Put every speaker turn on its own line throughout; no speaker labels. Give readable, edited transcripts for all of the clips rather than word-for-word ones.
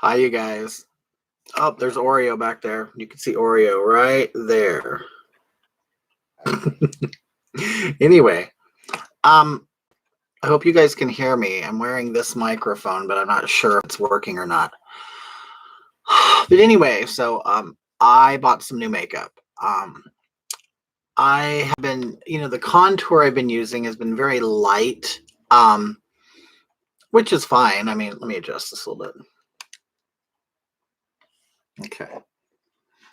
Hi, you guys. Oh, there's Oreo back there. You can see Oreo right there. Anyway, um, I hope you guys can hear me. I'm wearing this microphone, but I'm not sure if it's working or not. But anyway, I bought some new makeup. I have been, the contour I've been using has been very light, which is fine. I mean, let me adjust this a little bit. Okay.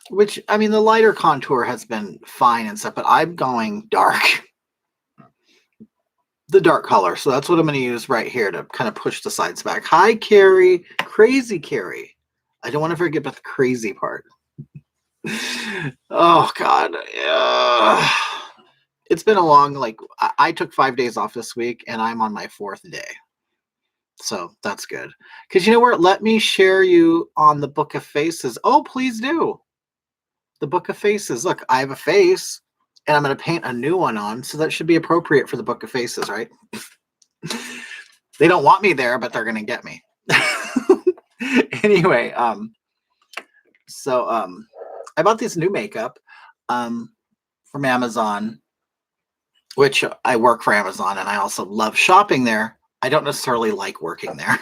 Which, I mean, the lighter contour has been fine and stuff, but I'm going dark. The dark color. So that's what I'm going to use right here to kind of push the sides back. Hi, Carrie. Crazy Carrie. I don't want to forget about the crazy part. Oh, God. It's been a long, I took 5 days off this week, and I'm on my 4th day. So that's good. Because you know what? Let me share you on the Book of Faces. Oh, please do. The Book of Faces. Look, I have a face, and I'm going to paint a new one on, so that should be appropriate for the Book of Faces, right? They don't want me there, but they're going to get me. Anyway, I bought this new makeup from Amazon, which I work for Amazon, and I also love shopping there. I don't necessarily like working there,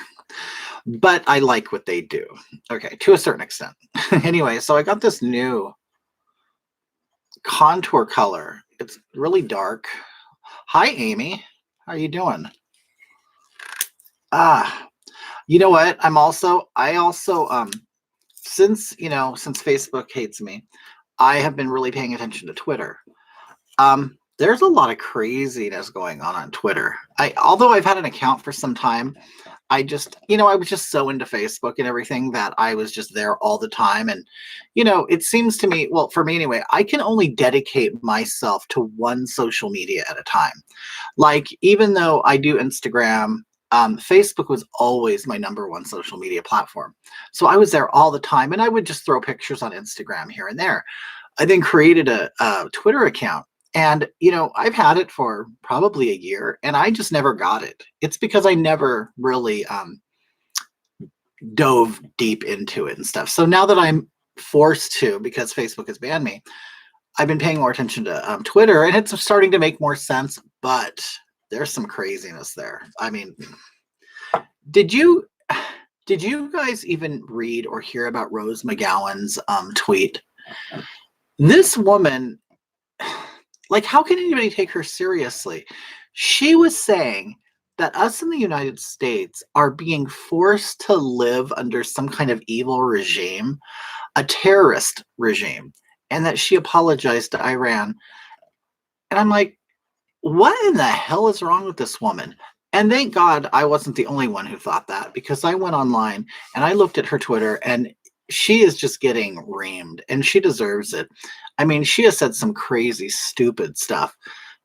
but I like what they do. Okay, to a certain extent. Anyway, so I got this new contour color. It's really dark. Hi, Amy. How are you doing? You know what? Since Facebook hates me, I have been really paying attention to Twitter. There's a lot of craziness going on Twitter. Although I've had an account for some time, I was just so into Facebook and everything that I was just there all the time. And, it seems to me, well, for me anyway, I can only dedicate myself to one social media at a time. Like, even though I do Instagram, Facebook was always my number one social media platform. So I was there all the time, and I would just throw pictures on Instagram here and there. I then created a Twitter account, and I've had it for probably a year, and I just never got it. It's because I never really dove deep into it and stuff. So now that I'm forced to, because Facebook has banned me, I've been paying more attention to Twitter, and it's starting to make more sense, but there's some craziness there. I mean, did you guys even read or hear about Rose McGowan's tweet? This woman, like, how can anybody take her seriously? She was saying that us in the United States are being forced to live under some kind of evil regime, a terrorist regime, and that she apologized to Iran. And I'm like, what in the hell is wrong with this woman? And thank God I wasn't the only one who thought that, because I went online and I looked at her Twitter, and she is just getting reamed, and she deserves it. I mean, she has said some crazy, stupid stuff,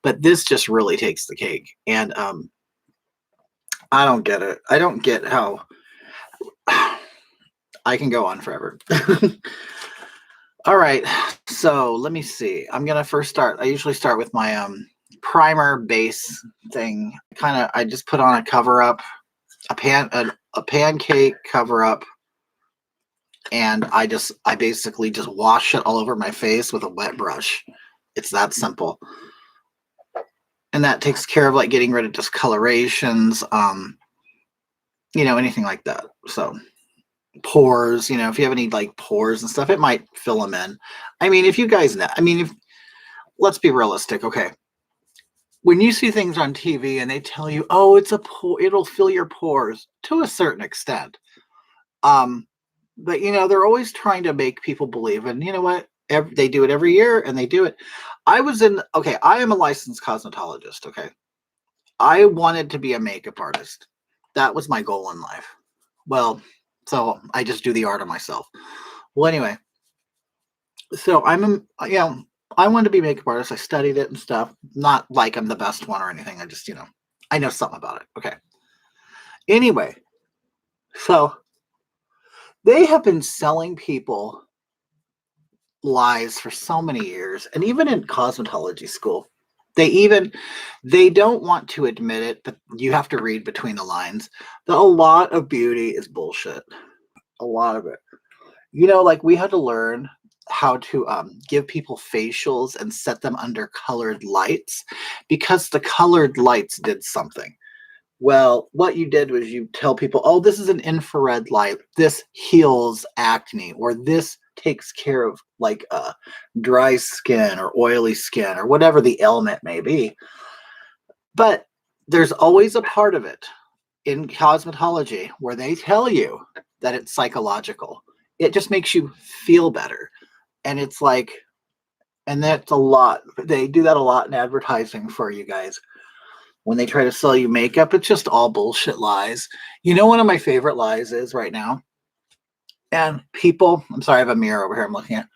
but this just really takes the cake. And I don't get it. I don't get how I can go on forever. All right, so let me see. I'm gonna first start. I usually start with my primer base thing. I just put on a cover up, a pancake cover up, and I basically just wash it all over my face with a wet brush. It's that simple. And that takes care of like getting rid of discolorations, anything like that. So pores, if you have any like pores and stuff, it might fill them in. I mean, if you guys know, let's be realistic, okay? When you see things on TV and they tell you, oh, it's a pore, it'll fill your pores, to a certain extent. But they're always trying to make people believe, and you know what? They do it every year, and they do it. I am a licensed cosmetologist, okay? I wanted to be a makeup artist. That was my goal in life. Well, so I just do the art of myself. Well, anyway, so I wanted to be a makeup artist. I studied it and stuff. Not like I'm the best one or anything. I just, I know something about it. Okay. Anyway, so they have been selling people lies for so many years. And even in cosmetology school, they don't want to admit it, but you have to read between the lines that a lot of beauty is bullshit. A lot of it. You know, like we had to learn how to give people facials and set them under colored lights because the colored lights did something. Well, what you did was you tell people, oh, this is an infrared light. This heals acne, or this takes care of like dry skin or oily skin or whatever the ailment may be. But there's always a part of it in cosmetology where they tell you that it's psychological. It just makes you feel better. And it's like, and that's a lot. They do that a lot in advertising for you guys. When they try to sell you makeup, it's just all bullshit lies. You know, one of my favorite lies is right now, and people, I'm sorry, I have a mirror over here I'm looking at.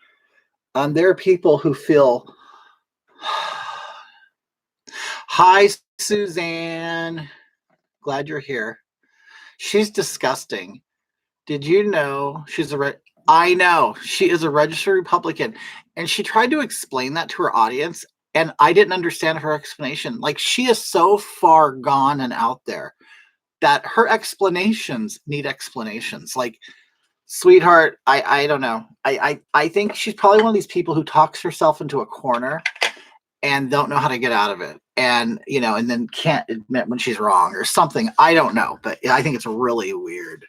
There are people who feel, hi, Suzanne. Glad you're here. She's disgusting. Did you know she's I know she is a registered Republican, and she tried to explain that to her audience, and I didn't understand her explanation. Like, she is so far gone and out there that her explanations need explanations. Like, sweetheart, I don't know. I think she's probably one of these people who talks herself into a corner and don't know how to get out of it, and you know, and then can't admit when she's wrong or something. I don't know, but I think it's really weird.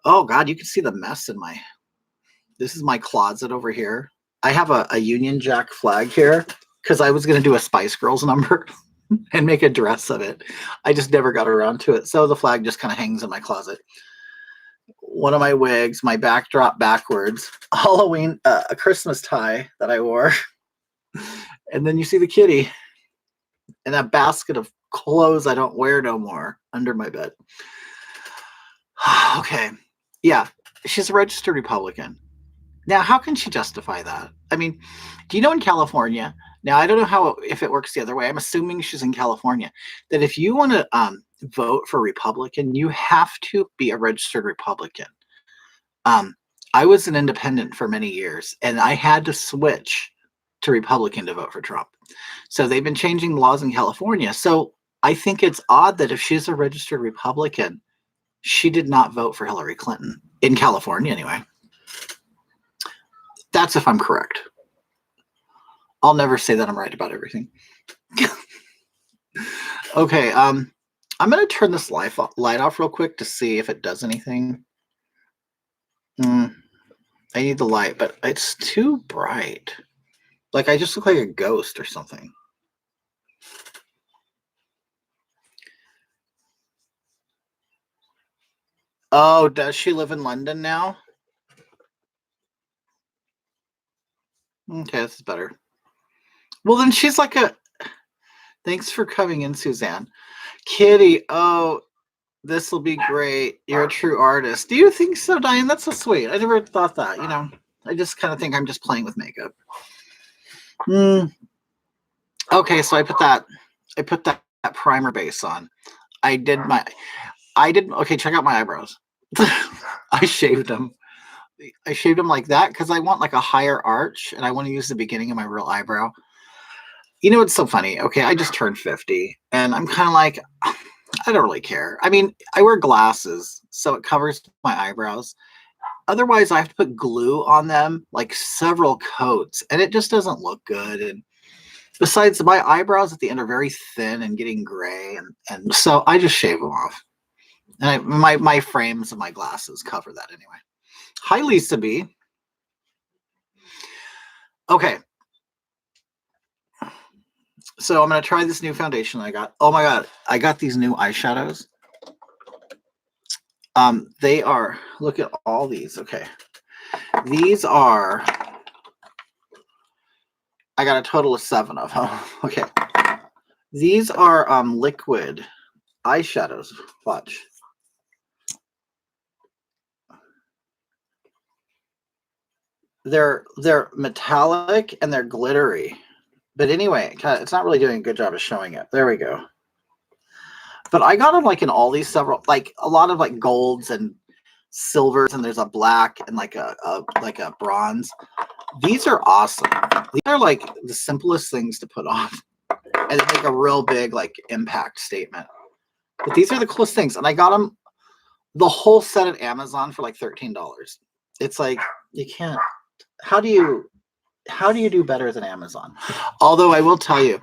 Oh God, you can see the mess in my, this is my closet over here. I have a Union Jack flag here because I was going to do a Spice Girls number and make a dress of it. I just never got around to it. So the flag just kind of hangs in my closet. One of my wigs, my backdrop backwards, Halloween, a Christmas tie that I wore. And then you see the kitty and that basket of clothes I don't wear no more under my bed. Okay. Yeah, she's a registered Republican. Now, how can she justify that? I mean, do you know in California, now I don't know how, if it works the other way, I'm assuming she's in California, that if you want to vote for Republican, you have to be a registered Republican. I was an independent for many years, and I had to switch to Republican to vote for Trump. So they've been changing the laws in California. So I think it's odd that if she's a registered Republican, she did not vote for Hillary Clinton, in California anyway. That's if I'm correct. I'll never say that I'm right about everything. Okay, I'm going to turn this light off real quick to see if it does anything. I need the light, but it's too bright. Like I just look like a ghost or something. Oh, does she live in London now? Okay, this is better. Well, then she's like a... Thanks for coming in, Suzanne. Kitty, oh, this will be great. You're a true artist. Do you think so, Diane? That's so sweet. I never thought that, you know. I just kind of think I'm just playing with makeup. Okay, so I put that primer base on. Okay, check out my eyebrows. I shaved them. I shaved them like that because I want like a higher arch and I want to use the beginning of my real eyebrow. You know, it's so funny. Okay, I just turned 50 and I'm kind of like, I don't really care. I mean, I wear glasses, so it covers my eyebrows. Otherwise, I have to put glue on them, like several coats, and it just doesn't look good. And besides, my eyebrows at the end are very thin and getting gray, and so I just shave them off. And my frames of my glasses cover that anyway. Hi, Lisa B. Okay. So I'm going to try this new foundation I got. Oh my God. I got these new eyeshadows. They are, look at all these. Okay. These are, I got a total of 7 of them. Okay. These are liquid eyeshadows. Watch. They're metallic and they're glittery. But anyway, it's not really doing a good job of showing it. There we go. But I got them like in all these several, like a lot of like golds and silvers, and there's a black and like a bronze. These are awesome. These are like the simplest things to put on, and they make a real big like impact statement. But these are the coolest things, and I got them the whole set at Amazon for like $13. It's like you can't. How do you do better than Amazon? Although I will tell you,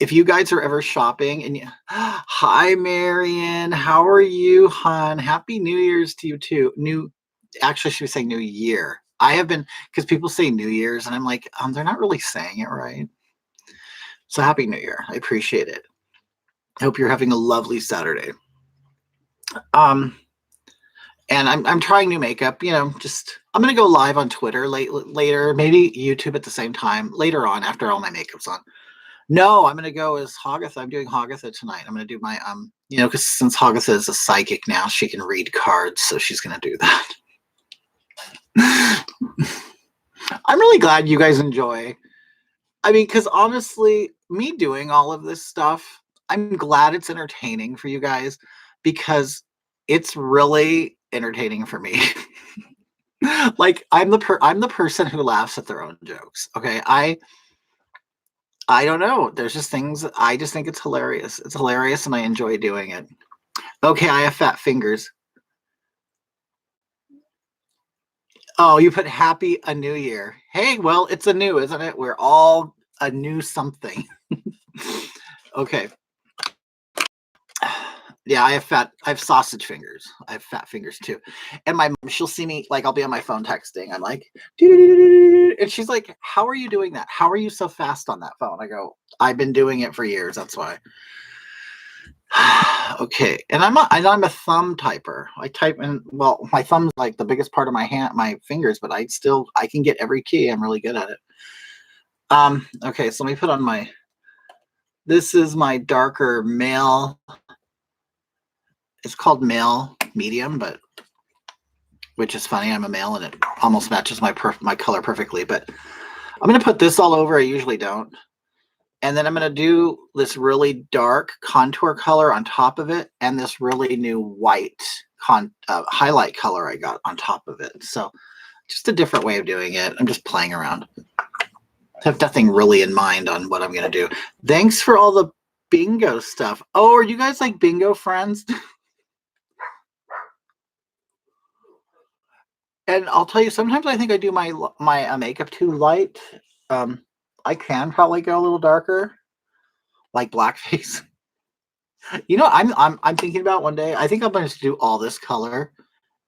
if you guys are ever shopping and hi Marion, how are you, hon? Happy New Year's to you too. Actually, should we say New Year? I have been, because people say New Year's, and I'm like, they're not really saying it right. So Happy New Year. I appreciate it. I hope you're having a lovely Saturday. And I'm trying new makeup, just I'm gonna go live on Twitter later, maybe YouTube at the same time later on after all my makeup's on. No, I'm gonna go as Hagatha. I'm doing Hagatha tonight. I'm gonna do my because since Hagatha is a psychic now, she can read cards, so she's gonna do that. I'm really glad you guys enjoy. I mean, because honestly, me doing all of this stuff, I'm glad it's entertaining for you guys because it's really entertaining for me. Like I'm the person who laughs at their own jokes. Okay, I don't know. There's just things I just think it's hilarious. It's hilarious, and I enjoy doing it. Okay, I have fat fingers. Oh, you put happy a new year. Hey, well, it's a new, isn't it? We're all a new something. Okay. Yeah, I have sausage fingers. I have fat fingers too. And my mom, she'll see me, like I'll be on my phone texting. I'm like, and she's like, how are you doing that? How are you so fast on that phone? I go, I've been doing it for years. That's why. Okay. And I'm a thumb typer. I type in, well, my thumb's like the biggest part of my hand, my fingers, but I can get every key. I'm really good at it. Okay, so let me put on this is my darker male. It's called male medium, but which is funny. I'm a male and it almost matches my color perfectly, but I'm going to put this all over. I usually don't. And then I'm going to do this really dark contour color on top of it and this really new white highlight color I got on top of it. So just a different way of doing it. I'm just playing around. I have nothing really in mind on what I'm going to do. Thanks for all the bingo stuff. Oh, are you guys like bingo friends? And I'll tell you, sometimes I think I do my makeup too light. I can probably go a little darker, like blackface. I'm thinking about one day. I think I'm going to do all this color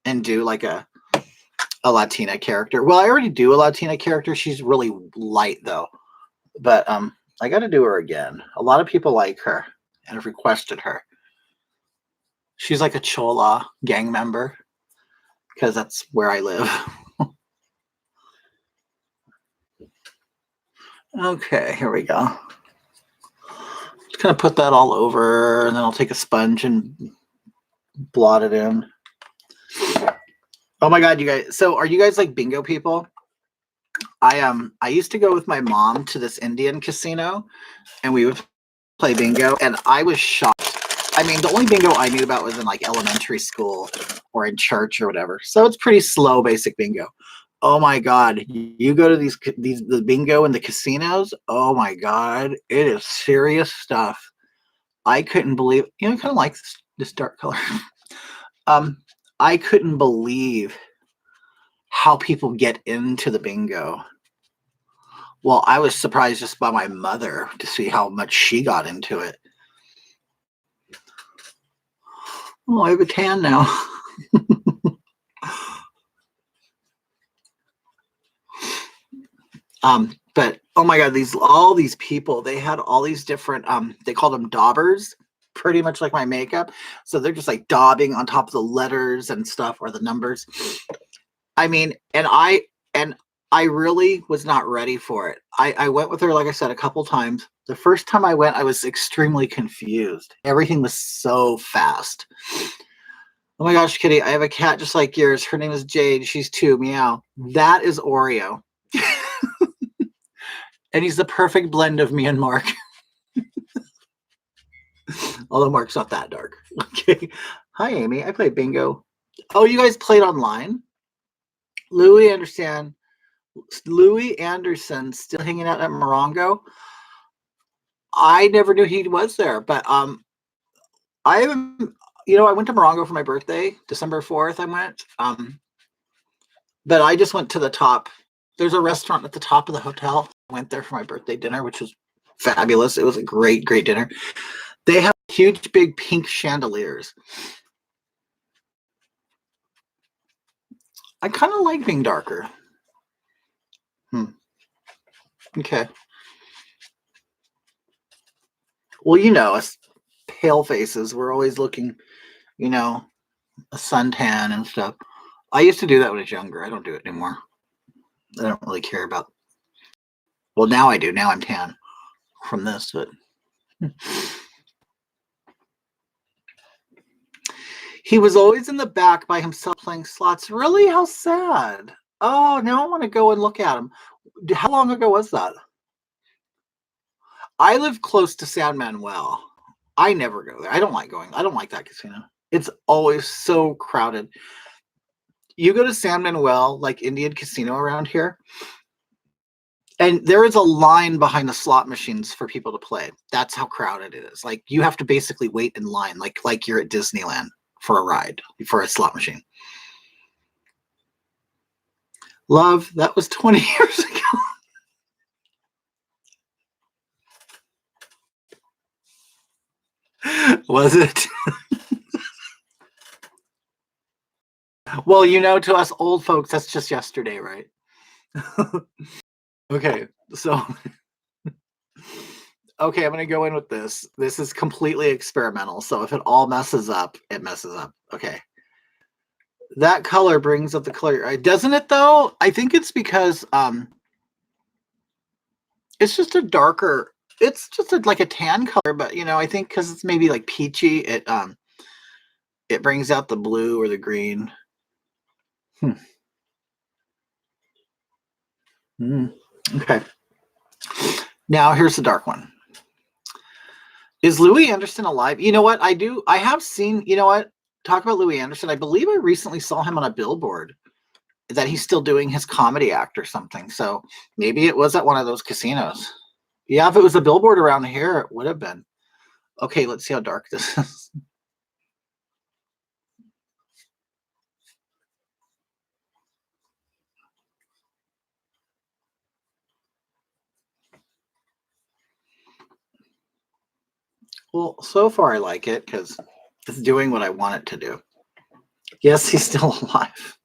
and do like a Latina character. Well, I already do a Latina character. She's really light though, but I got to do her again. A lot of people like her and have requested her. She's like a Chola gang member because that's where I live. Okay, here we go. Just gonna put that all over, and then I'll take a sponge and blot it in. Oh my god, you guys! So, are you guys like bingo people? I used to go with my mom to this Indian casino, and we would play bingo, and I was shocked. I mean, the only bingo I knew about was in like elementary school or in church or whatever. So it's pretty slow, basic bingo. Oh my god, you go to the bingo in the casinos. Oh my god, it is serious stuff. I couldn't believe, I kind of like this dark color. I couldn't believe how people get into the bingo. Well, I was surprised just by my mother to see how much she got into it. Oh, I have a tan now. But oh my god, all these people, they had all these different they called them daubers, pretty much like my makeup. So they're just like daubing on top of the letters and stuff or the numbers. I mean, and I really was not ready for it. I went with her, like I said, a couple times. The first time I went, I was extremely confused. Everything was so fast. Oh my gosh, Kitty, I have a cat just like yours. Her name is Jade. She's 2. Meow. That is Oreo. And he's the perfect blend of me and Mark. Although Mark's not that dark. Okay. Hi, Amy. I play bingo. Oh, you guys played online? Louis Anderson still hanging out at Morongo. I never knew he was there, but I haven't. I went to Morongo for my birthday, December 4th. I went, but I just went to the top. There's a restaurant at the top of the hotel. I went there for my birthday dinner, which was fabulous. It was a great, great dinner. They have huge, big pink chandeliers. I kind of like being darker. Okay. Well, us pale faces, we're always looking, a suntan and stuff. I used to do that when I was younger. I don't do it anymore. I don't really care about. Well, now I do. Now I'm tan from this, but he was always in the back by himself playing slots. Really? How sad. Oh, now I want to go and look at him. How long ago was that? I live close to San Manuel. I never go there. I don't like going. I don't like that casino. It's always so crowded. You go to San Manuel, like Indian Casino around here, and there is a line behind the slot machines for people to play. That's how crowded it is. Like you have to basically wait in line, like you're at Disneyland for a ride, for a slot machine. Love, that was 20 years ago. Was it? Well, to us old folks, that's just yesterday, right? Okay, so okay, I'm going to go in with this. This is completely experimental. So if it all messes up, it messes up. Okay. That color brings up the color. Doesn't it though? I think it's because it's just a darker, it's just like a tan color, but I think because it's maybe like peachy, it brings out the blue or the green. Okay. Now here's the dark one. Is Louis Anderson alive? You know what? I have seen, talk about Louis Anderson. I believe I recently saw him on a billboard that he's still doing his comedy act or something. So maybe it was at one of those casinos. Yeah, if it was a billboard around here, it would have been. Okay, let's see how dark this is. Well, so far I like it because it's doing what I want it to do. Yes, he's still alive.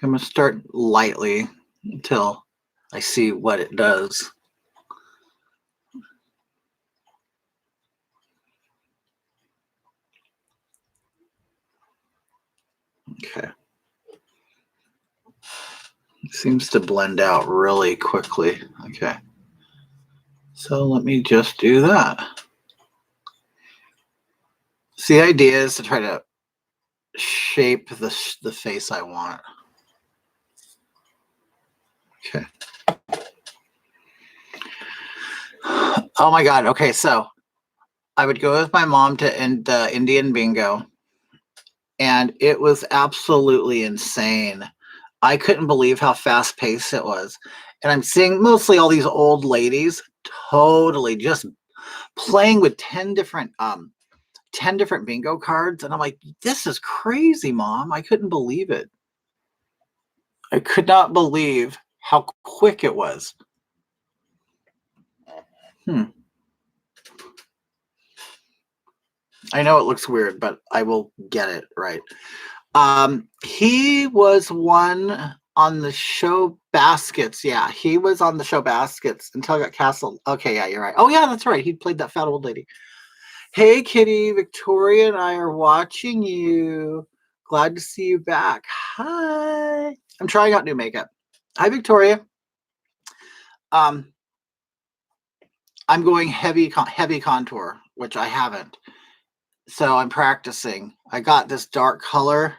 I'm going to start lightly until I see what it does. Okay. It seems to blend out really quickly. Okay. So let me just do that. See, the idea is to try to shape the face I want. Okay. Oh my God. Okay, so I would go with my mom to Indian bingo, and it was absolutely insane. I couldn't believe how fast paced it was. And I'm seeing mostly all these old ladies totally just playing with 10 different bingo cards. And I'm like, this is crazy, Mom. I couldn't believe it. I could not believe how quick it was. I know it looks weird, but I will get it right. He was one on the show Baskets. Yeah, he was on the show Baskets until I got castled. Okay, yeah, you're right. Oh, yeah, that's right. He played that fat old lady. Hey, Kitty, Victoria and I are watching you. Glad to see you back. Hi. I'm trying out new makeup. Hi, Victoria. I'm going heavy contour, which I haven't. So I'm practicing. I got this dark color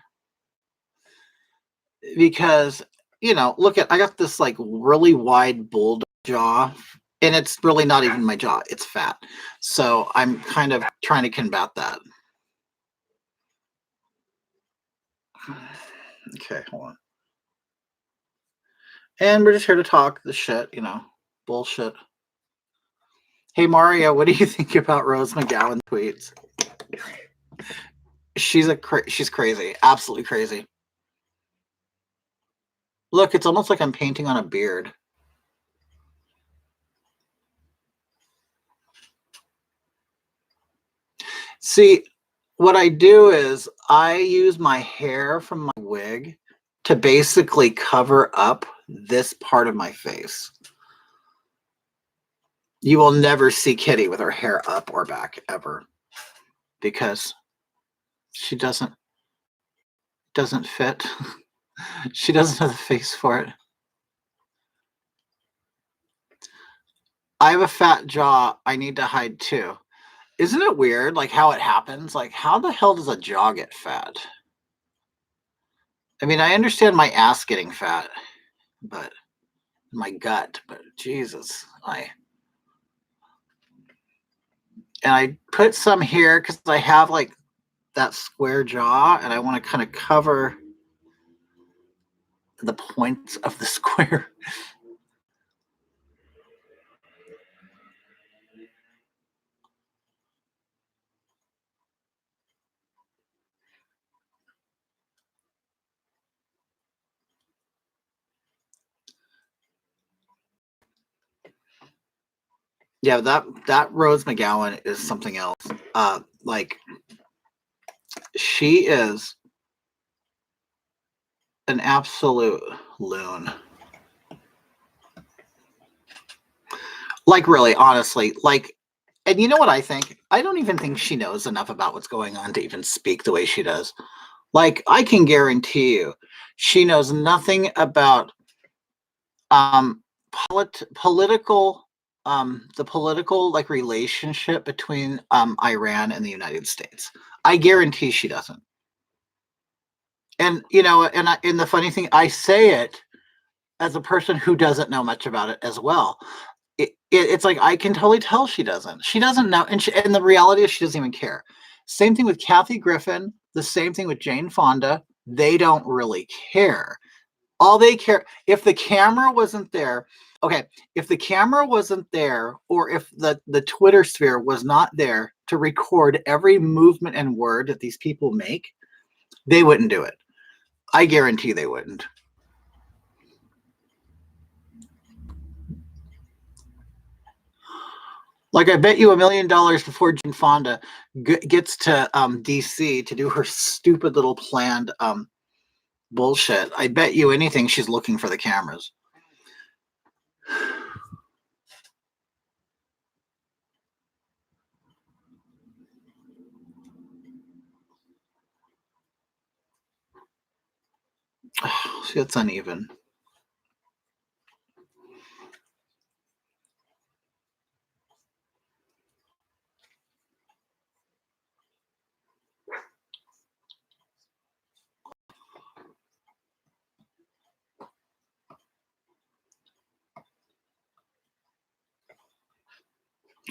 because, look I got this like really wide bulldog jaw, and it's really not even my jaw. It's fat. So I'm kind of trying to combat that. Okay, hold on. And we're just here to talk the shit, bullshit. Hey Mario, what do you think about Rose McGowan tweets? She's crazy, absolutely crazy. Look, it's almost like I'm painting on a beard. See, what I do is I use my hair from my wig to basically cover up this part of my face. You will never see Kitty with her hair up or back ever because she doesn't fit. She doesn't have the face for it. I have a fat jaw. I need to hide too. Isn't it weird, like how it happens? Like, how the hell does a jaw get fat? I mean, I understand my ass getting fat, but my gut, but Jesus, I put some here because I have like that square jaw and I want to kind of cover the points of the square. Yeah, that Rose McGowan is something else. Like she is an absolute loon. Like really, honestly, like, and you know what I think? I don't even think she knows enough about what's going on to even speak the way she does. Like, I can guarantee you, she knows nothing about um political the political like relationship between Iran and the United States. I guarantee she doesn't. And you know, and the funny thing, I say it as a person who doesn't know much about it as well. It's like I can totally tell she doesn't. She doesn't know, and the reality is she doesn't even care. Same thing with Kathy Griffin. The same thing with Jane Fonda. They don't really care. All they care, if the camera wasn't there, okay, if the camera wasn't there, or if the Twitter sphere was not there to record every movement and word that these people make, they wouldn't do it. I guarantee they wouldn't. Like, I bet you $1 million before Jane Fonda gets to DC to do her stupid little planned bullshit. I bet you anything she's looking for the cameras. See, it's uneven.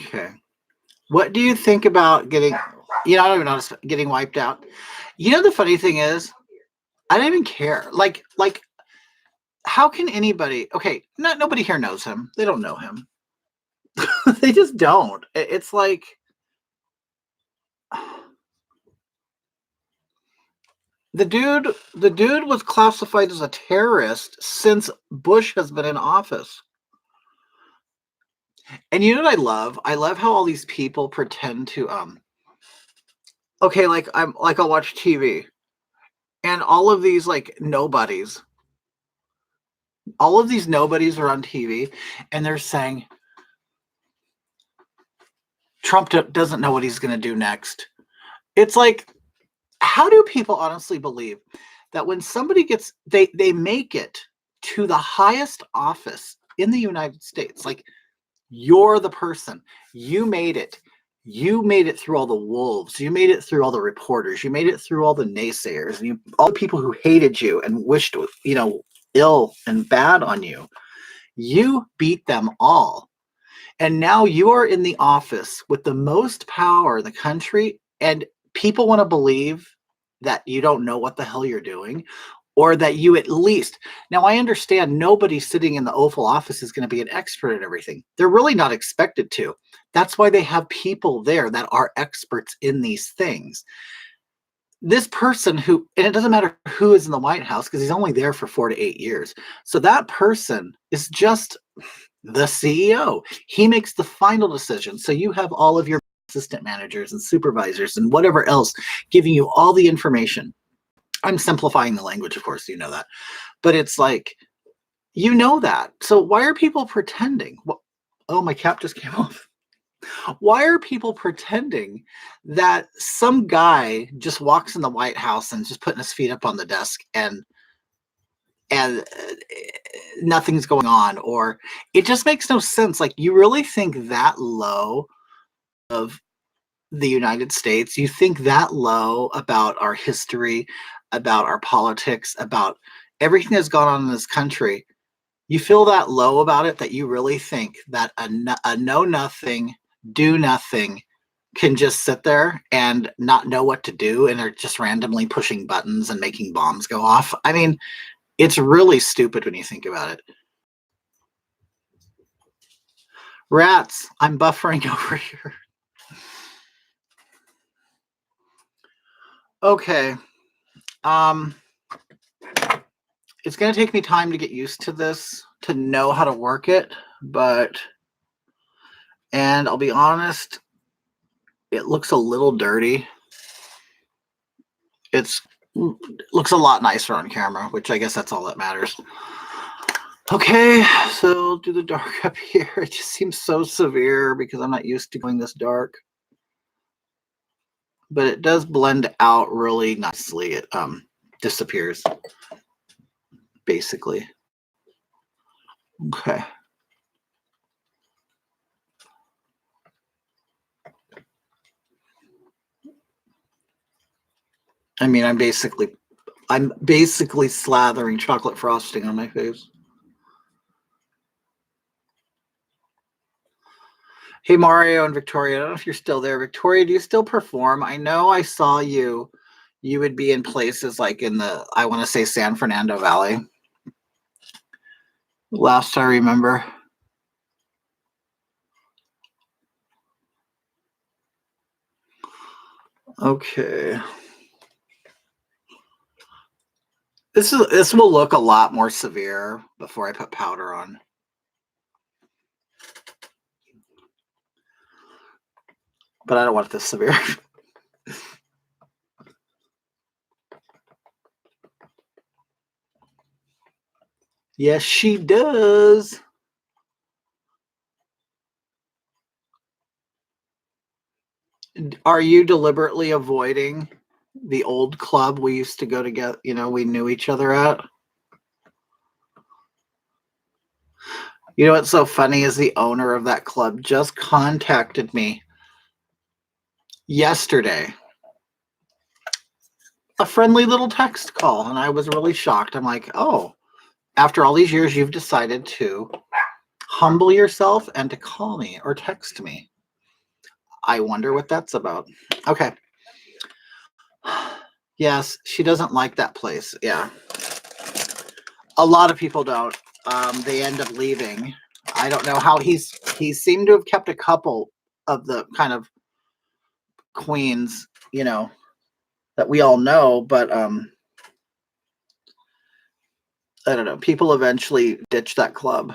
Okay. What do you think about getting, you know, I don't even know, getting wiped out? You know, the funny thing is, I don't even care. Like, how can anybody, okay, nobody here knows him. They don't know him. They just don't. It's like, the dude was classified as a terrorist since Bush has been in office. And you know what I love? I love how all these people pretend to okay, like I'll watch TV and all of these like nobodies. All of these nobodies are on TV and they're saying Trump doesn't know what he's going to do next. It's like, how do people honestly believe that when somebody gets they make it to the highest office in the United States, like, you're the person, you made it. You made it through all the wolves. You made it through all the reporters. You made it through all the naysayers and all the people who hated you and wished, you know, ill and bad on you. You beat them all. And now you are in the office with the most power in the country, and people want to believe that you don't know what the hell you're doing. or that you at least, now I understand nobody sitting in the Oval Office is going to be an expert at everything. They're really not expected to. That's why they have people there that are experts in these things. This person who, and it doesn't matter who is in the White House because he's only there for 4 to 8 years. So that person is just the CEO. He makes the final decision. So you have all of your assistant managers and supervisors and whatever else giving you all the information. I'm simplifying the language, of course, you know that. But it's like, you know that. So why are people pretending? Oh, my cap just came off. Why are people pretending that some guy just walks in the White House and just putting his feet up on the desk and nothing's going on? Or it just makes no sense. Like, you really think that low of the United States? You think that low about our history, about our politics, about everything that's gone on in this country? You feel that low about it, that you really think that a know nothing, do nothing can just sit there and not know what to do, and they're just randomly pushing buttons and making bombs go off? I mean, it's really stupid when you think about it. Rats, I'm buffering over here. Okay. It's going to take me time to get used to this, to know how to work it, and I'll be honest, it looks a little dirty. It looks a lot nicer on camera, which I guess that's all that matters. Okay, so do the dark up here. It just seems so severe because I'm not used to going this dark. But it does blend out really nicely. It disappears, basically. Okay. I mean, I'm basically slathering chocolate frosting on my face. Hey, Mario and Victoria, I don't know if you're still there. Victoria, do you still perform? I know I saw you. You would be in places like in the, I want to say, San Fernando Valley. Last I remember. Okay. This will look a lot more severe before I put powder on. But I don't want this severe. Yes, she does. Are you deliberately avoiding the old club we used to go together? You know, we knew each other at. You know what's so funny is the owner of that club just contacted me yesterday. A friendly little text call, and I was really shocked. I'm like, oh, after all these years, you've decided to humble yourself and to call me or text me. I wonder what that's about. Okay. Yes, she doesn't like that place. Yeah. A lot of people don't. They end up leaving. I don't know how he seemed to have kept a couple of the kind of queens, you know, that we all know, but I don't know. People eventually ditch that club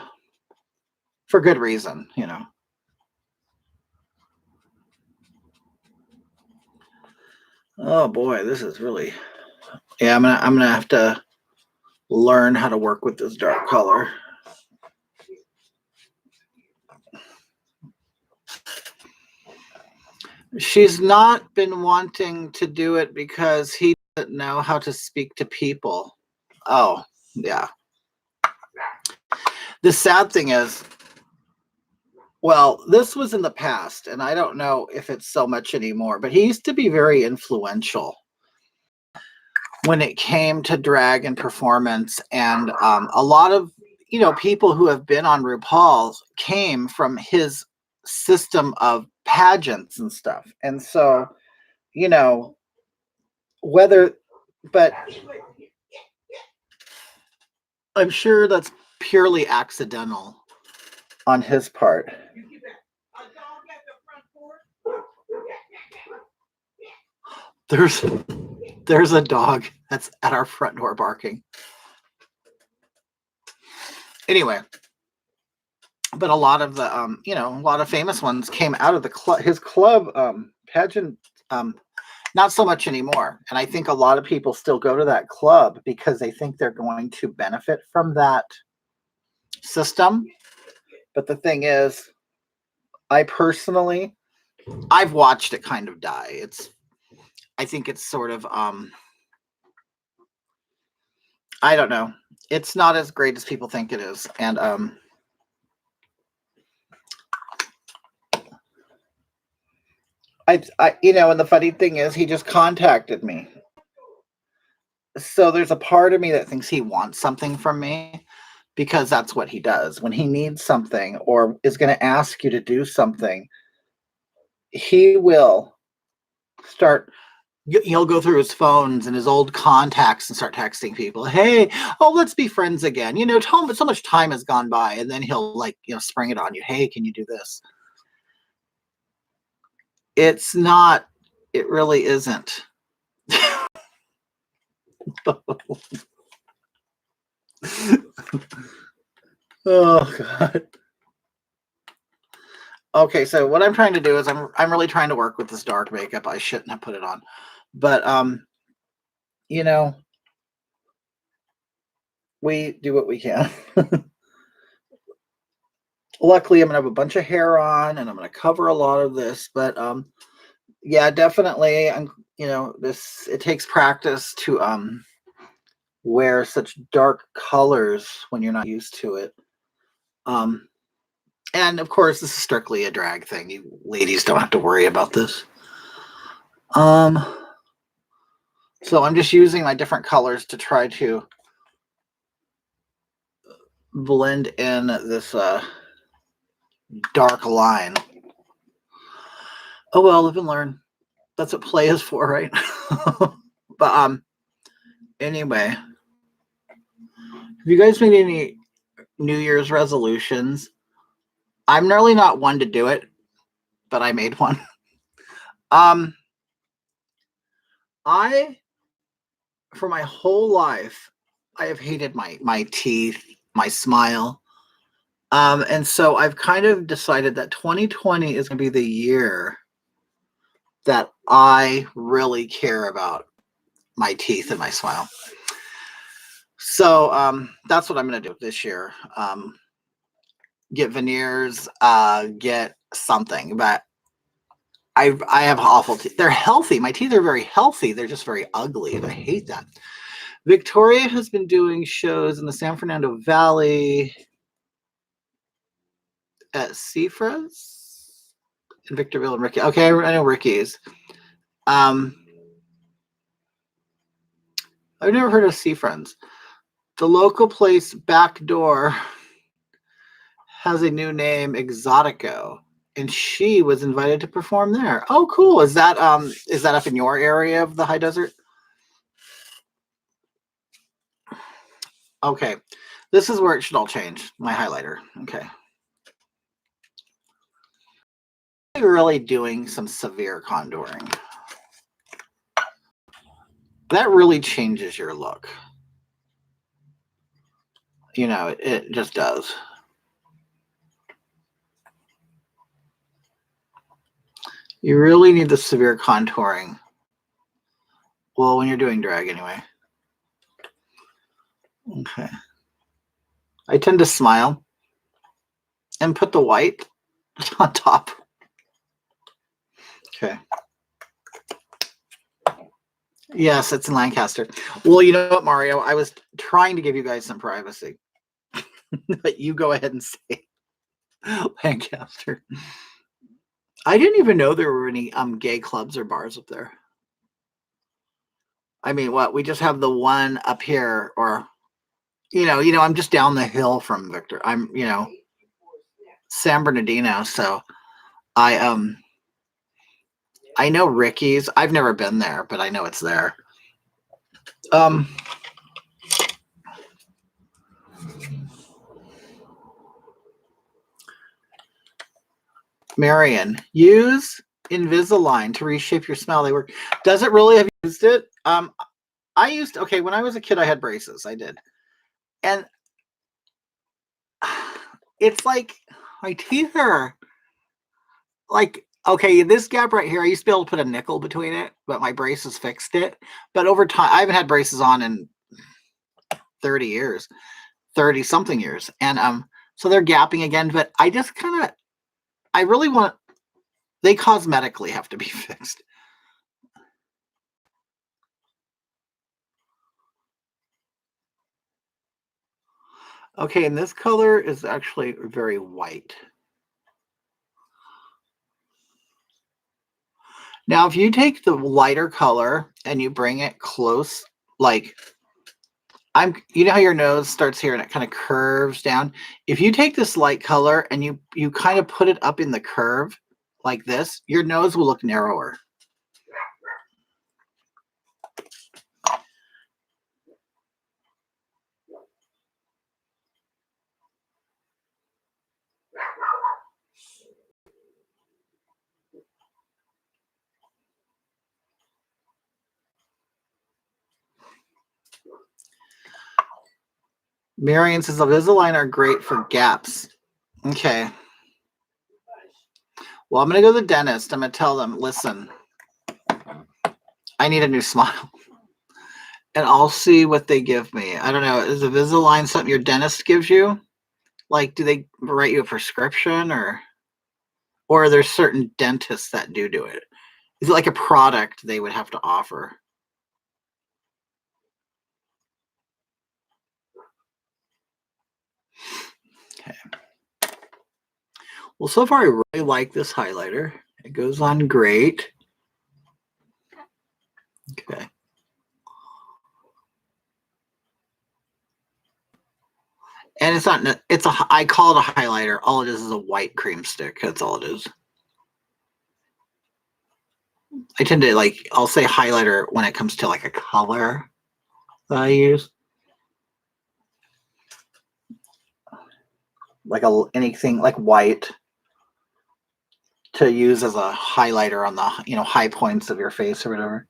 for good reason, you know. Oh boy, this is really, yeah, I'm gonna have to learn how to work with this dark color. She's not been wanting to do it because he doesn't know how to speak to people. Oh, yeah. The sad thing is, well, this was in the past, and I don't know if it's so much anymore, but he used to be very influential when it came to drag and performance. And a lot of, you know, people who have been on RuPaul came from his system of pageants and stuff. And so, you know, but I'm sure that's purely accidental on his part. There's a dog that's at our front door barking. Anyway, but a lot of the a lot of famous ones came out of his club pageant, not so much anymore. And I think a lot of people still go to that club because they think they're going to benefit from that system. But the thing is, I've watched it kind of die. I think it's sort of I don't know. It's not as great as people think it is. And and the funny thing is, he just contacted me. So there's a part of me that thinks he wants something from me, because that's what he does. When he needs something or is going to ask you to do something, he will he'll go through his phones and his old contacts and start texting people, hey, let's be friends again. So much time has gone by, and then he'll spring it on you. Hey, can you do this? It's not, it really isn't. Oh God. Okay, so what I'm trying to do is I'm really trying to work with this dark makeup. I shouldn't have put it on. But we do what we can. Luckily, I'm gonna have a bunch of hair on, and I'm gonna cover a lot of this. But yeah, definitely, it takes practice to wear such dark colors when you're not used to it. And of course, this is strictly a drag thing. You ladies don't have to worry about this. So I'm just using my different colors to try to blend in this dark line. Oh well, live and learn. That's what play is for, right? But anyway, have you guys made any New Year's resolutions? I'm really not one to do it, but I made one. For my whole life, I have hated my teeth, my smile. And so I've kind of decided that 2020 is going to be the year that I really care about my teeth and my smile. So that's what I'm going to do this year. Get veneers, get something. But I have awful teeth. They're healthy. My teeth are very healthy. They're just very ugly, and I hate that. Victoria has been doing shows in the San Fernando Valley at Seafras in Victorville and Ricky. Okay, I know Ricky's. I've never heard of Sea Friends. The local place Back Door has a new name, Exotico, and she was invited to perform there. Oh, cool. Is that up in your area of the high desert? Okay. This is where it should all change. My highlighter. Okay. I'm really doing some severe contouring. That really changes your look. It just does. You really need the severe contouring. Well, when you're doing drag anyway. Okay. I tend to smile and put the white on top. Okay. Yes, it's in Lancaster. Well, you know what, Mario? I was trying to give you guys some privacy. But you go ahead and say Lancaster. I didn't even know there were any gay clubs or bars up there. I mean, what? We just have the one up here, or I'm just down the hill from Victor. I'm, San Bernardino, so I know Ricky's. I've never been there, but I know it's there. Marion, use Invisalign to reshape your smile. They work. Does it really? Have you used it? Okay, when I was a kid, I had braces. I did. And it's like my teeth are like, okay, this gap right here, I used to be able to put a nickel between it, but my braces fixed it. But over time, I haven't had braces on in 30 years, 30 something years. And so they're gapping again, but I just I really want, they cosmetically have to be fixed. Okay, and this color is actually very white. Now, if you take the lighter color and you bring it close, like you know how your nose starts here and it kind of curves down. If you take this light color and you kind of put it up in the curve like this, your nose will look narrower. Marion says Invisalign are great for gaps. Okay. Well, I'm going to go to the dentist. I'm going to tell them, listen, I need a new smile. And I'll see what they give me. I don't know. Is Invisalign something your dentist gives you? Like, do they write you a prescription or are there certain dentists that do it? Is it like a product they would have to offer? Okay. Well, so far I really like this highlighter. It goes on great. Okay. And it's not, I call it a highlighter. All it is a white cream stick. That's all it is. I tend to I'll say highlighter when it comes to like a color that I use. Like anything like white to use as a highlighter on the, high points of your face or whatever.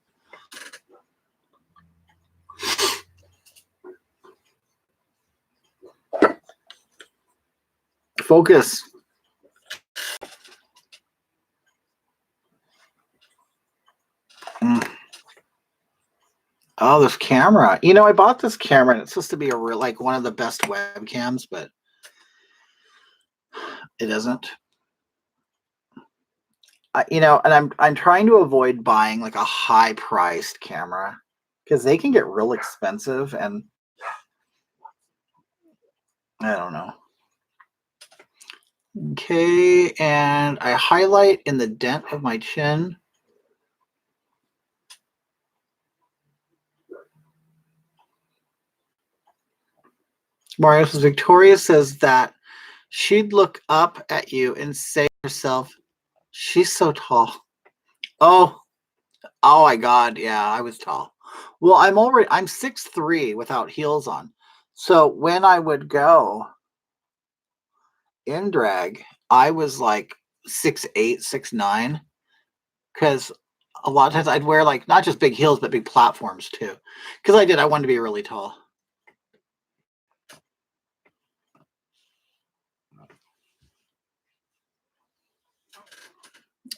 Focus. Oh, this camera. I bought this camera and it's supposed to be one of the best webcams, but it isn't. And I'm trying to avoid buying like a high priced camera because they can get real expensive and I don't know. Okay, and I highlight in the dent of my chin. Mario says Victoria says that she'd look up at you and say to herself, she's so tall. Oh my God. Yeah, I was tall. Well, I'm 6'3" without heels on. So when I would go in drag, I was like 6'8", 6'9", because a lot of times I'd wear not just big heels, but big platforms too. Because I wanted to be really tall.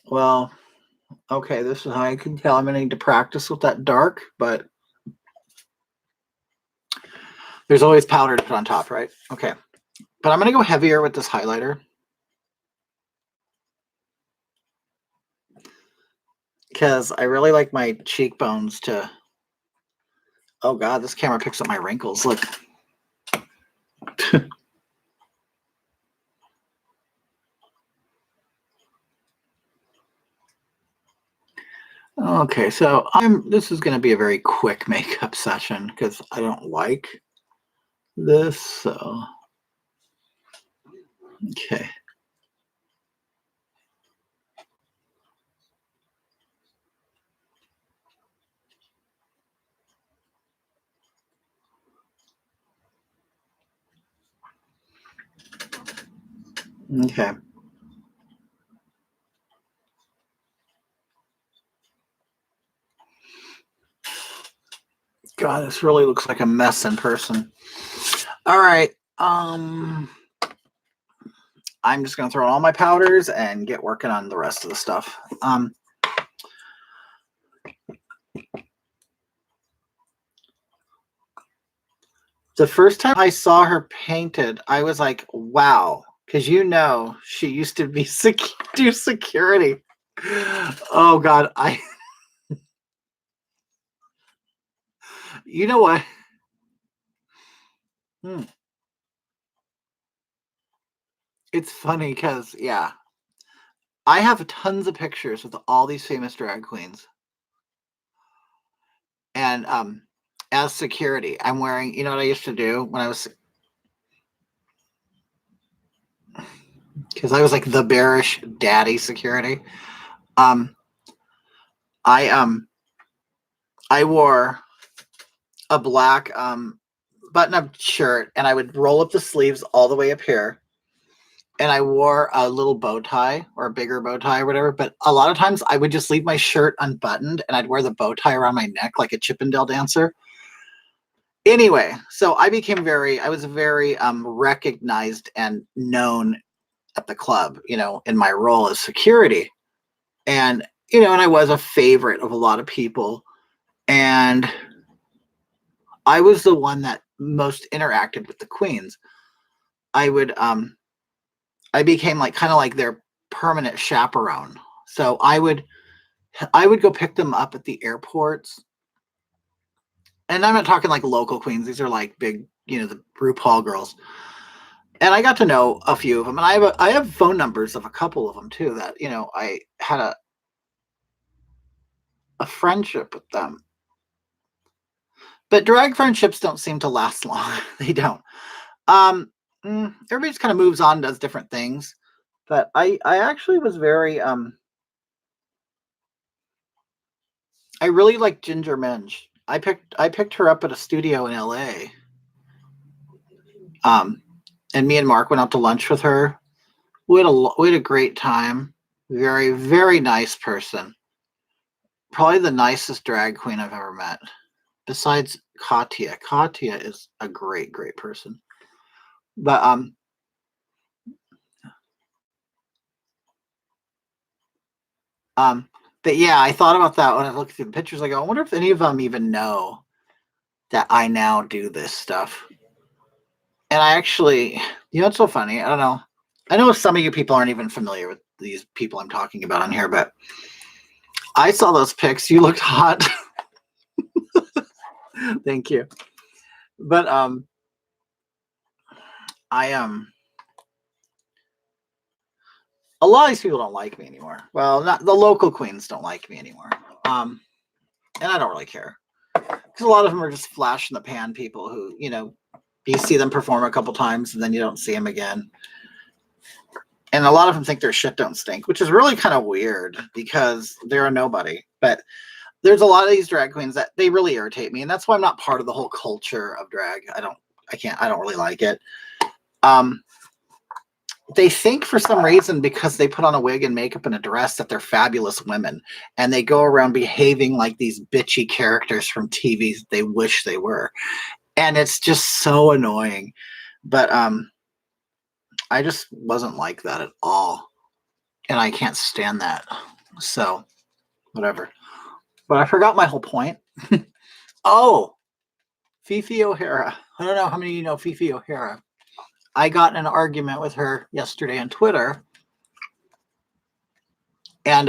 Well, okay, this is how I can tell I'm going to need to practice with that dark, but there's always powder to put on top, right? Okay, but I'm going to go heavier with this highlighter. Because I really like my cheekbones to... Oh God, this camera picks up my wrinkles. Look. Okay, so this is going to be a very quick makeup session because I don't like this, so... Okay. Okay. God, this really looks like a mess in person. All right. I'm just gonna throw in all my powders and get working on the rest of the stuff. The first time I saw her painted, I was like, wow, because she used to be do security. Oh God, you know what? It's funny because I have tons of pictures with all these famous drag queens. And as security, I'm wearing, you know what I used to do when I was, because I was like the bearish daddy security. I wore a black button-up shirt, and I would roll up the sleeves all the way up here. And I wore a little bow tie or a bigger bow tie or whatever. But a lot of times I would just leave my shirt unbuttoned and I'd wear the bow tie around my neck like a Chippendale dancer. Anyway, so I was very recognized and known at the club, in my role as security. And, and I was a favorite of a lot of people. And I was the one that most interacted with the queens. I became kind of like their permanent chaperone. So I would go pick them up at the airports. And I'm not talking like local queens. These are like big, the RuPaul girls. And I got to know a few of them. And I have phone numbers of a couple of them too that, I had a friendship with them. But drag friendships don't seem to last long. They don't. Everybody just kind of moves on and does different things. But I actually was very I really like Ginger Minj. I picked her up at a studio in LA. And me and Mark went out to lunch with her. We had a great time. Very, very nice person. Probably the nicest drag queen I've ever met. Besides Katya. Katya is a great, great person. But yeah, I thought about that when I looked through the pictures. I go, I wonder if any of them even know that I now do this stuff. And I actually, it's so funny. I don't know. I know some of you people aren't even familiar with these people I'm talking about on here, but I saw those pics. You looked hot. Thank you. But a lot of these people don't like me anymore. Well, not the local queens don't like me anymore. And I don't really care. Because a lot of them are just flash in the pan people who, you see them perform a couple times and then you don't see them again. And a lot of them think their shit don't stink, which is really kind of weird because they're a nobody. But there's a lot of these drag queens that they really irritate me. And that's why I'm not part of the whole culture of drag. I don't really like it. They think for some reason because they put on a wig and makeup and a dress that they're fabulous women. And they go around behaving like these bitchy characters from TV they wish they were. And it's just so annoying. But I just wasn't like that at all. And I can't stand that. So, whatever. But I forgot my whole point. Oh, Fifi O'Hara. I don't know how many of you know Fifi O'Hara. I got in an argument with her yesterday on Twitter. And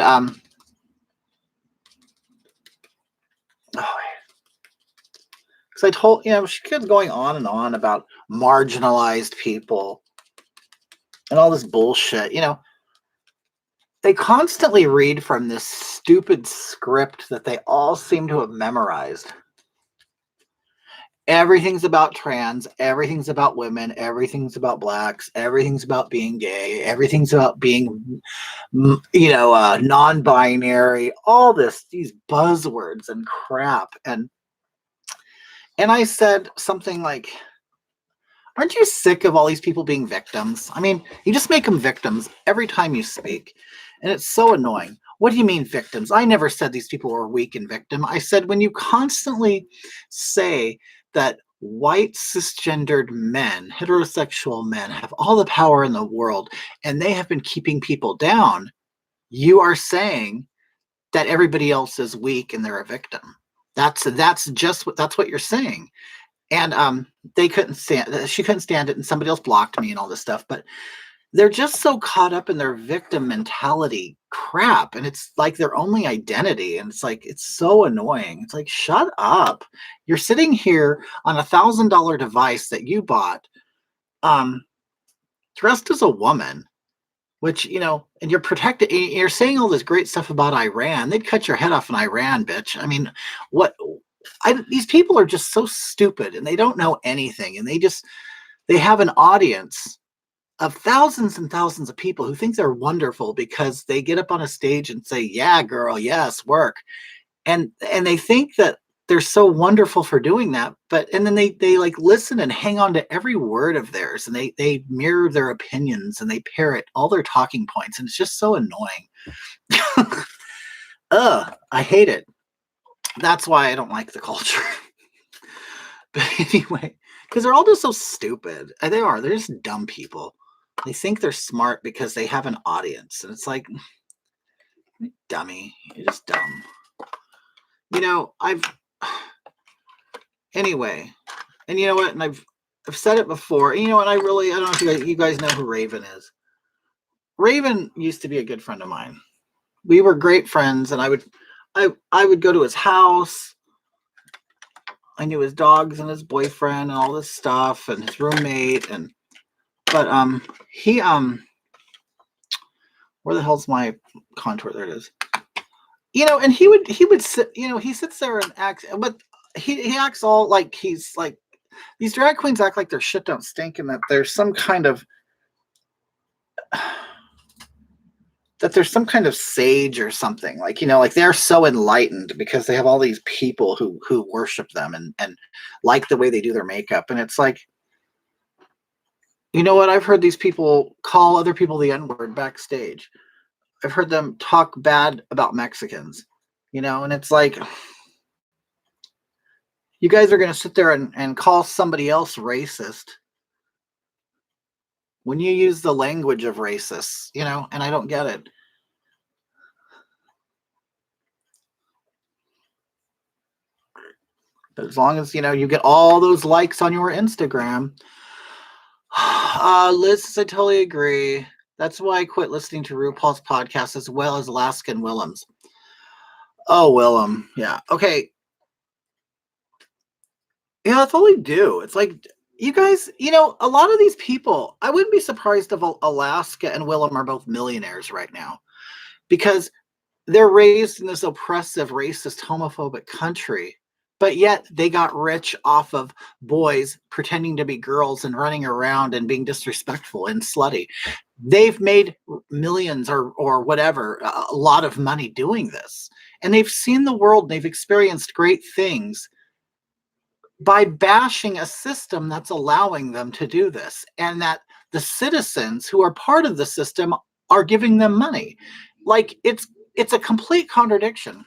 because I told, she kept going on and on about marginalized people and all this bullshit. They constantly read from this stupid script that they all seem to have memorized. Everything's about trans, everything's about women, everything's about blacks, everything's about being gay, everything's about being, non-binary, all these buzzwords and crap. And I said something like, aren't you sick of all these people being victims? I mean, you just make them victims every time you speak. And it's so annoying. What do you mean victims? I never said these people were weak and victim. I said when you constantly say that white cisgendered men, heterosexual men, have all the power in the world and they have been keeping people down, you are saying that everybody else is weak and they're a victim. That's what you're saying. And they couldn't stand she couldn't stand it, and somebody else blocked me and all this stuff. But they're just so caught up in their victim mentality crap, and it's like their only identity, and it's like it's so annoying. It's like, shut up. You're sitting here on $1,000 device that you bought, um dressed as a woman, which, and you're protected. You're saying all this great stuff about Iran. They'd cut your head off in Iran, bitch. I mean, what? These people are just so stupid, and they don't know anything, and they have an audience of thousands and thousands of people who think they're wonderful because they get up on a stage and say, "Yeah, girl, yes, work," and they think that they're so wonderful for doing that. And then they like listen and hang on to every word of theirs, and they mirror their opinions and they parrot all their talking points, and it's just so annoying. I hate it. That's why I don't like the culture. But anyway, because they're all just so stupid. They're just dumb people. They think they're smart because they have an audience, and it's like, dummy, you're just dumb. Anyway, and you know what? And I've said it before. And you know what? I don't know if you guys know who Raven is. Raven used to be a good friend of mine. We were great friends, and I would go to his house. I knew his dogs and his boyfriend and all this stuff, and his roommate. But he where the hell's my contour? There it is. And he would sit. He sits there and acts, but he acts all like he's like, these drag queens act like their shit don't stink, and that there's some kind of sage or something, like they're so enlightened because they have all these people who worship them and like the way they do their makeup. And it's like, you know what? I've heard these people call other people the N-word backstage. I've heard them talk bad about Mexicans, and it's like, you guys are going to sit there and call somebody else racist when you use the language of racists, and I don't get it. But as long as, you get all those likes on your Instagram. Liz, I totally agree. That's why I quit listening to RuPaul's podcast as well as Alaskan Willems. Oh, Willem. Yeah. Okay. Yeah, that's all they do. It's like, you guys, a lot of these people, I wouldn't be surprised if Alaska and Willem are both millionaires right now, because they're raised in this oppressive, racist, homophobic country, but yet they got rich off of boys pretending to be girls and running around and being disrespectful and slutty. They've made millions or whatever, a lot of money doing this. And they've seen the world, they've experienced great things by bashing a system that's allowing them to do this, and that the citizens who are part of the system are giving them money. Like, it's a complete contradiction,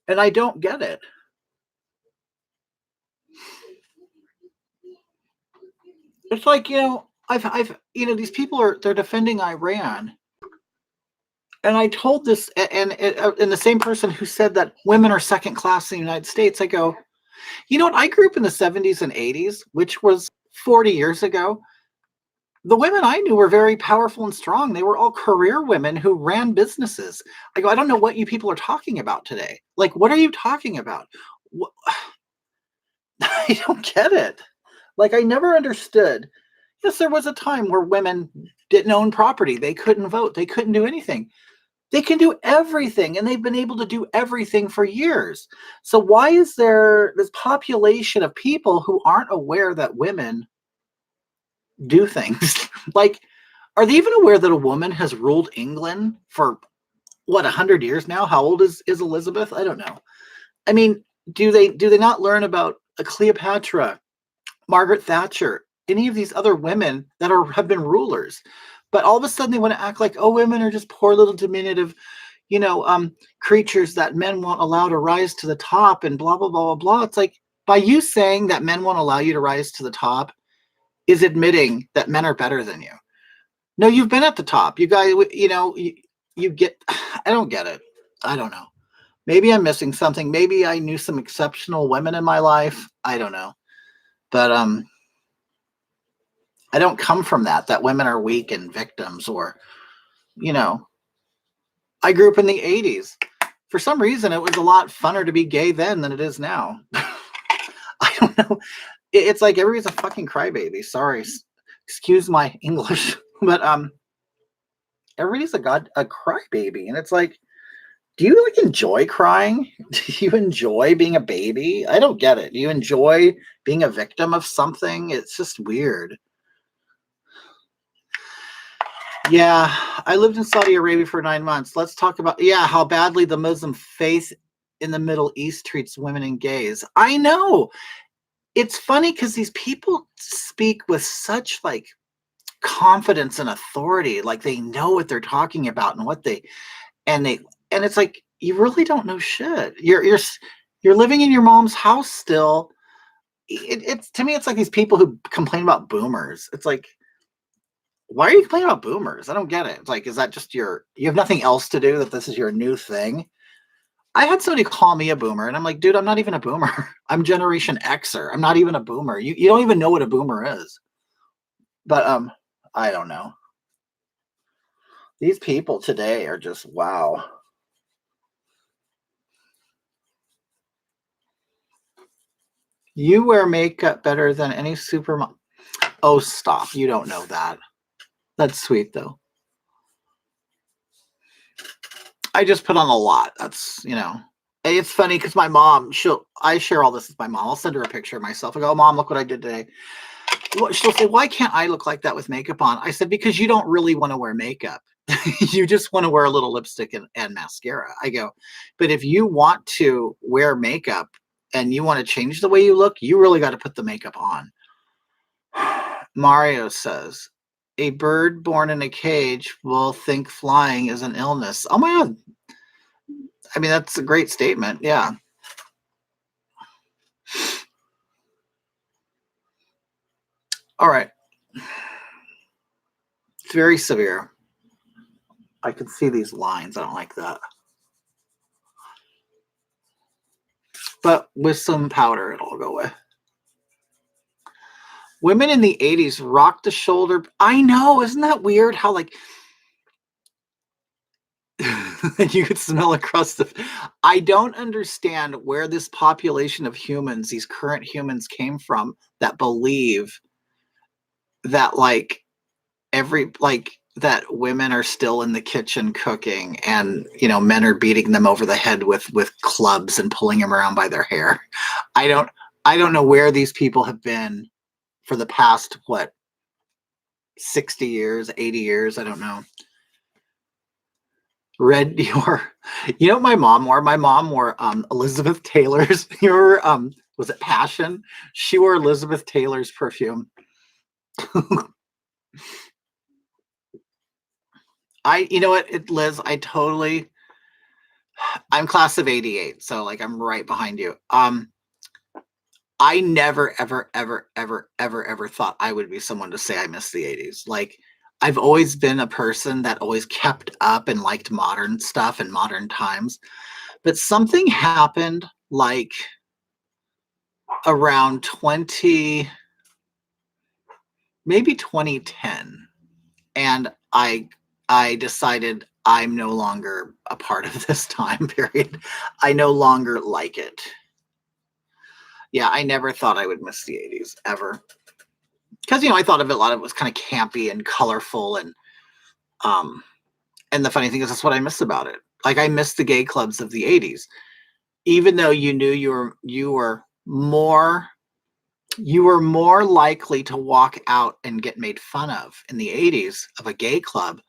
and I don't get it. It's like, I've these people they're defending Iran, and I told this, and the same person who said that women are second class in the United States, I go, you know what? I grew up in the 70s and 80s, which was 40 years ago. The women I knew were very powerful and strong. They were all career women who ran businesses. I go, I don't know what you people are talking about today. Like, what are you talking about? I don't get it. Like, I never understood. Yes, there was a time where women didn't own property. They couldn't vote. They couldn't do anything. They can do everything, and they've been able to do everything for years. So why is there this population of people who aren't aware that women do things? Like, are they even aware that a woman has ruled England for, 100 years now? How old is Elizabeth? I don't know. I mean, do they not learn about Cleopatra, Margaret Thatcher, any of these other women that have been rulers? But all of a sudden they want to act like, oh, women are just poor little diminutive, creatures that men won't allow to rise to the top and blah, blah, blah, blah, blah. It's like, by you saying that men won't allow you to rise to the top is admitting that men are better than you. No, you've been at the top. You guys, you get, I don't get it. I don't know. Maybe I'm missing something. Maybe I knew some exceptional women in my life. I don't know. But I don't come from that women are weak and victims, or, I grew up in the 80s. For some reason, it was a lot funner to be gay then than it is now. I don't know. It's like everybody's a fucking crybaby. Sorry. Excuse my English. But everybody's a crybaby. And it's like, do you like enjoy crying? Do you enjoy being a baby? I don't get it. Do you enjoy being a victim of something? It's just weird. Yeah, I lived in Saudi Arabia for 9 months. Let's talk about, how badly the Muslim faith in the Middle East treats women and gays. I know. It's funny because these people speak with such like confidence and authority, like they know what they're talking about and it's like, you really don't know shit. You're living in your mom's house still. It's to me, it's like these people who complain about boomers. It's like, why are you complaining about boomers? I don't get it. It's like, is that just you have nothing else to do, that this is your new thing? I had somebody call me a boomer, and I'm like, dude, I'm not even a boomer. I'm Generation Xer. I'm not even a boomer. You don't even know what a boomer is. But I don't know. These people today are just wow. You wear makeup better than any supermodel. Oh, stop. You don't know that. That's sweet, though. I just put on a lot. That's, it's funny because my mom, I share all this with my mom. I'll send her a picture of myself. I go, Mom, look what I did today. She'll say, why can't I look like that with makeup on? I said, because you don't really want to wear makeup. You just want to wear a little lipstick and mascara. I go, but if you want to wear makeup and you want to change the way you look, you really got to put the makeup on. Mario says, a bird born in a cage will think flying is an illness. Oh my God. I mean, that's a great statement. Yeah. All right. It's very severe. I can see these lines. I don't like that. But with some powder, it'll go away. Women in the 80s rocked the shoulder. I know. Isn't that weird how, like, you could smell across I don't understand where this population of humans, these current humans, came from that believe that, like, that women are still in the kitchen cooking and, men are beating them over the head with clubs and pulling them around by their hair. I don't know where these people have been for the past, 60 years, 80 years. I don't know. Red Dior. You know what my mom wore? My mom wore Elizabeth Taylor's. Was it Passion? She wore Elizabeth Taylor's perfume. You know what, Liz, I'm class of 88, so like I'm right behind you. I never, ever, ever, ever, ever, ever thought I would be someone to say I miss the 80s. Like, I've always been a person that always kept up and liked modern stuff and modern times. But something happened like around maybe 2010. And I decided I'm no longer a part of this time period. I no longer like it. Yeah, I never thought I would miss the 80s ever. Because, I thought of it, a lot of it was kind of campy and colorful, and the funny thing is, that's what I miss about it. Like, I miss the gay clubs of the 80s. Even though you knew you were more likely to walk out and get made fun of in the 80s of a gay club,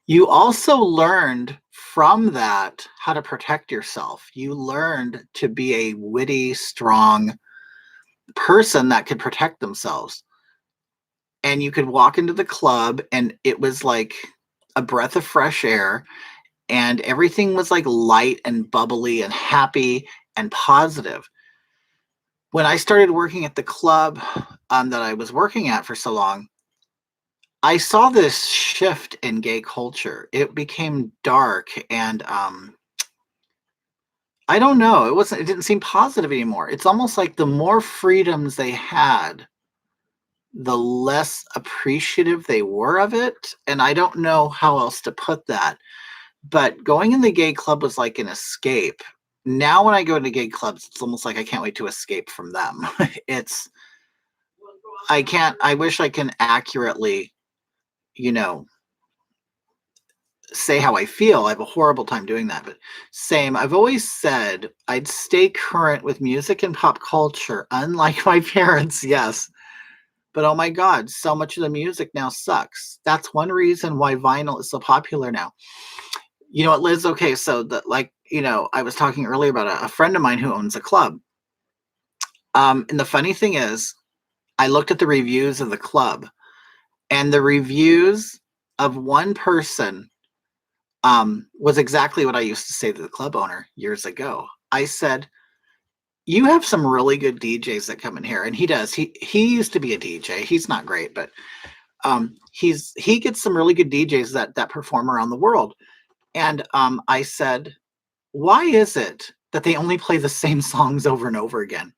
you also learned from that how to protect yourself. You learned to be a witty, strong person that could protect themselves. And you could walk into the club and it was like a breath of fresh air. and everything was like light and bubbly and happy and positive. When I started working at the club that I was working at for so long, I saw this shift in gay culture. It became dark and I don't know. It didn't seem positive anymore. It's almost like the more freedoms they had, the less appreciative they were of it. And I don't know how else to put that. But going in the gay club was like an escape. Now when I go to gay clubs, it's almost like I can't wait to escape from them. It's I wish I can accurately, you know, say how I feel. I have a horrible time doing that, but same. I've always said I'd stay current with music and pop culture, unlike my parents, yes. But oh my God, so much of the music now sucks. That's one reason why vinyl is so popular now. You know what, Liz? Okay, so I was talking earlier about a friend of mine who owns a club. And the funny thing is, I looked at the reviews of the club, and the reviews of one person was exactly what I used to say to the club owner years ago. I said, "You have some really good DJs that come in here," and he does. He used to be a DJ. He's not great, but he gets some really good DJs that perform around the world. And I said, "Why is it that they only play the same songs over and over again?"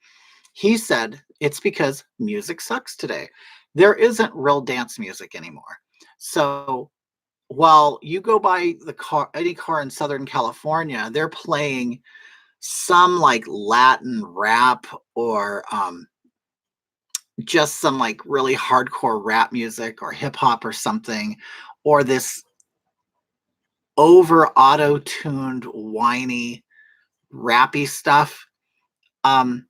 He said, "It's because music sucks today. There isn't real dance music anymore. So while you go by any car in Southern California, they're playing some like Latin rap or just some like really hardcore rap music or hip hop or something, or this over auto-tuned, whiny, rappy stuff. Um,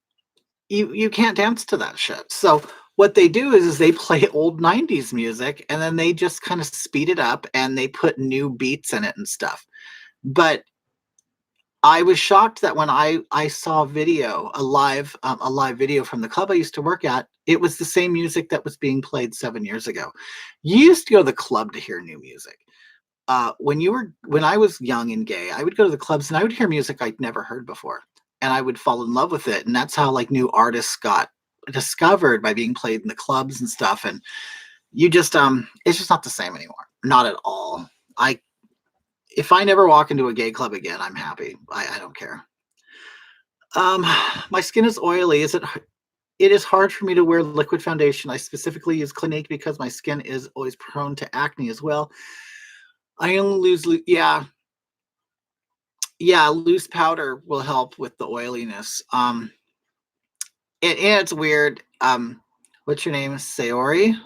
you can't dance to that shit. So what they do is they play old 90s music and then they just kind of speed it up and they put new beats in it and stuff. But I was shocked that when I saw a live video from the club I used to work at, it was the same music that was being played 7 years ago. You used to go to the club to hear new music. When I was young and gay, I would go to the clubs and I would hear music I'd never heard before, and I would fall in love with it. And that's how like new artists got discovered, by being played in the clubs and stuff. And it's just not the same anymore. Not at all. I If I never walk into a gay club again, I'm happy. I don't care. Um, my skin is oily. It is hard for me to wear liquid foundation. I specifically use Clinique because my skin is always prone to acne as well. I only yeah, loose powder will help with the oiliness. And it's weird. What's your name? Sayori?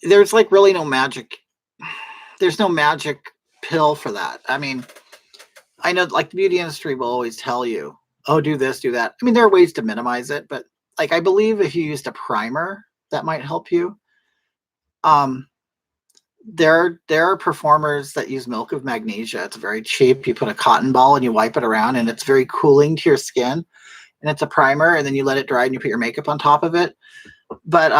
There's like really no magic. There's no magic pill for that. I mean, I know like the beauty industry will always tell you, oh, do this, do that. I mean, there are ways to minimize it, but like I believe if you used a primer, that might help you. Um, there are performers that use milk of magnesia. It's very cheap. You put a cotton ball and you wipe it around, and it's very cooling to your skin. And it's a primer, and then you let it dry and you put your makeup on top of it. But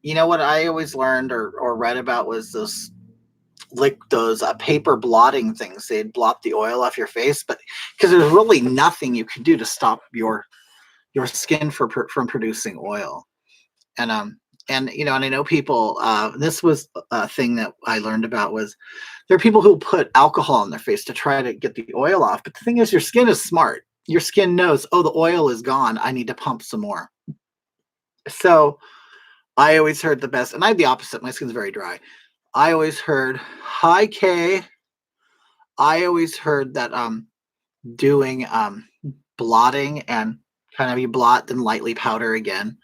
you know what I always learned or read about was those paper blotting things. They'd blot the oil off your face, but because there's really nothing you can do to stop your skin from producing oil. And and I know people. This was a thing that I learned about was there are people who put alcohol on their face to try to get the oil off. But the thing is, your skin is smart. Your skin knows, oh, the oil is gone. I need to pump some more. So I always heard the best, and I have the opposite. My skin's very dry. I always heard, hi Kay. I always heard that doing blotting and kind of you blot then lightly powder again.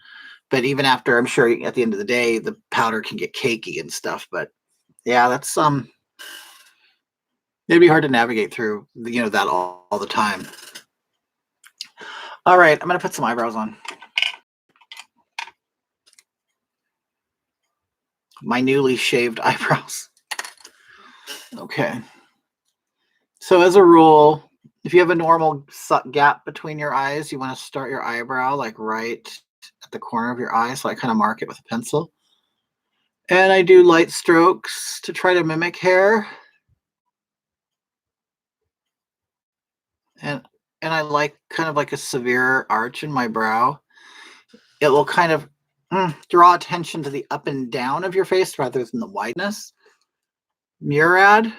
But even after, I'm sure at the end of the day, the powder can get cakey and stuff. But yeah, that's it'd be hard to navigate through, that all the time. All right, I'm gonna put some eyebrows on. My newly shaved eyebrows. Okay. So as a rule, if you have a normal gap between your eyes, you want to start your eyebrow like right at the corner of your eye. So I kind of mark it with a pencil. And I do light strokes to try to mimic hair. and I like kind of like a severe arch in my brow. It will kind of draw attention to the up and down of your face rather than the wideness. Murad.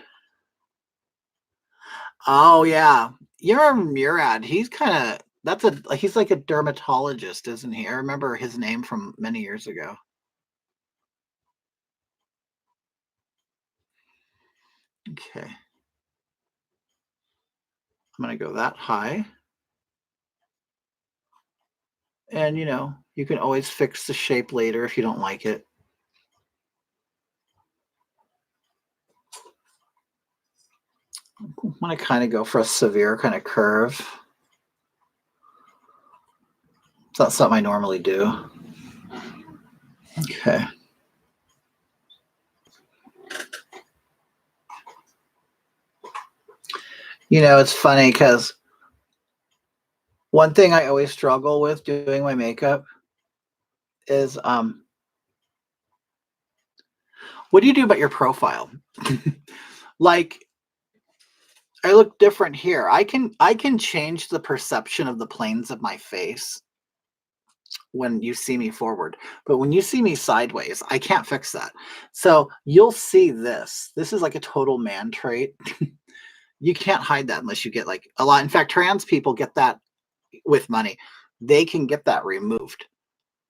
Oh yeah, you remember Murad? He's kind of he's like a dermatologist, isn't he? I remember his name from many years ago. Okay, I'm gonna go that high, and you can always fix the shape later if you don't like it. I'm gonna kind of go for a severe kind of curve. It's not something I normally do. Okay. It's funny because one thing I always struggle with doing my makeup is what do you do about your profile? Like I look different here. I can change the perception of the planes of my face when you see me forward, but when you see me sideways, I can't fix that. So you'll see this. This is like a total man trait. You can't hide that unless you get like a lot. In fact, trans people get that with money. They can get that removed.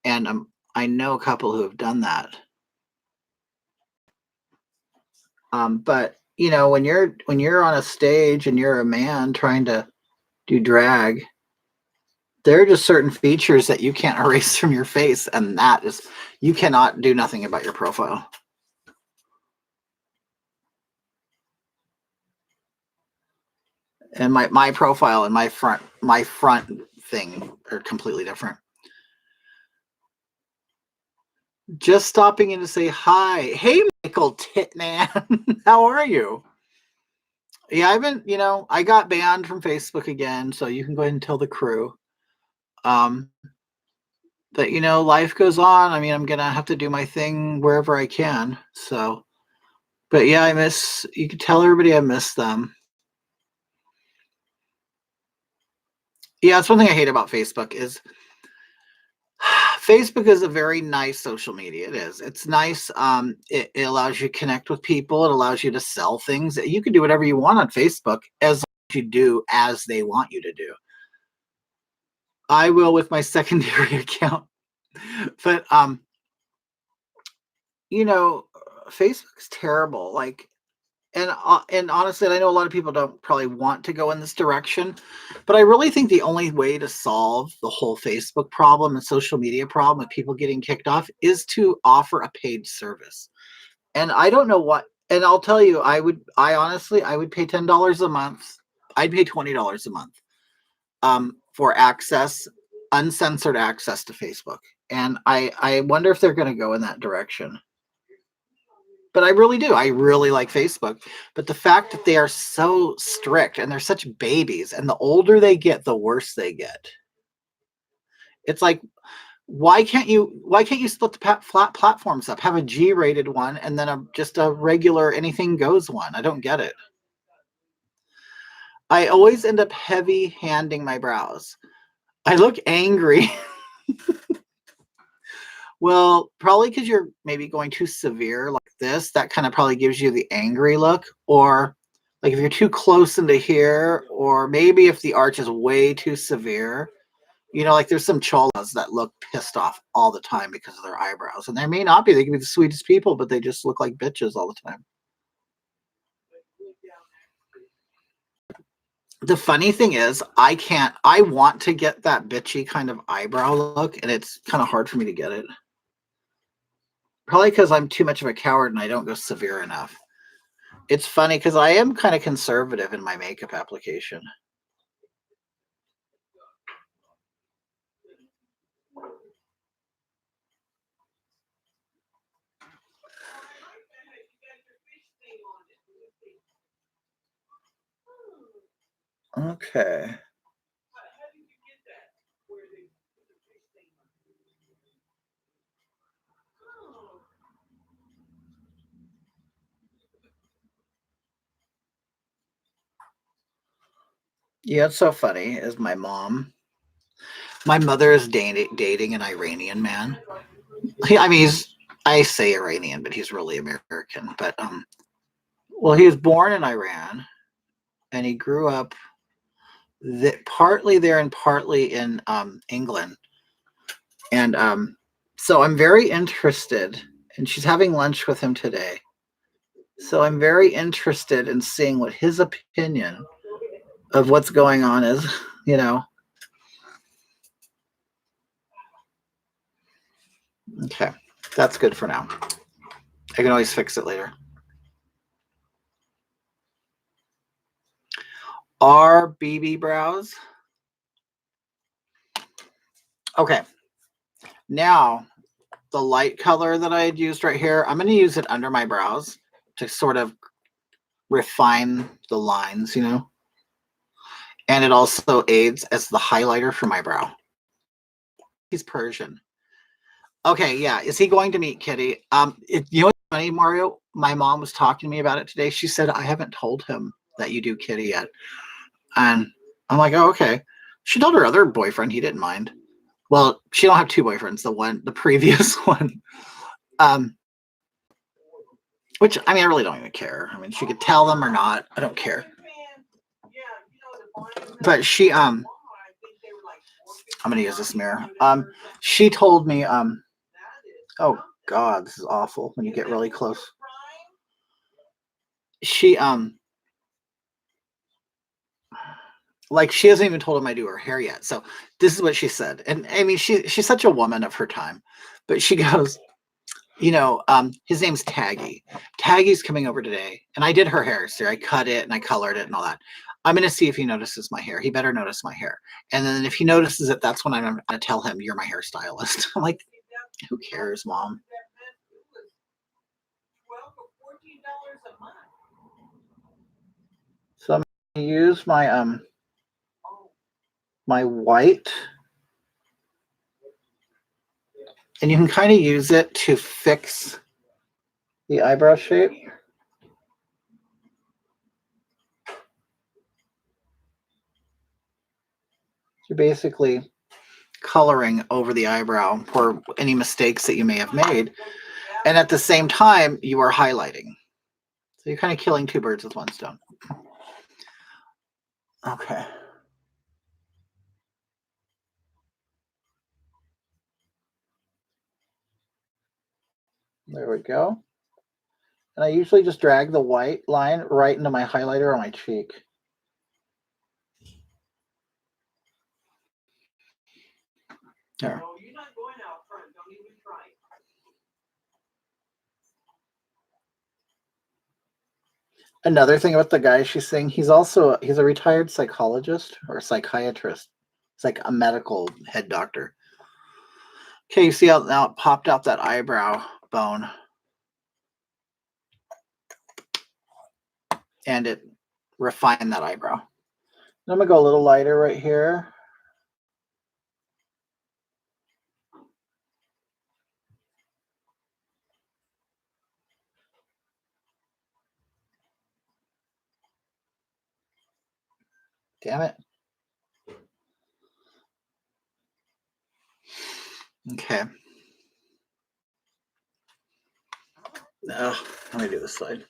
And I know a couple who have done that. But when you're on a stage and you're a man trying to do drag, there are just certain features that you can't erase from your face, and that is you cannot do nothing about your profile. And my profile and my front thing are completely different. Just stopping in to say hi. Hey, Michael Titman. How are you? Yeah, I got banned from Facebook again, so you can go ahead and tell the crew. Um, but life goes on. I mean, I'm gonna have to do my thing wherever I can. So, but yeah, you can tell everybody I miss them. Yeah, that's one thing I hate about Facebook is Facebook is a very nice social media. It is. It's nice. It allows you to connect with people. It allows you to sell things. You can do whatever you want on Facebook as long as you do as they want you to do. I will with my secondary account, but you know, Facebook's terrible. Like, and honestly, I know a lot of people don't probably want to go in this direction, but I really think the only way to solve the whole Facebook problem and social media problem of people getting kicked off is to offer a paid service. And I don't know what. And I'll tell you, I honestly, I would pay $10 a month. I'd pay $20 a month for access, uncensored access to Facebook. And I wonder if they're going to go in that direction. But I really do. I really like Facebook. But the fact that they are so strict and they're such babies, and the older they get, the worse they get. It's like, why can't you split the flat platforms up? Have a G-rated one and then just a regular anything goes one. I don't get it. I always end up heavy handing my brows. I look angry. Well, probably because you're maybe going too severe like this. That kind of probably gives you the angry look. Or like if you're too close into here, or maybe if the arch is way too severe. Like there's some cholas that look pissed off all the time because of their eyebrows. And they may not be. They can be the sweetest people, but they just look like bitches all the time. The funny thing is, I want to get that bitchy kind of eyebrow look, and it's kind of hard for me to get it. Probably because I'm too much of a coward and I don't go severe enough. It's funny because I am kind of conservative in my makeup application. Okay. Yeah, it's so funny is my mom. My mother is dating an Iranian man. I mean, I say Iranian, but he's really American. But well, he was born in Iran, and he grew up partly there and partly in England. And so I'm very interested, and she's having lunch with him today. So I'm very interested in seeing what his opinion of what's going on is, you know. Okay, that's good for now. I can always fix it later. Our BB brows. Okay, now the light color that I had used right here, I'm going to use it under my brows to sort of refine the lines, you know. And it also aids as the highlighter for my brow. He's Persian. Okay, yeah. Is he going to meet Kitty? You know what's funny, Mario? My mom was talking to me about it today. She said, I haven't told him that you do Kitty yet. And I'm like, oh, okay. She told her other boyfriend he didn't mind. Well, she don't have two boyfriends, the previous one. Which, I mean, I really don't even care. I mean, she could tell them or not. I don't care. But she, I'm gonna use this mirror. She told me, oh God, this is awful when you get really close. She, like she hasn't even told him I do her hair yet. So this is what she said. And I mean, she's such a woman of her time, but she goes, you know, his name's Taggy. Taggy's coming over today, and I did her hair. So I cut it and I colored it and all that. I'm going to see if he notices my hair. He better notice my hair. And then if he notices it, that's when I'm going to tell him you're my hairstylist. I'm like, who cares, Mom? So I'm going to use my my white, and you can kind of use it to fix the eyebrow shape. You're basically coloring over the eyebrow for any mistakes that you may have made. And at the same time, you are highlighting. So you're kind of killing two birds with one stone. Okay. There we go. And I usually just drag the white line right into my highlighter on my cheek. There. Another thing about the guy she's saying, he's a retired psychologist or psychiatrist. It's like a medical head doctor. Okay, you see how now it popped out that eyebrow bone. And it refined that eyebrow. I'm gonna go a little lighter right here. Damn it. Okay. No, let me do this side.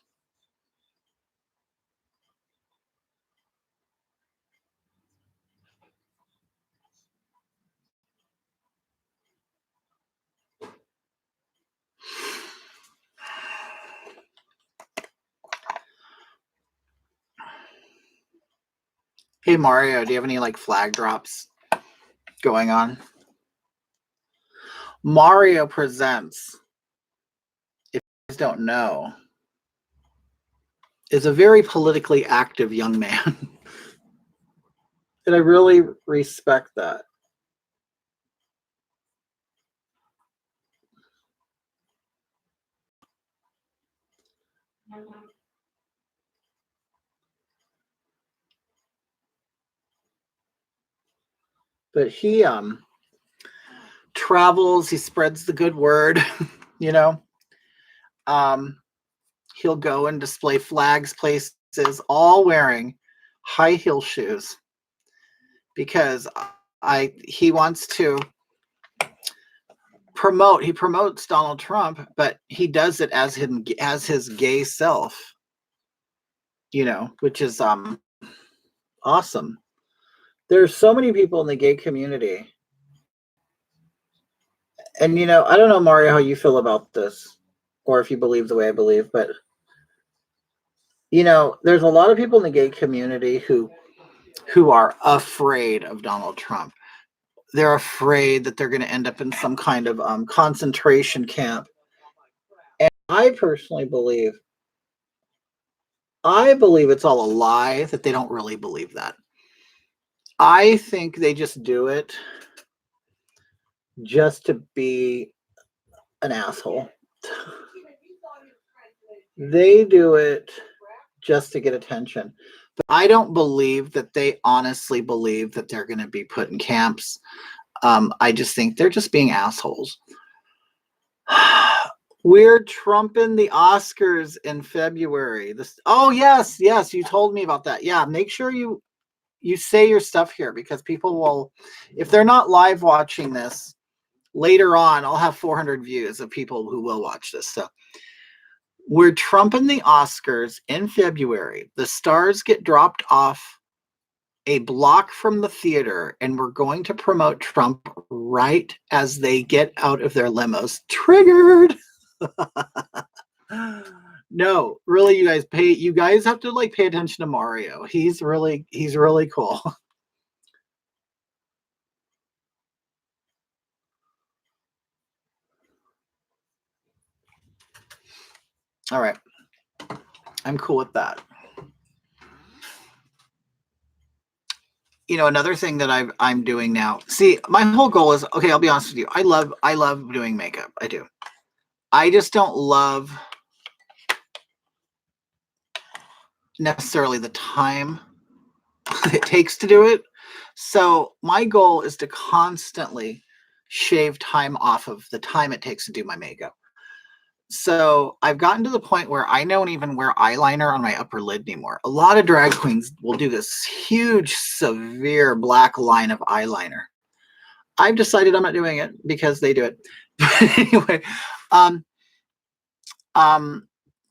Hey Mario, do you have any like flag drops going on? Mario Presents, if you guys don't know, is a very politically active young man. And I really respect that. But he travels, he spreads the good word, you know. He'll go and display flags places, all wearing high heel shoes. because he wants to he promotes Donald Trump, but he does it as his gay self, which is awesome. There's so many people in the gay community. And I don't know, Mario, how you feel about this, or if you believe the way I believe, but there's a lot of people in the gay community who are afraid of Donald Trump. They're afraid that they're going to end up in some kind of concentration camp. And I personally believe it's all a lie, that they don't really believe that. I think they just do it just to be an asshole. They do it just to get attention. But I don't believe that they honestly believe that they're going to be put in camps. I just think they're just being assholes. We're trumping the Oscars in February. Oh, yes, you told me about that. Yeah, make sure you say your stuff here, because people will, if they're not live watching this, later on, I'll have 400 views of people who will watch this. So we're trumping the Oscars in February. The stars get dropped off a block from the theater, and we're going to promote Trump right as they get out of their limos. Triggered. No, really, you guys have to pay attention to Mario. He's really cool. All right. I'm cool with that. Another thing that I'm doing now. See, my whole goal is, okay, I'll be honest with you. I love doing makeup. I do. I just don't love necessarily the time it takes to do it. So my goal is to constantly shave time off of the time it takes to do my makeup. So I've gotten to the point where I don't even wear eyeliner on my upper lid anymore. A lot of drag queens will do this huge, severe black line of eyeliner. I've decided I'm not doing it because they do it. But anyway,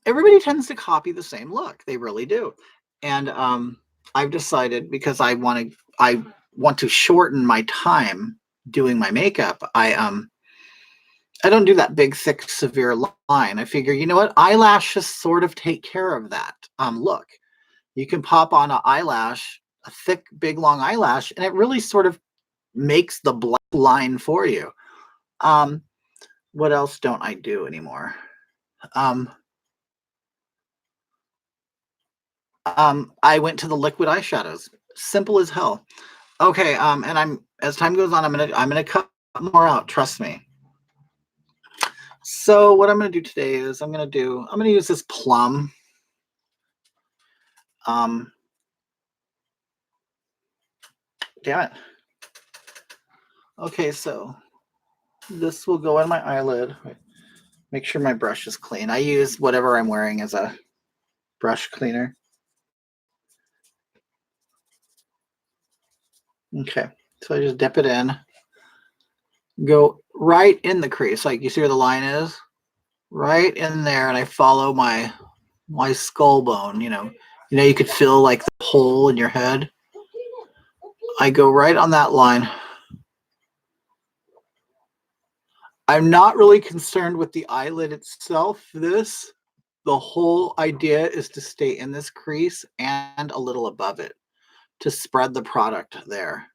everybody tends to copy the same look. They really do. And I've decided, because I want to shorten my time doing my makeup, I don't do that big, thick, severe line. I figure, you know what? Eyelashes sort of take care of that look. You can pop on an eyelash, a thick, big, long eyelash, and it really sort of makes the black line for you. What else don't I do anymore? I went to the liquid eyeshadows. Simple as hell. Okay, and as time goes on, I'm gonna cut more out. Trust me. So what I'm gonna do today is I'm gonna use this plum. Damn it. Okay, so this will go on my eyelid. Make sure my brush is clean. I use whatever I'm wearing as a brush cleaner. Okay, so I just dip it in. Go right in the crease, like you see where the line is? Right in there, and I follow my skull bone, you could feel like the hole in your head. I go right on that line. I'm not really concerned with the eyelid itself. The whole idea is to stay in this crease and a little above it to spread the product there.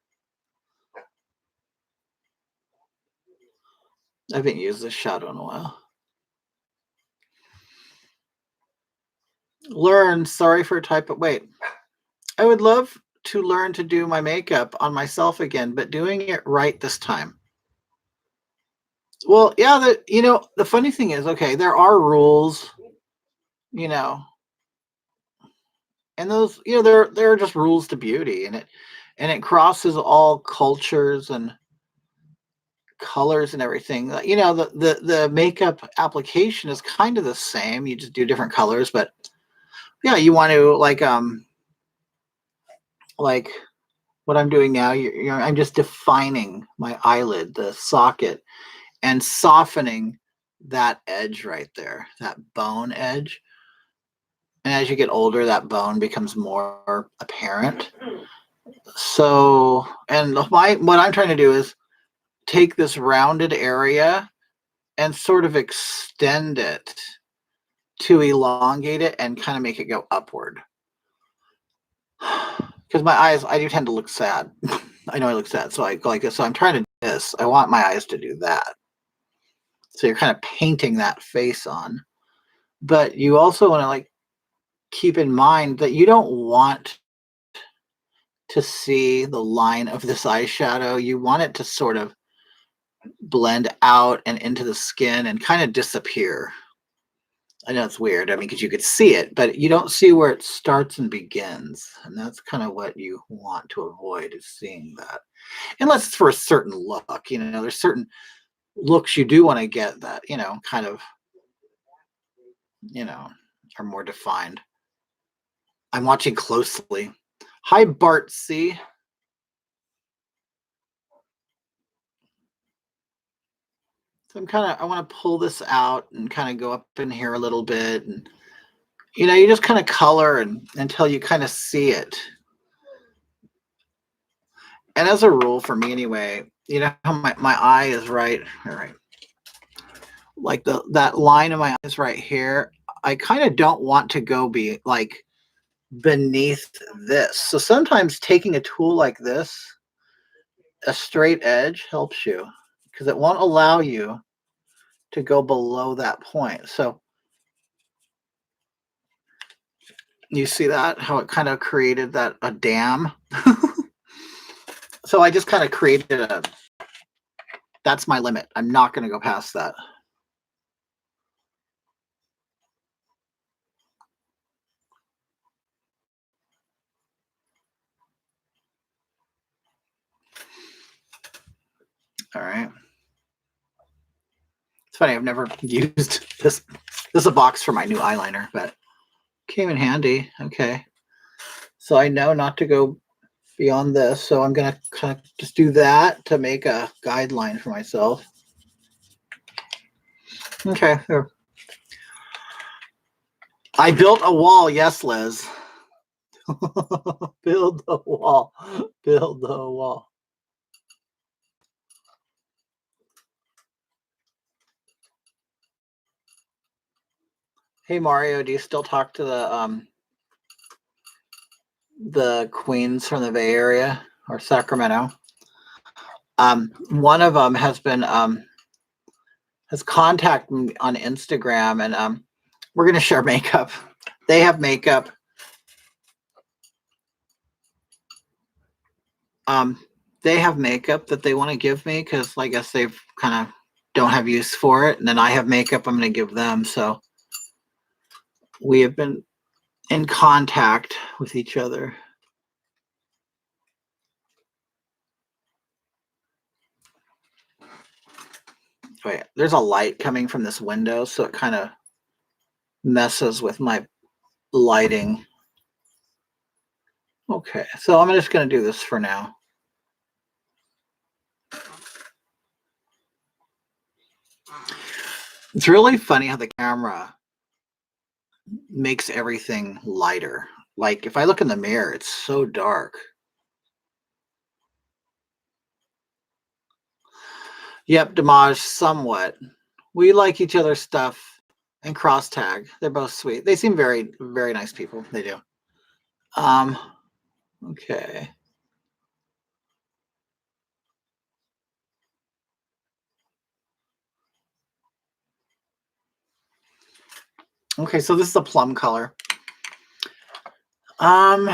I haven't used this shadow in a while. Sorry for type, but wait. I would love to learn to do my makeup on myself again, but doing it right this time. Well, yeah, the funny thing is, okay, there are rules, and those, there are just rules to beauty, and it crosses all cultures and colors and everything. The makeup application is kind of the same. You just do different colors, but yeah, you want to like what I'm doing now, I'm just defining my eyelid, the socket, and softening that edge right there, that bone edge. And as you get older, that bone becomes more apparent. So, and what I'm trying to do is take this rounded area and sort of extend it to elongate it and kind of make it go upward. Because my eyes, I do tend to look sad. I know I look sad, so I go like this. So I'm trying to do this. I want my eyes to do that. So you're kind of painting that face on. But you also want to like keep in mind that you don't want to see the line of this eyeshadow. You want it to sort of blend out and into the skin and kind of disappear. I know it's weird. I mean, because you could see it, but you don't see where it starts and begins. And that's kind of what you want to avoid, is seeing that. Unless it's for a certain look. You know, there's certain looks you do want to get that, you know, kind of, you know, are more defined. I'm watching closely. Hi, Bart C. So I want to pull this out and kind of go up in here a little bit. And, you know, you just kind of color until you kind of see it. And as a rule for me anyway, you know how my eye is right, all right. Like that line of my eye is right here. I kind of don't want to go be like beneath this. So sometimes taking a tool like this, a straight edge, helps you because it won't allow you to go below that point. So you see that, how it kind of created a dam. So I just kind of created that's my limit. I'm not going to go past that. All right. It's funny, I've never used this. This is a box for my new eyeliner, but came in handy. Okay. So I know not to go beyond this. So I'm going to kind of just do that to make a guideline for myself. Okay. There. I built a wall. Yes, Liz. Build the wall. Build the wall. Hey, Mario, do you still talk to the queens from the Bay Area or Sacramento? One of them has been has contacted me on Instagram, and we're going to share makeup. They have makeup. They have makeup that they want to give me because I guess they've kind of don't have use for it. And then I have makeup I'm going to give them. So we have been in contact with each other. Wait, there's a light coming from this window, so it kind of messes with my lighting. Okay, so I'm just going to do this for now. It's really funny how the camera makes everything lighter. Like if I look in the mirror, it's so dark. Yep, Damage, somewhat. We like each other's stuff and cross tag. They're both sweet. They seem very, very nice people. They do. Okay. Okay, so this is a plum color. Now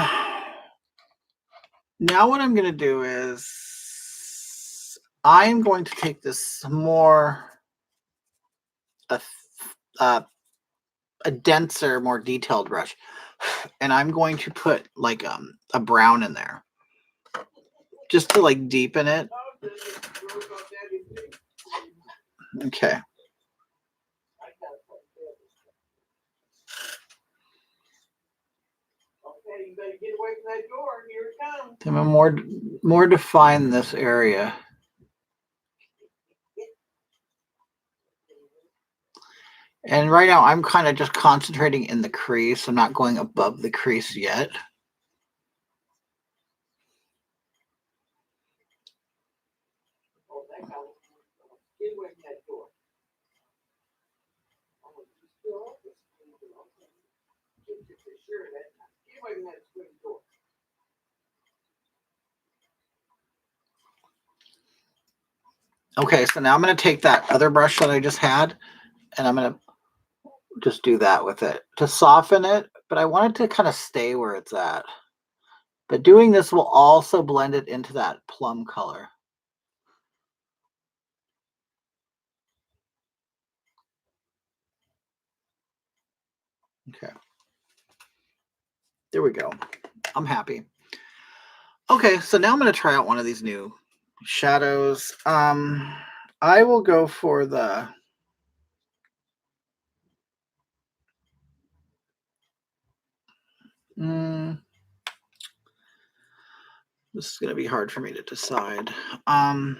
what I'm going to do is I'm going to take this more a denser, more detailed brush, and I'm going to put like a brown in there just to like deepen it. Okay.
You better get away from that door. Here it comes.
I'm gonna more define this area. And right now I'm kind of just concentrating in the crease. I'm not going above the crease yet.
Oh, that guy was get away from that door. I'm gonna just fill up this thing. Get you for sure that time. Get away from that swing door.
Okay, so now I'm going to take that other brush that I just had, and I'm going to just do that with it to soften it, but I want it to kind of stay where it's at. But doing this will also blend it into that plum color. Okay. There we go. I'm happy. Okay, so now I'm going to try out one of these new shadows. I will go for the this is going to be hard for me to decide. I'll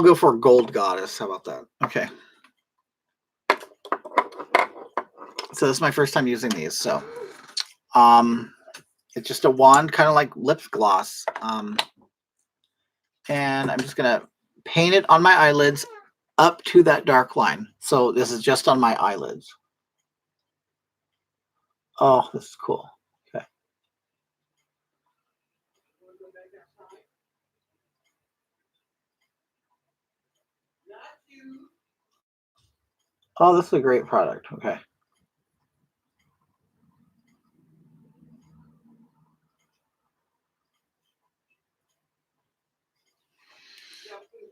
go for Gold Goddess. How about that? Okay. So this is my first time using these. So it's just a wand, kind of like lip gloss. And I'm just going to paint it on my eyelids up to that dark line. So this is just on my eyelids. Oh, this is cool. Okay. Oh, this is a great product. Okay.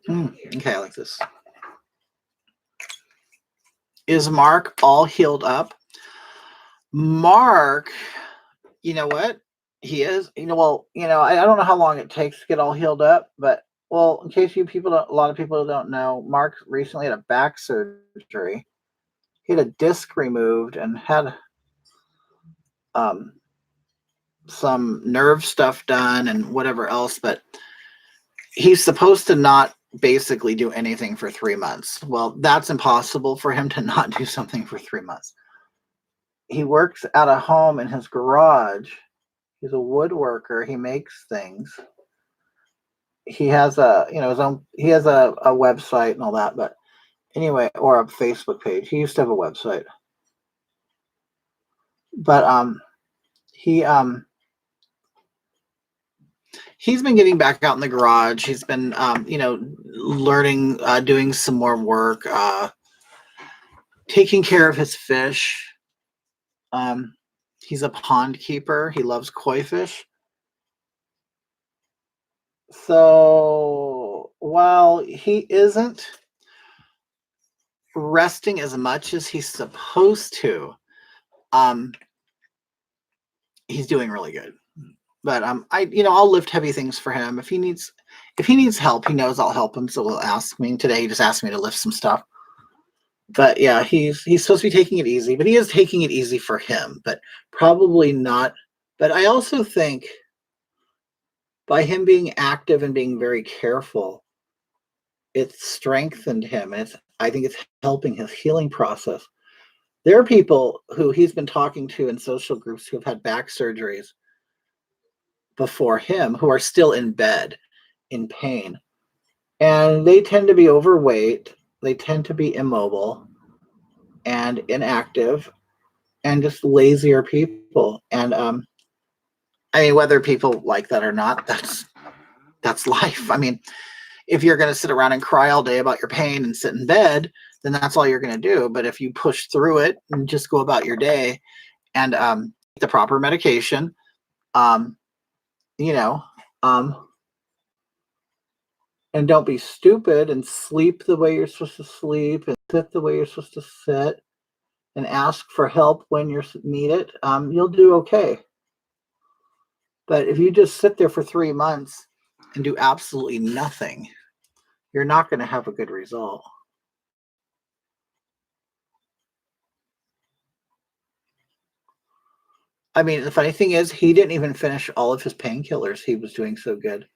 Okay, I like this. Is Mark all healed up? Mark, you know what? He is. I don't know how long it takes to get all healed up, but well, in case a lot of people don't know, Mark recently had a back surgery. He had a disc removed and had some nerve stuff done and whatever else, but he's supposed to not basically do anything for 3 months. Well, that's impossible for him to not do something for 3 months. He works at a home in his garage. He's a woodworker. He makes things. He has a website and all that, but anyway, or a Facebook page. He used to have a website. But he's been getting back out in the garage. He's been learning, doing some more work, taking care of his fish. He's a pond keeper. He loves koi fish. So while he isn't resting as much as he's supposed to, he's doing really good. But I'll lift heavy things for him. If he needs help, he knows I'll help him. So he'll ask me. Today he just asked me to lift some stuff. But yeah, he's supposed to be taking it easy, but he is taking it easy for him, but probably not. But I also think by him being active and being very careful, it's strengthened him. And I think it's helping his healing process. There are people who he's been talking to in social groups who have had back surgeries before him who are still in bed in pain. And they tend to be overweight. They tend to be immobile and inactive and just lazier people. And whether people like that or not, that's life. I mean, if you're going to sit around and cry all day about your pain and sit in bed, then that's all you're going to do. But if you push through it and just go about your day and take the proper medication, and don't be stupid and sleep the way you're supposed to sleep and sit the way you're supposed to sit and ask for help when you need it, you'll do okay. But if you just sit there for 3 months and do absolutely nothing, you're not going to have a good result. I mean, the funny thing is, he didn't even finish all of his painkillers. He was doing so good.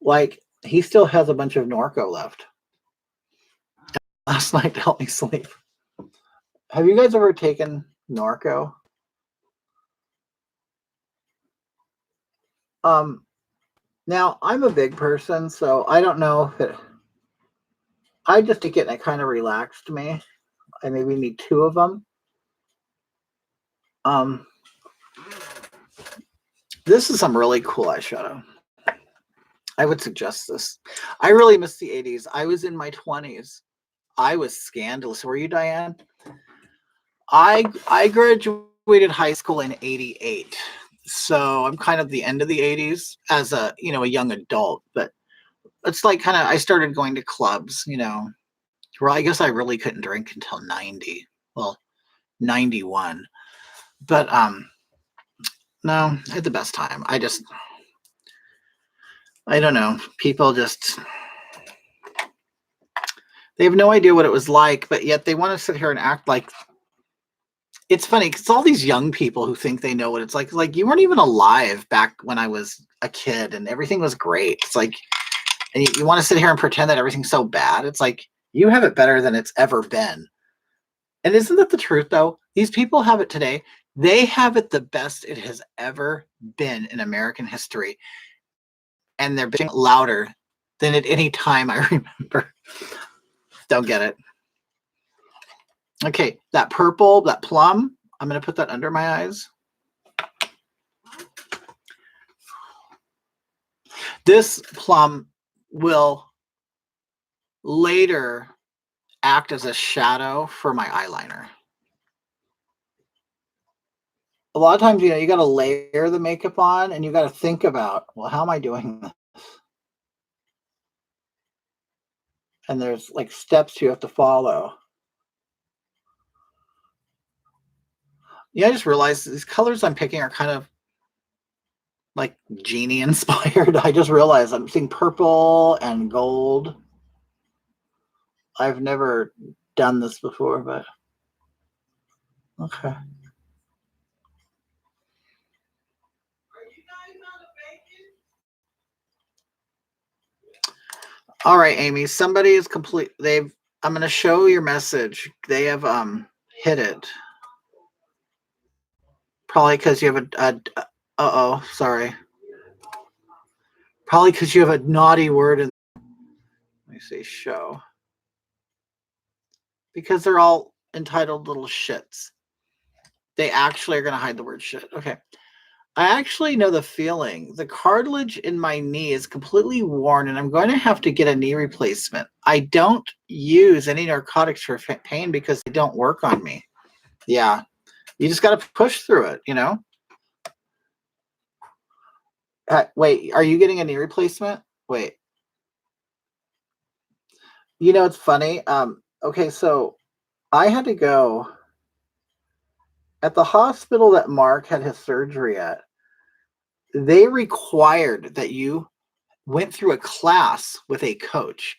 Like, he still has a bunch of Norco left. Last night to help me sleep. Have you guys ever taken Norco? Now I'm a big person, so I don't know if it. I just take it and it kind of relaxed me. I maybe need 2 of them. This is some really cool eyeshadow. I would suggest this. I really miss the 80s. I was in my 20s. I was scandalous. Were you, Diane? I graduated high school in 88. So I'm kind of the end of the 80s as a young adult, but it's like kind of I started going to clubs, where I guess I really couldn't drink until 90. Well, 91. But no, I had the best time. I don't know. People just they have no idea what it was like, but yet they want to sit here and act like it's funny because all these young people who think they know what it's like. Like, you weren't even alive back when I was a kid and everything was great. It's like, and you want to sit here and pretend that everything's so bad. It's like, you have it better than it's ever been. And isn't that the truth, though? These people have it today. They have it the best it has ever been in American history. And they're bitching louder than at any time I remember. Don't get it. Okay, that purple, that plum, I'm going to put that under my eyes. This plum will later act as a shadow for my eyeliner. A lot of times, you got to layer the makeup on and you got to think about, well, how am I doing this? And there's like steps you have to follow. Yeah, I just realized these colors I'm picking are kind of like genie inspired. I just realized I'm seeing purple and gold. I've never done this before, but okay.
Are you guys on the bacon?
All right, Amy, somebody is complete. I'm going to show your message. They have hit it. Probably because you have sorry. Probably because you have a naughty word in. Let me see, show. Because they're all entitled little shits. They actually are going to hide the word shit. Okay. I actually know the feeling. The cartilage in my knee is completely worn and I'm going to have to get a knee replacement. I don't use any narcotics for pain because they don't work on me. Yeah. You just got to push through it, Wait, are you getting a knee replacement? Wait. It's funny. Okay, so I had to go at the hospital that Mark had his surgery at. They required that you went through a class with a coach.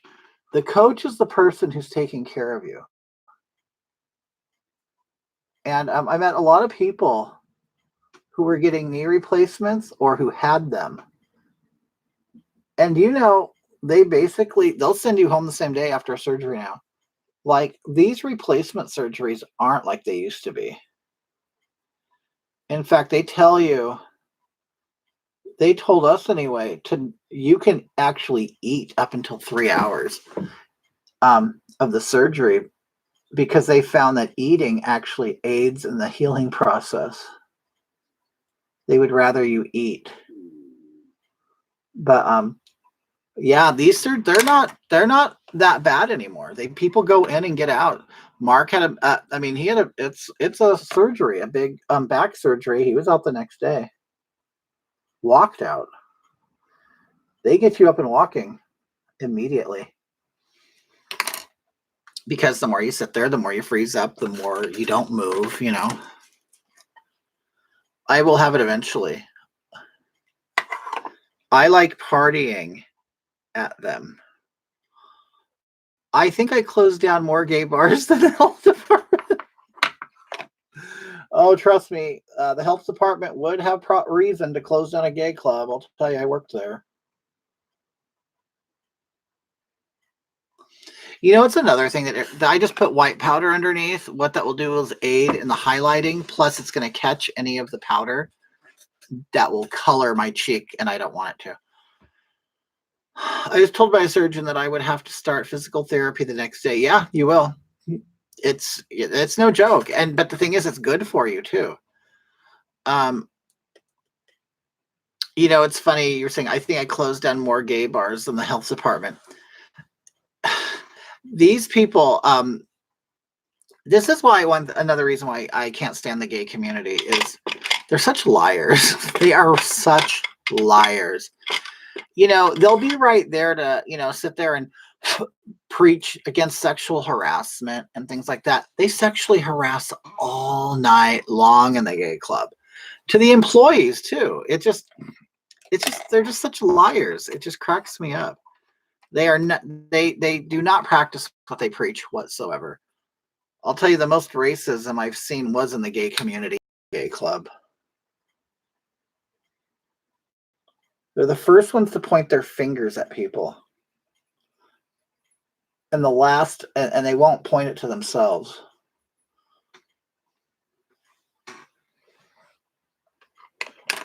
The coach is the person who's taking care of you. And I met a lot of people who were getting knee replacements or who had them. And they'll send you home the same day after surgery now. Like, these replacement surgeries aren't like they used to be. In fact, they told us anyway, you can actually eat up until 3 hours of the surgery because they found that eating actually aids in the healing process. They would rather you eat. But yeah, they're not that bad anymore. People go in and get out. Mark had it's a surgery, a big back surgery. He was out the next day. Walked out. They get you up and walking immediately. Because the more you sit there, the more you freeze up, the more you don't move, I will have it eventually. I like partying at them. I think I closed down more gay bars than the health department. Oh, trust me, the health department would have reason to close down a gay club. I'll tell you, I worked there. You know, it's another thing that I just put white powder underneath. What that will do is aid in the highlighting. Plus, it's going to catch any of the powder that will color my cheek, and I don't want it to. I was told by a surgeon that I would have to start physical therapy the next day. Yeah, you will. It's no joke. But the thing is, it's good for you too. You know, it's funny you're saying I think I closed down more gay bars than the health department. These people, this is why another reason why I can't stand the gay community is they're such liars. They are such liars. You know, they'll be right there to, you know, sit there and preach against sexual harassment and things like that. They sexually harass all night long in the gay club to the employees too. They're just such liars. It just cracks me up. They are not, they do not practice what they preach whatsoever. I'll tell you, the most racism I've seen was in the gay community, gay club. They're the first ones to point their fingers at people. And the last, and they won't point it to themselves.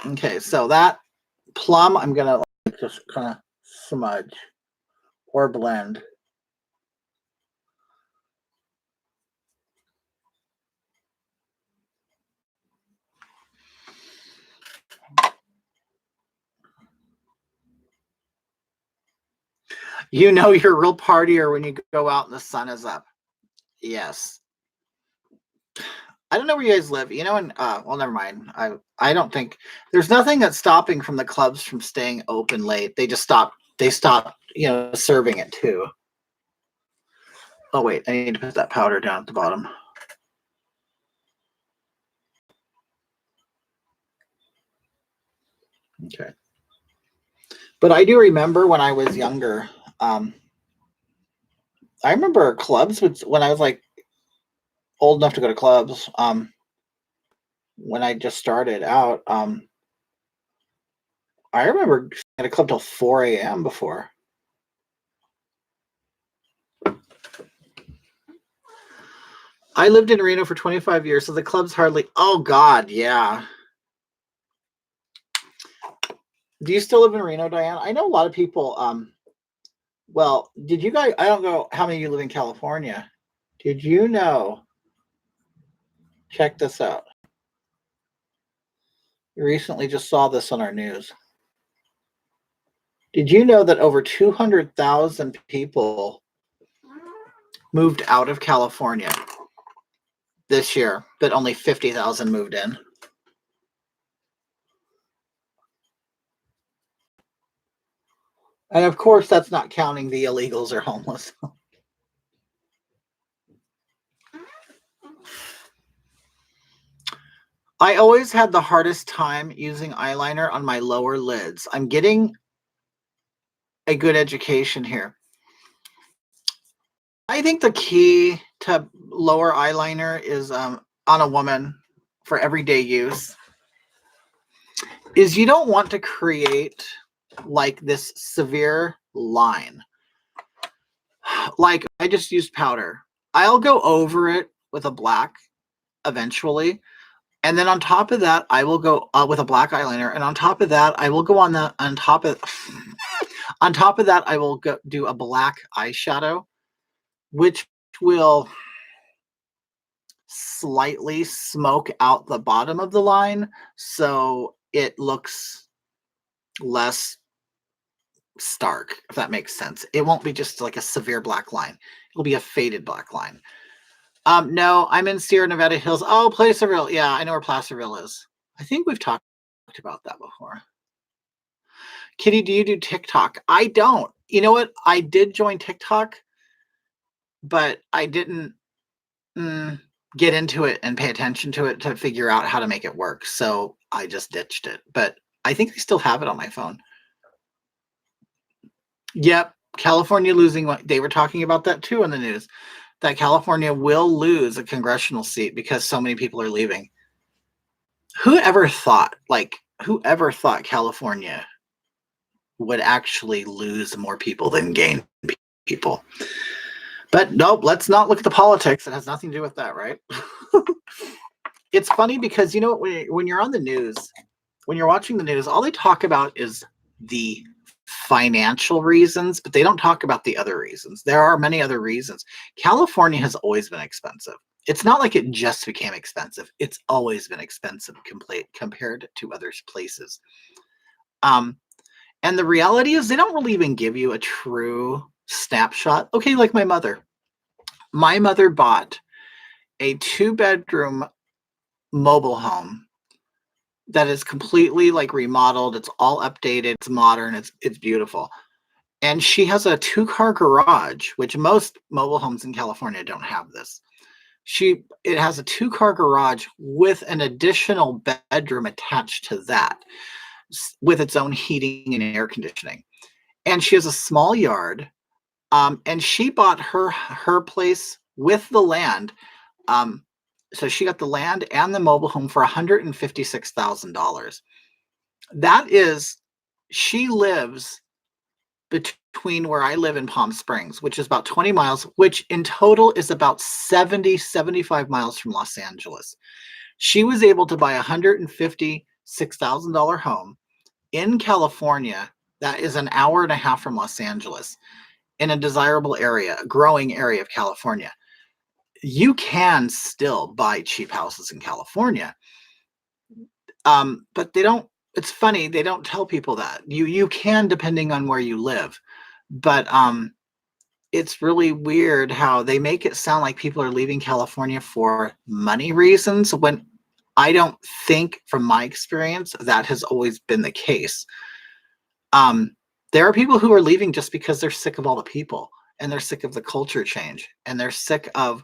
Okay, so that plum, I'm going to just kind of smudge or blend. You know you're a real partier when you go out and the sun is up. Yes. I don't know where you guys live. You know, and well, never mind. I don't think there's nothing that's stopping from the clubs from staying open late. They just stopped. They stopped, you know, serving it too. Oh wait, I need to put that powder down at the bottom. Okay. But I do remember when I was younger. I remember clubs when I was like old enough to go to clubs. When I just started out, I remember at a club till 4 a.m. before. I lived in Reno for 25 years, so the club's hardly. Oh God, yeah. Do you still live in Reno, Diane? I know a lot of people. Well, did you guys? I don't know how many of you live in California. Did you know? Check this out. We recently just saw this on our news. Did you know that over 200,000 people moved out of California this year, but only 50,000 moved in? And of course, that's not counting the illegals or homeless. I always had the hardest time using eyeliner on my lower lids. I'm getting a good education here. I think the key to lower eyeliner is on a woman for everyday use is you don't want to create like this severe line. Like I just used powder. I'll go over it with a black eventually. And then on top of that, I will go with a black eyeliner. And on top of that, I will go on top of that, I will go do a black eyeshadow, which will slightly smoke out the bottom of the line so it looks less stark, if that makes sense. It won't be just like a severe black line. It'll be a faded black line. No, I'm in Sierra Nevada Hills. Oh, Placerville. Yeah, I know where Placerville is. I think we've talked about that before. Kitty, do you do TikTok? I don't. You know what? I did join TikTok, but I didn't get into it and pay attention to it to figure out how to make it work. So I just ditched it. But I think I still have it on my phone. Yep. California losing. They were talking about that too in the news, that California will lose a congressional seat because so many people are leaving. whoever thought California would actually lose more people than gain people? But nope, let's not look at the politics. It has nothing to do with that, right? It's funny because you know when you're on the news, when you're watching the news, all they talk about is the financial reasons, but they don't talk about the other reasons. There are many other reasons. California has always been expensive. It's not like it just became expensive. It's always been expensive compared to other places. Um, and the reality is they don't really even give you a true snapshot. Okay, like my mother. My mother bought a 2-bedroom mobile home that is completely like remodeled. It's all updated. It's modern. It's beautiful. And she has a 2-car garage, which most mobile homes in California don't have this. It has a 2-car garage with an additional bedroom attached to that, with its own heating and air conditioning. And she has a small yard. And she bought her place with the land. So she got the land and the mobile home for $156,000. That is, she lives between where I live in Palm Springs, which is about 20 miles, which in total is about 75 miles from Los Angeles. She was able to buy a $156,000 home in California that is an hour and a half from Los Angeles, in a desirable area, a growing area of California. You can still buy cheap houses in California. But they don't, it's funny, they don't tell people that. You can, depending on where you live. But it's really weird how they make it sound like people are leaving California for money reasons, when I don't think, from my experience, that has always been the case. There are people who are leaving just because they're sick of all the people, and they're sick of the culture change, and they're sick of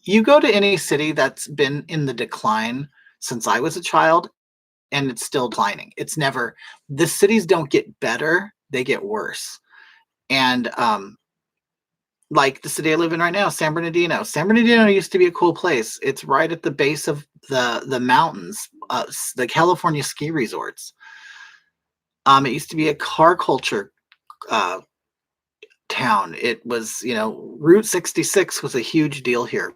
you go to any city that's been in the decline since I was a child, and it's still declining. It's never, the cities don't get better, they get worse. And like the city I live in right now, San Bernardino. San Bernardino used to be a cool place. It's right at the base of the mountains, the California ski resorts. It used to be a car culture town. It was, Route 66 was a huge deal here.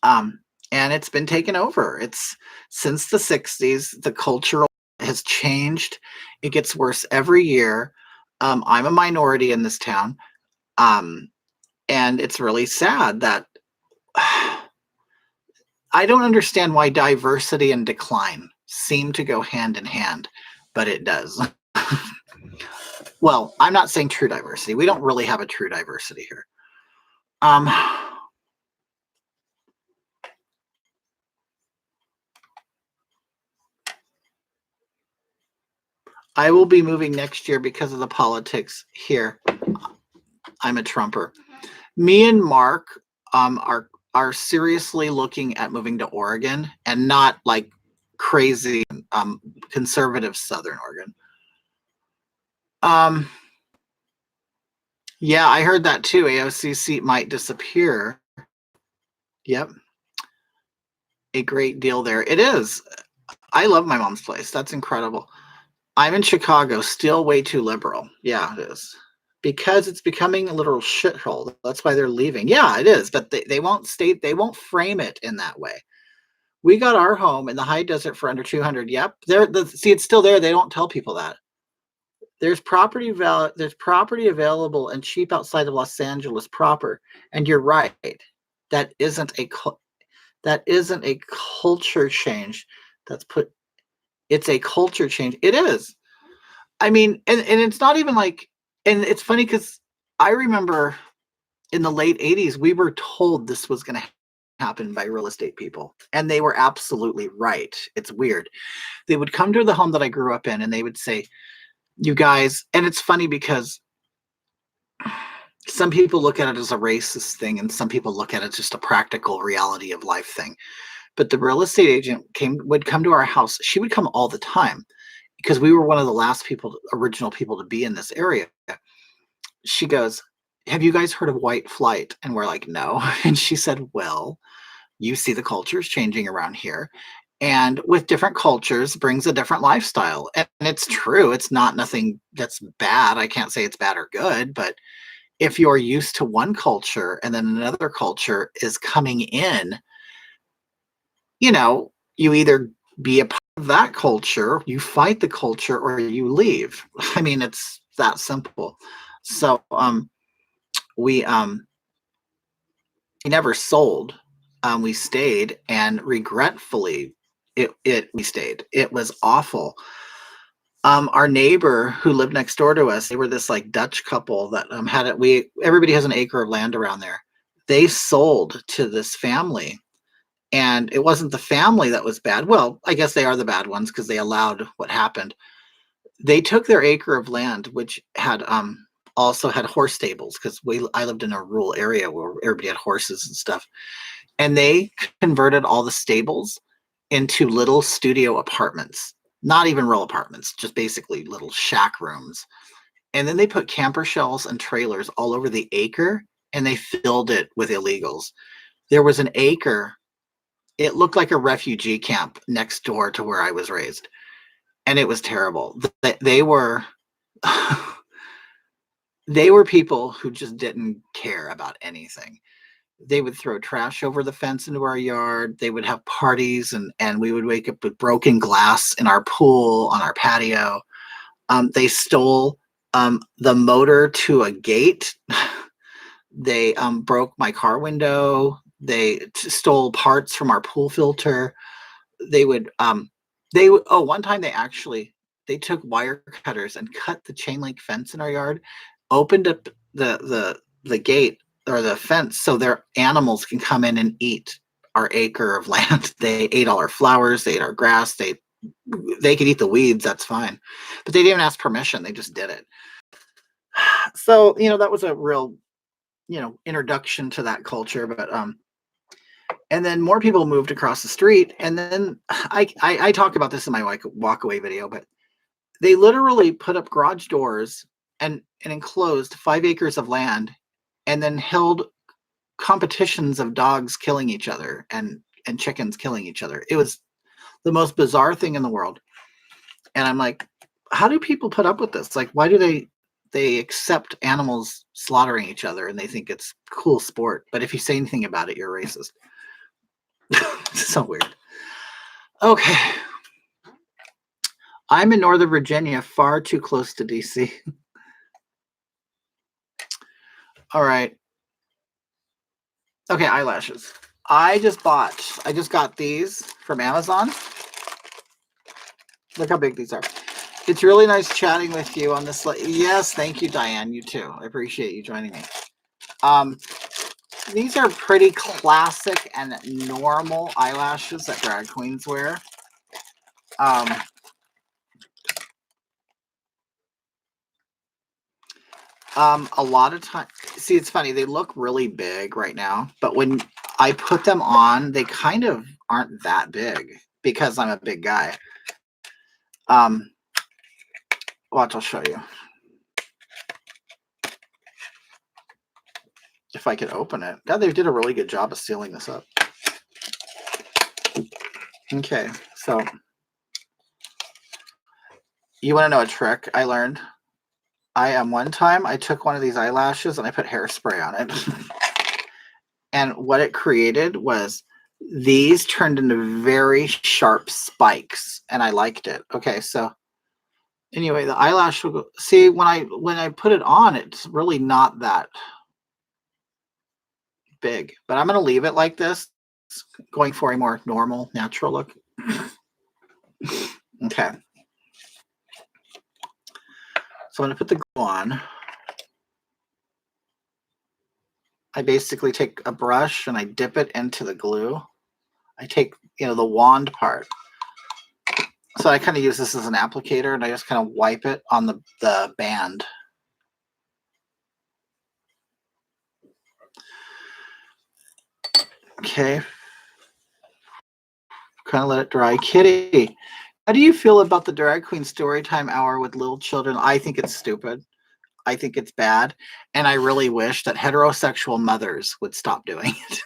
And it's been taken over. It's since the 60s, the cultural has changed. It gets worse every year. I'm a minority in this town. And it's really sad that I don't understand why diversity and decline seem to go hand in hand, but it does. Well, I'm not saying true diversity. We don't really have a true diversity here. I will be moving next year because of the politics here. I'm a Trumper. Me and Mark are seriously looking at moving to Oregon, and not like crazy conservative Southern Oregon. Yeah, I heard that too. AOC seat might disappear. Yep. A great deal there. It is. I love my mom's place. That's incredible. I'm in Chicago, still way too liberal. Yeah, it is. Because it's becoming a literal shithole. That's why they're leaving. Yeah, it is. But they won't frame it in that way. We got our home in the high desert for under 200. Yep. See, it's still there. They don't tell people that. There's property available and cheap outside of Los Angeles proper. And you're right. That isn't a culture change. It's a culture change. It is. I mean, and it's not even like, and it's funny because I remember in the late 80s, we were told this was going to happen by real estate people. And they were absolutely right. It's weird. They would come to the home that I grew up in and they would say, you guys, and it's funny because some people look at it as a racist thing and some people look at it just a practical reality of life thing. But the real estate agent would come to our house. She would come all the time because we were one of the original people to be in this area. She goes, have you guys heard of white flight? And we're like, no. And she said, well, you see the cultures changing around here. And with different cultures brings a different lifestyle. And it's true. It's not nothing that's bad. I can't say it's bad or good, but if you're used to one culture and then another culture is coming in, you either be a part of that culture, you fight the culture, or you leave. I mean, it's that simple. So we never sold. We stayed, and regretfully, we stayed. It was awful. Our neighbor who lived next door to us, they were this like Dutch couple that had it. Everybody has an acre of land around there. They sold to this family, and it wasn't the family that was bad. Well, I guess they are the bad ones because they allowed what happened. They took their acre of land, which had also had horse stables, because I lived in a rural area where everybody had horses and stuff, and they converted all the stables into little studio apartments. Not even real apartments, just basically little shack rooms. And then they put camper shells and trailers all over the acre, and they filled it with illegals. There was an acre. It looked like a refugee camp next door to where I was raised. And it was terrible. They were they were people who just didn't care about anything. They would throw trash over the fence into our yard. They would have parties, and we would wake up with broken glass in our pool, on our patio. They stole the motor to a gate. They broke my car window. They stole parts from our pool filter. One time they took wire cutters and cut the chain link fence in our yard, opened up the gate or the fence so their animals can come in and eat our acre of land. They ate all our flowers, they ate our grass, they could eat the weeds, that's fine. But they didn't ask permission, they just did it. So, that was a real, introduction to that culture. But and then more people moved across the street, and then I talk about this in my walk away video, but they literally put up garage doors and enclosed 5 acres of land, and then held competitions of dogs killing each other and chickens killing each other. It was the most bizarre thing in the world. And I'm like, how do people put up with this? Like, why do they accept animals slaughtering each other, and they think it's cool sport? But if you say anything about it, you're racist. So weird. Okay. I'm in Northern Virginia, far too close to DC. All right. Okay, eyelashes. I just got these from Amazon. Look how big these are. It's really nice chatting with you on this. Yes, thank you, Diane. You too. I appreciate you joining me. These are pretty classic and normal eyelashes that drag queens wear. A lot of time, see, it's funny, they look really big right now, but when I put them on, they kind of aren't that big because I'm a big guy. Watch, I'll show you. If I could open it. God, they did a really good job of sealing this up. Okay, so you want to know a trick I learned? One time I took one of these eyelashes and I put hairspray on it. And what it created was these turned into very sharp spikes, and I liked it. Okay, so anyway, the eyelash will go. See, when I put it on, it's really not that big, but I'm going to leave it like this, going for a more normal, natural look. Okay. So I'm going to put the glue on. I basically take a brush and I dip it into the glue. I take, the wand part. So I kind of use this as an applicator, and I just kind of wipe it on the band. Okay. Kind of let it dry. Kitty, how do you feel about the drag queen storytime hour with little children? I think it's stupid. I think it's bad. And I really wish that heterosexual mothers would stop doing it.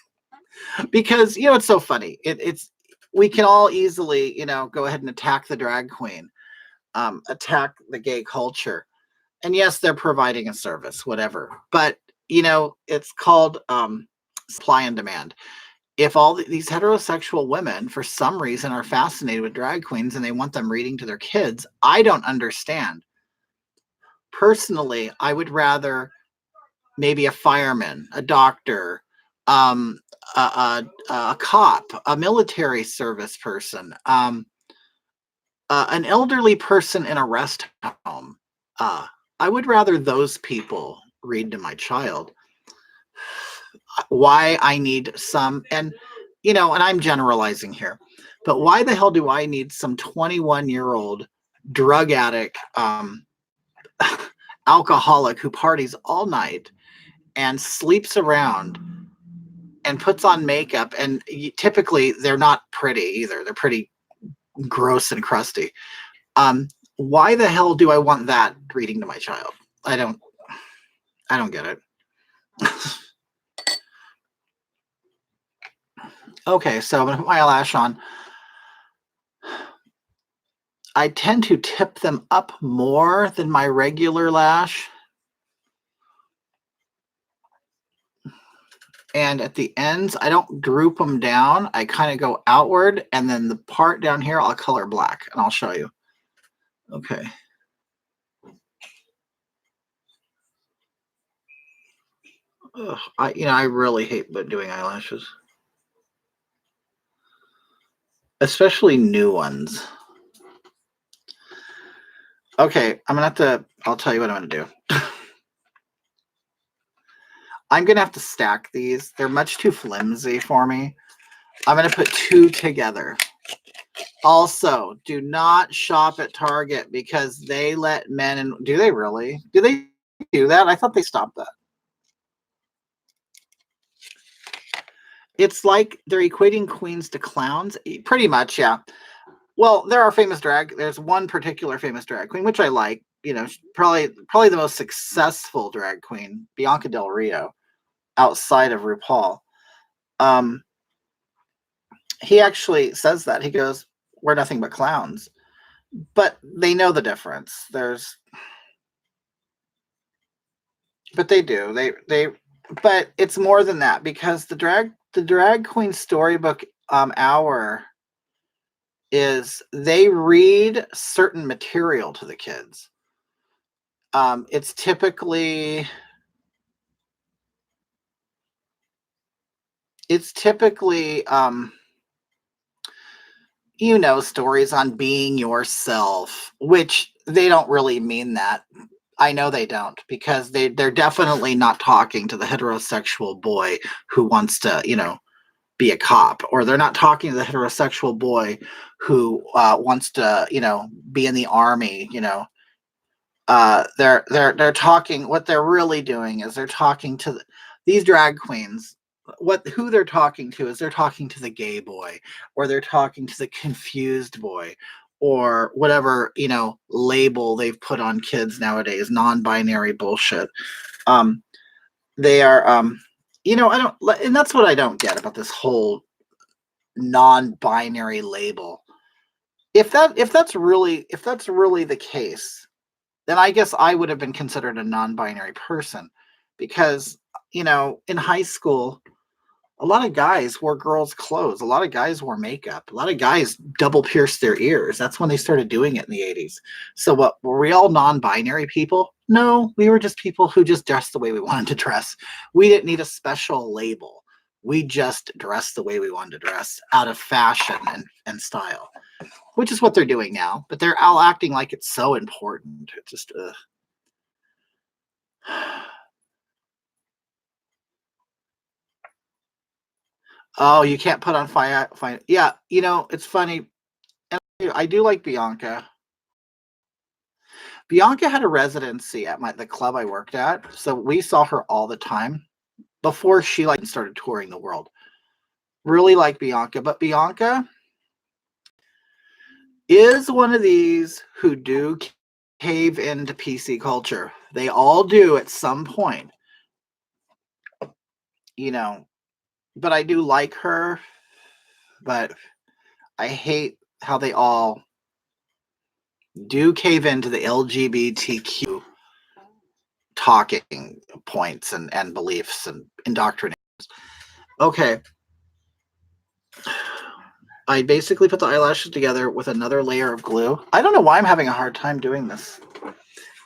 Because it's so funny. It's we can all easily go ahead and attack the drag queen, attack the gay culture, and yes, they're providing a service, whatever. But it's called supply and demand. If all these heterosexual women, for some reason, are fascinated with drag queens and they want them reading to their kids, I don't understand. Personally, I would rather maybe a fireman, a doctor, a cop, a military service person, an elderly person in a rest home. I would rather those people read to my child. Why I need some, and I'm generalizing here, but why the hell do I need some 21-year-old drug addict, alcoholic who parties all night and sleeps around and puts on makeup, and typically they're not pretty either. They're pretty gross and crusty. Why the hell do I want that reading to my child? I don't get it. Okay, so I'm gonna put my eyelash on. I tend to tip them up more than my regular lash. And at the ends, I don't droop them down. I kind of go outward, and then the part down here, I'll color black, and I'll show you. Okay. Ugh, I really hate doing eyelashes, especially new ones. Okay, I'll tell you what I'm gonna do. I'm gonna have to stack these. They're much too flimsy for me. I'm gonna put two together. Also, do not shop at Target because they let men in. Do they really? Do they do that? I thought they stopped that. It's like they're equating queens to clowns. Pretty much, yeah. Well, there's one particular famous drag queen, which I like. Probably the most successful drag queen, Bianca Del Rio, outside of RuPaul. He actually says that. He goes, "We're nothing but clowns." But they know the difference. But they do. But it's more than that, because the drag queen storybook hour is they read certain material to the kids. It's typically stories on being yourself, which they don't really mean that. I know they don't, because they're definitely not talking to the heterosexual boy who wants to, be a cop, or they're not talking to the heterosexual boy who wants to, be in the army. They're talking. What they're really doing is they're talking to these drag queens. Who they're talking to is they're talking to the gay boy, or they're talking to the confused boy, or whatever label they've put on kids nowadays, non-binary bullshit. They are I don't, and that's what I don't get about this whole non-binary label. If that's really the case, then I guess I would have been considered a non-binary person, because in high school, a lot of guys wore girls' clothes. A lot of guys wore makeup. A lot of guys double pierced their ears. That's when they started doing it in the 80s. So what, were we all non-binary people? No, we were just people who just dressed the way we wanted to dress. We didn't need a special label. We just dressed the way we wanted to dress, out of fashion and style, which is what they're doing now. But they're all acting like it's so important. It's just oh, you can't put on fire. Yeah, it's funny. And I do like Bianca. Bianca had a residency at the club I worked at, so we saw her all the time before she started touring the world. Really like Bianca, but Bianca is one of these who do cave into PC culture. They all do at some point. but I do like her. But I hate how they all do cave into the LGBTQ talking points and beliefs and indoctrinations. Okay. I basically put the eyelashes together with another layer of glue. I don't know why I'm having a hard time doing this.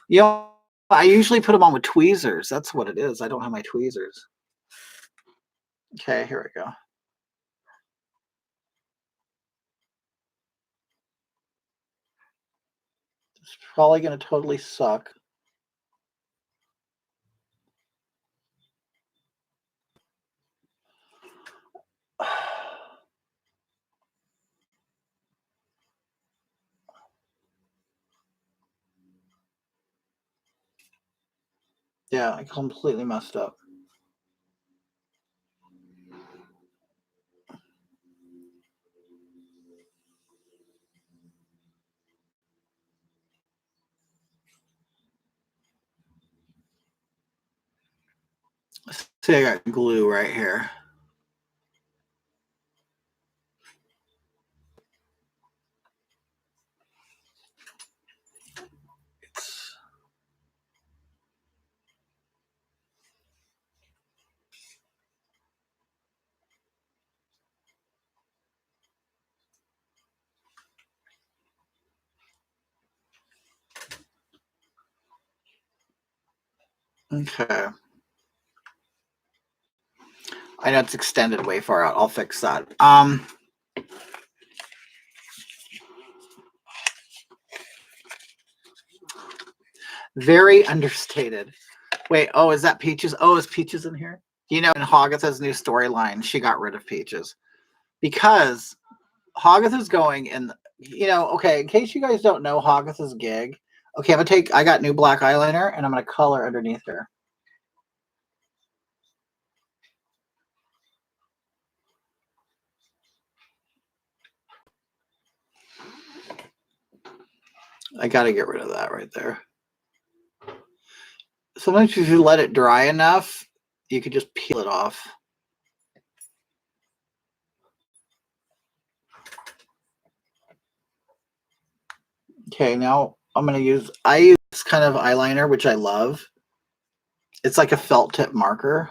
You know, I usually put them on with tweezers. That's what it is. I don't have my tweezers. Okay, here we go. It's probably going to totally suck. Yeah, I completely messed up. See, I got glue right here. It's... Okay. I know it's extended way far out. I'll fix that. Very understated. Wait, oh, is that Peaches? Oh, is Peaches in here? You know, in Hogatha's new storyline, she got rid of Peaches because Hogatha's going and okay, in case you guys don't know Hogatha's gig, okay, I got new black eyeliner and I'm gonna color underneath her. I gotta get rid of that right there. Sometimes if you let it dry enough, you could just peel it off. Okay, now I use this kind of eyeliner, which I love. It's like a felt tip marker.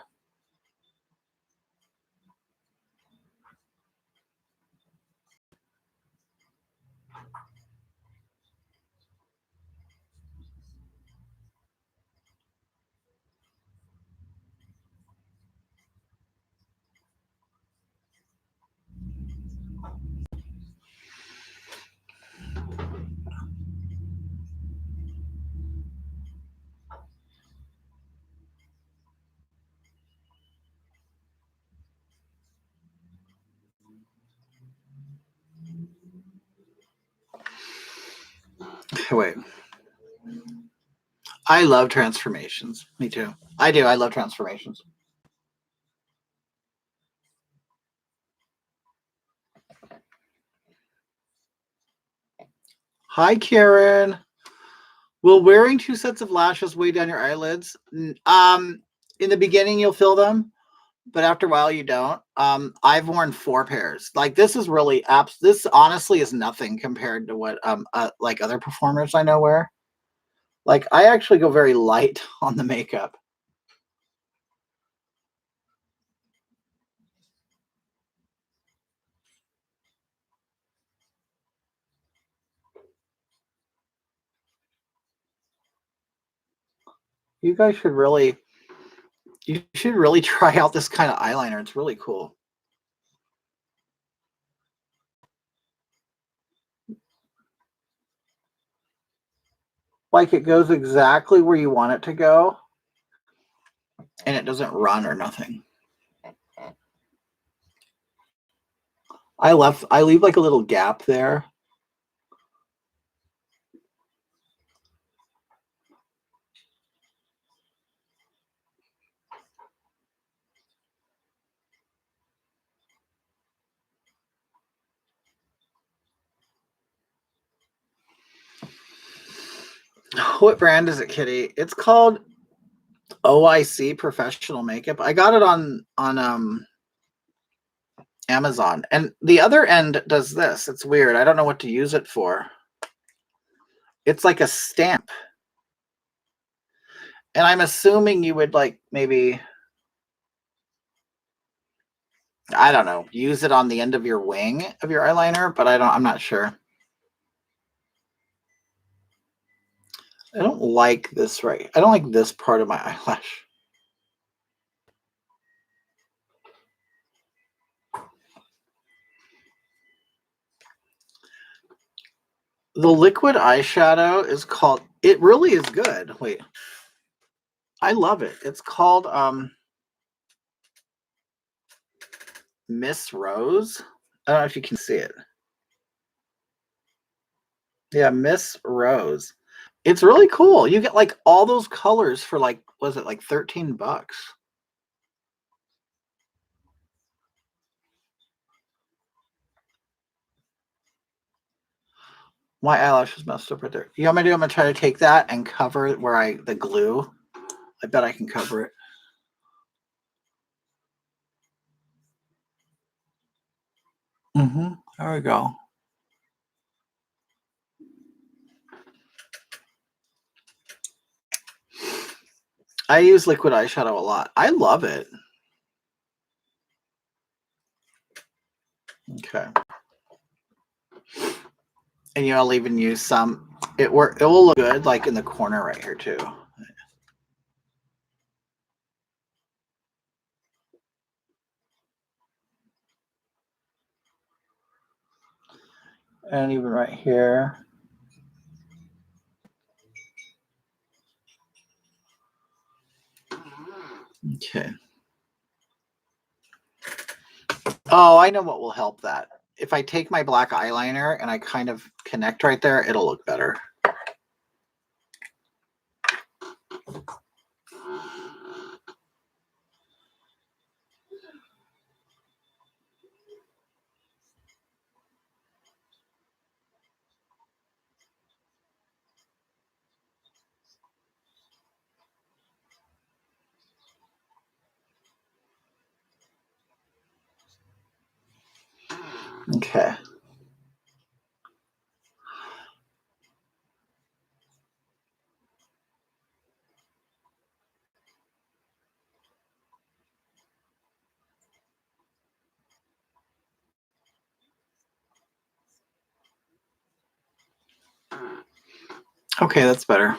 Wait. I love transformations. Me too. I do. I love transformations. Hi, Karen. Will wearing 2 sets of lashes weigh down your eyelids? In the beginning, you'll feel them, but after a while, you don't. I've worn 4 pairs. Like this is really apps. This honestly is nothing compared to what like other performers I know wear. Like I actually go very light on the makeup. You guys should really try out this kind of eyeliner. It's really cool. Like it goes exactly where you want it to go, and it doesn't run or nothing. I leave like a little gap there. What brand is it, Kitty? It's called OIC Professional Makeup. I got it on Amazon. And the other end does this. It's weird. I don't know what to use it for. It's like a stamp. And I'm assuming you would like maybe, I don't know, use it on the end of your wing of your eyeliner, but I'm not sure. I don't like this I don't like this part of my eyelash. The liquid eyeshadow is called, it really is good. Wait, I love it. It's called Miss Rose. I don't know if you can see it. Yeah, Miss Rose. It's really cool. You get like all those colors for like, was it like $13? My eyelash is messed up right there. You know what I'm gonna do? I'm gonna try to take that and cover where the glue. I bet I can cover it. There we go. I use liquid eyeshadow a lot. I love it. Okay. And I'll even use some. It will look good like in the corner right here too. And even right here. Okay. Oh, I know what will help that. If I take my black eyeliner and I kind of connect right there, it'll look better. Okay. Okay, that's better.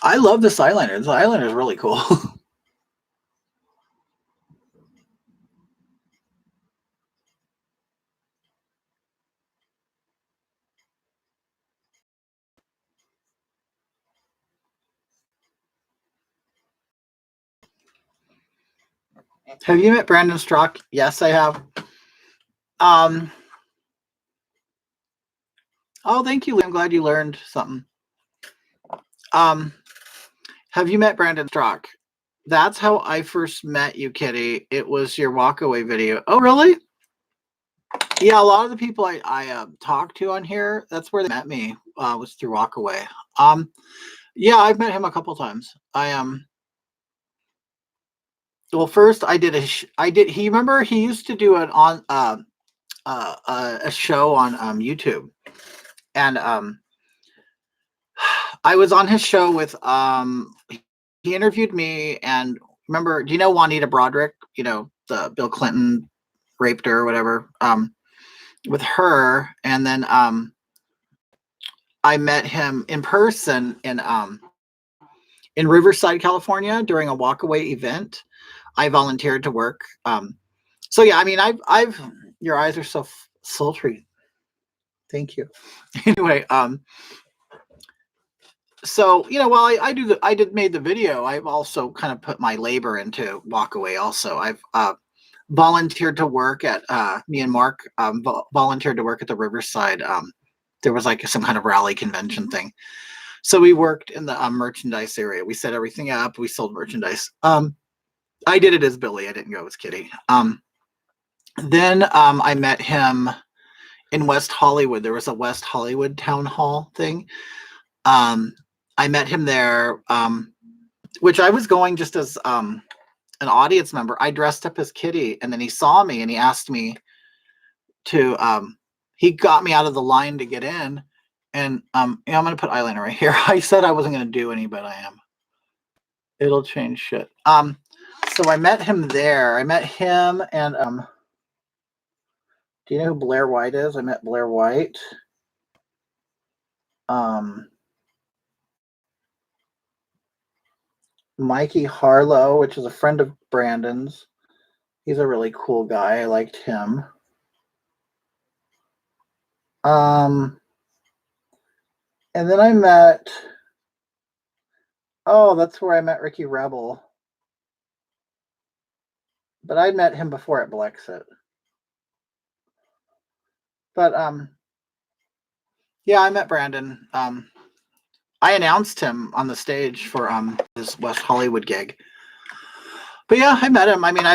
I love this eyeliner. This eyeliner is really cool. Have you met Brandon Strock? Yes, I have. Oh, thank you. I'm glad you learned something. Have you met Brandon Strock? That's how I first met you, Kitty. It was your walkaway video. Oh, really? Yeah, a lot of the people I talked to on here, that's where they met me. Was through Walkaway. Yeah, I've met him a couple times. Well, first I did he remember he used to do it on a show on YouTube, and I was on his show with he interviewed me, and remember, do you know Juanita Broderick? You know, the Bill Clinton raped her or whatever. With her, and then I met him in person in Riverside, California during a walkaway event. I volunteered to work. So yeah, I mean, I've your eyes are so sultry. Thank you. Anyway, so while I did made the video, I've also kind of put my labor into Walkaway. Also, I've volunteered to work at me and Mark volunteered to work at the Riverside. There was like some kind of rally convention thing, so we worked in the merchandise area. We set everything up. We sold merchandise. I did it as Billy. I didn't go as Kitty. Then I met him in West Hollywood. There was a West Hollywood town hall thing. I met him there, which I was going just as an audience member. I dressed up as Kitty, and then he saw me and he asked me to. He got me out of the line to get in, and yeah, I'm gonna put eyeliner right here. I said I wasn't gonna do any, but I am. It'll change shit. So I met him there. I met him and do you know who Blair White is? I met Blair White. Mikey Harlow, which is a friend of Brandon's. He's a really cool guy. I liked him. And then I met, oh, that's where I met Ricky Rebel. But I met him before at Blexit. But yeah, I met Brandon. I announced him on the stage for his West Hollywood gig. But yeah, I met him. I mean,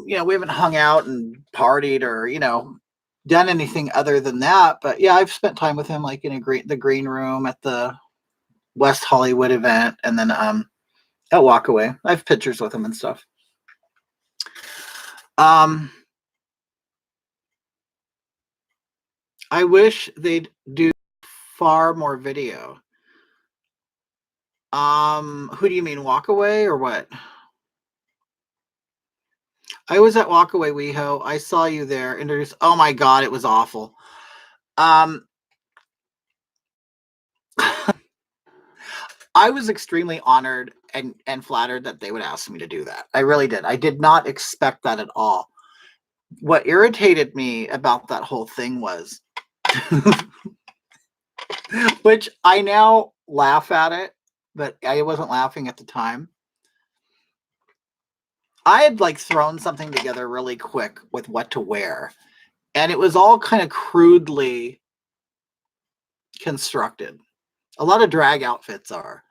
we haven't hung out and partied or, done anything other than that. But yeah, I've spent time with him, like in the green room at the West Hollywood event, and then at Walkaway. I have pictures with him and stuff. I wish they'd do far more video. Who do you mean, Walkaway or what? I was at Walkaway, WeHo. I saw you there. Introduced. Oh my God, it was awful. I was extremely honored and flattered that they would ask me to do that. I really did. I did not expect that at all. What irritated me about that whole thing was, which I now laugh at it, but I wasn't laughing at the time. I had like thrown something together really quick with what to wear, and it was all kind of crudely constructed. A lot of drag outfits are.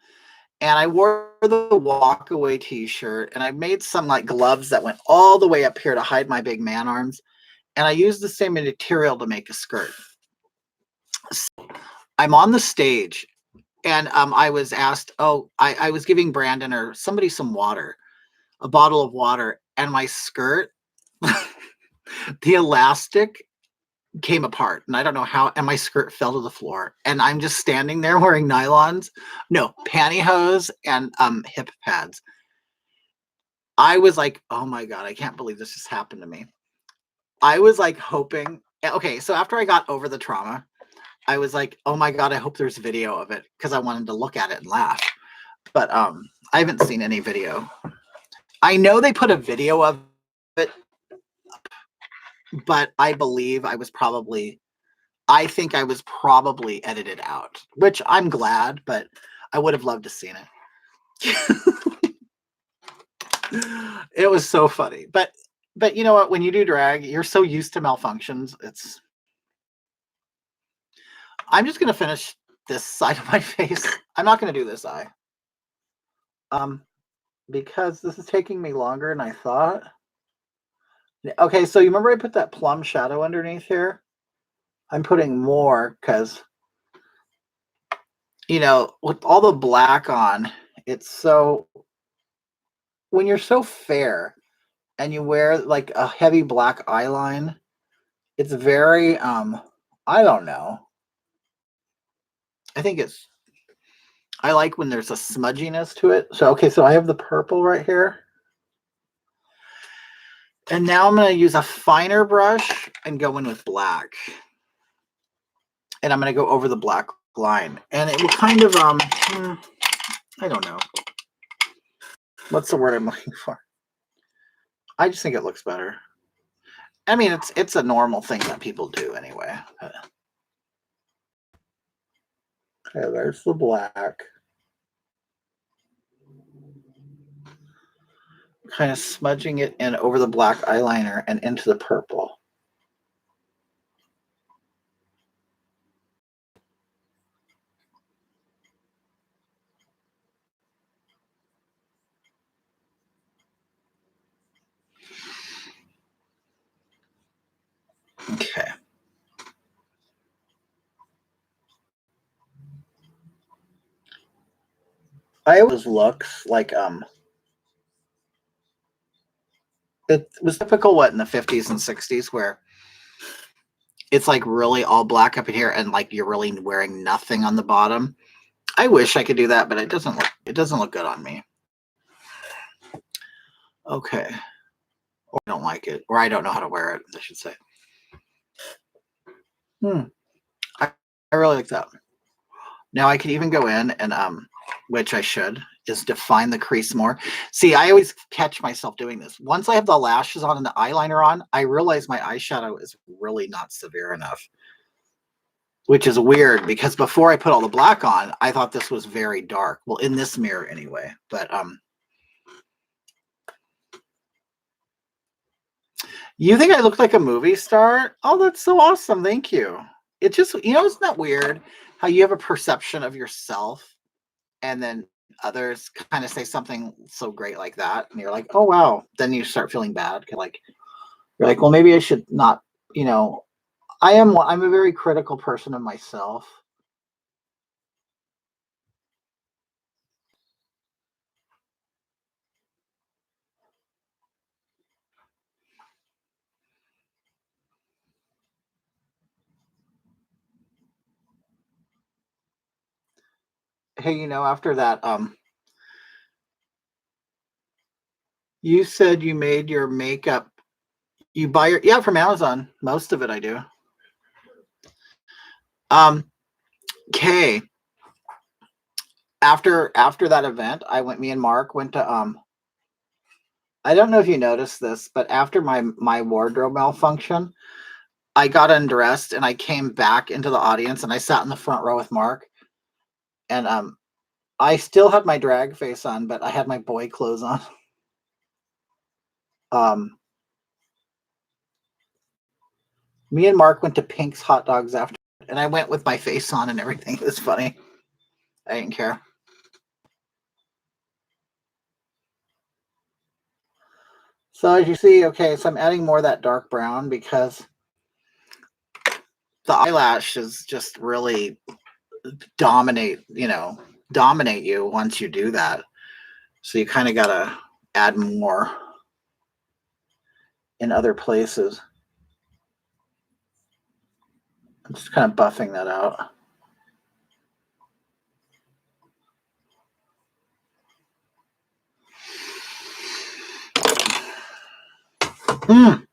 And I wore the Walkaway t-shirt, and I made some like gloves that went all the way up here to hide my big man arms. And I used the same material to make a skirt. So I'm on the stage, and I was asked, I was giving Brandon or somebody some water, a bottle of water, and my skirt, the elastic came apart, and I don't know how, and my skirt fell to the floor, and I'm just standing there wearing pantyhose and hip pads. I was like, oh my God, I can't believe this just happened to me. I was like hoping, okay, so after I got over the trauma, I was like, oh my God, I hope there's video of it, because I wanted to look at it and laugh. But I haven't seen any video. I know they put a video of it, but I believe I think I was probably edited out, which I'm glad, but I would have loved to seen it. It was so funny. But you know what? When you do drag, you're so used to malfunctions. I'm just going to finish this side of my face. I'm not going to do this eye. Because this is taking me longer than I thought. Okay, so you remember I put that plum shadow underneath here? I'm putting more because, with all the black on, it's so, when you're so fair and you wear like a heavy black eyeline, it's very, I don't know. I like when there's a smudginess to it. So, okay, so I have the purple right here. And now I'm going to use a finer brush and go in with black. And I'm going to go over the black line. And it will kind of, I don't know. What's the word I'm looking for? I just think it looks better. I mean, it's a normal thing that people do anyway. Okay, there's the black. Kind of smudging it in over the black eyeliner and into the purple. Okay. I always looks like it was typical what in the 50s and 60s where it's like really all black up in here and like you're really wearing nothing on the bottom. I wish I could do that, but it doesn't look good on me. Okay. Or I don't like it. Or I don't know how to wear it, I should say. I really like that. Now I could even go in and which I should, is define the crease more. See, I always catch myself doing this. Once I have the lashes on and the eyeliner on, I realize my eyeshadow is really not severe enough. Which is weird because before I put all the black on, I thought this was very dark. Well, in this mirror anyway. But you think I look like a movie star? Oh, that's so awesome. Thank you. It just, isn't that weird how you have a perception of yourself and then others kind of say something so great like that and you're like, oh wow, then you start feeling bad. Like you're like, well, maybe I should not, I'm a very critical person of myself. Hey, after that, you said you made your makeup. You buy yeah, from Amazon. Most of it I do. Okay. After that event, me and Mark went to I don't know if you noticed this, but after my wardrobe malfunction, I got undressed and I came back into the audience and I sat in the front row with Mark. And I still had my drag face on, but I had my boy clothes on. Me and Mark went to Pink's Hot Dogs after, and I went with my face on and everything. It was funny. I didn't care. So as you see, okay, so I'm adding more of that dark brown because the eyelashes just really dominate you once you do that. So you kind of got to add more in other places. I'm just kind of buffing that out.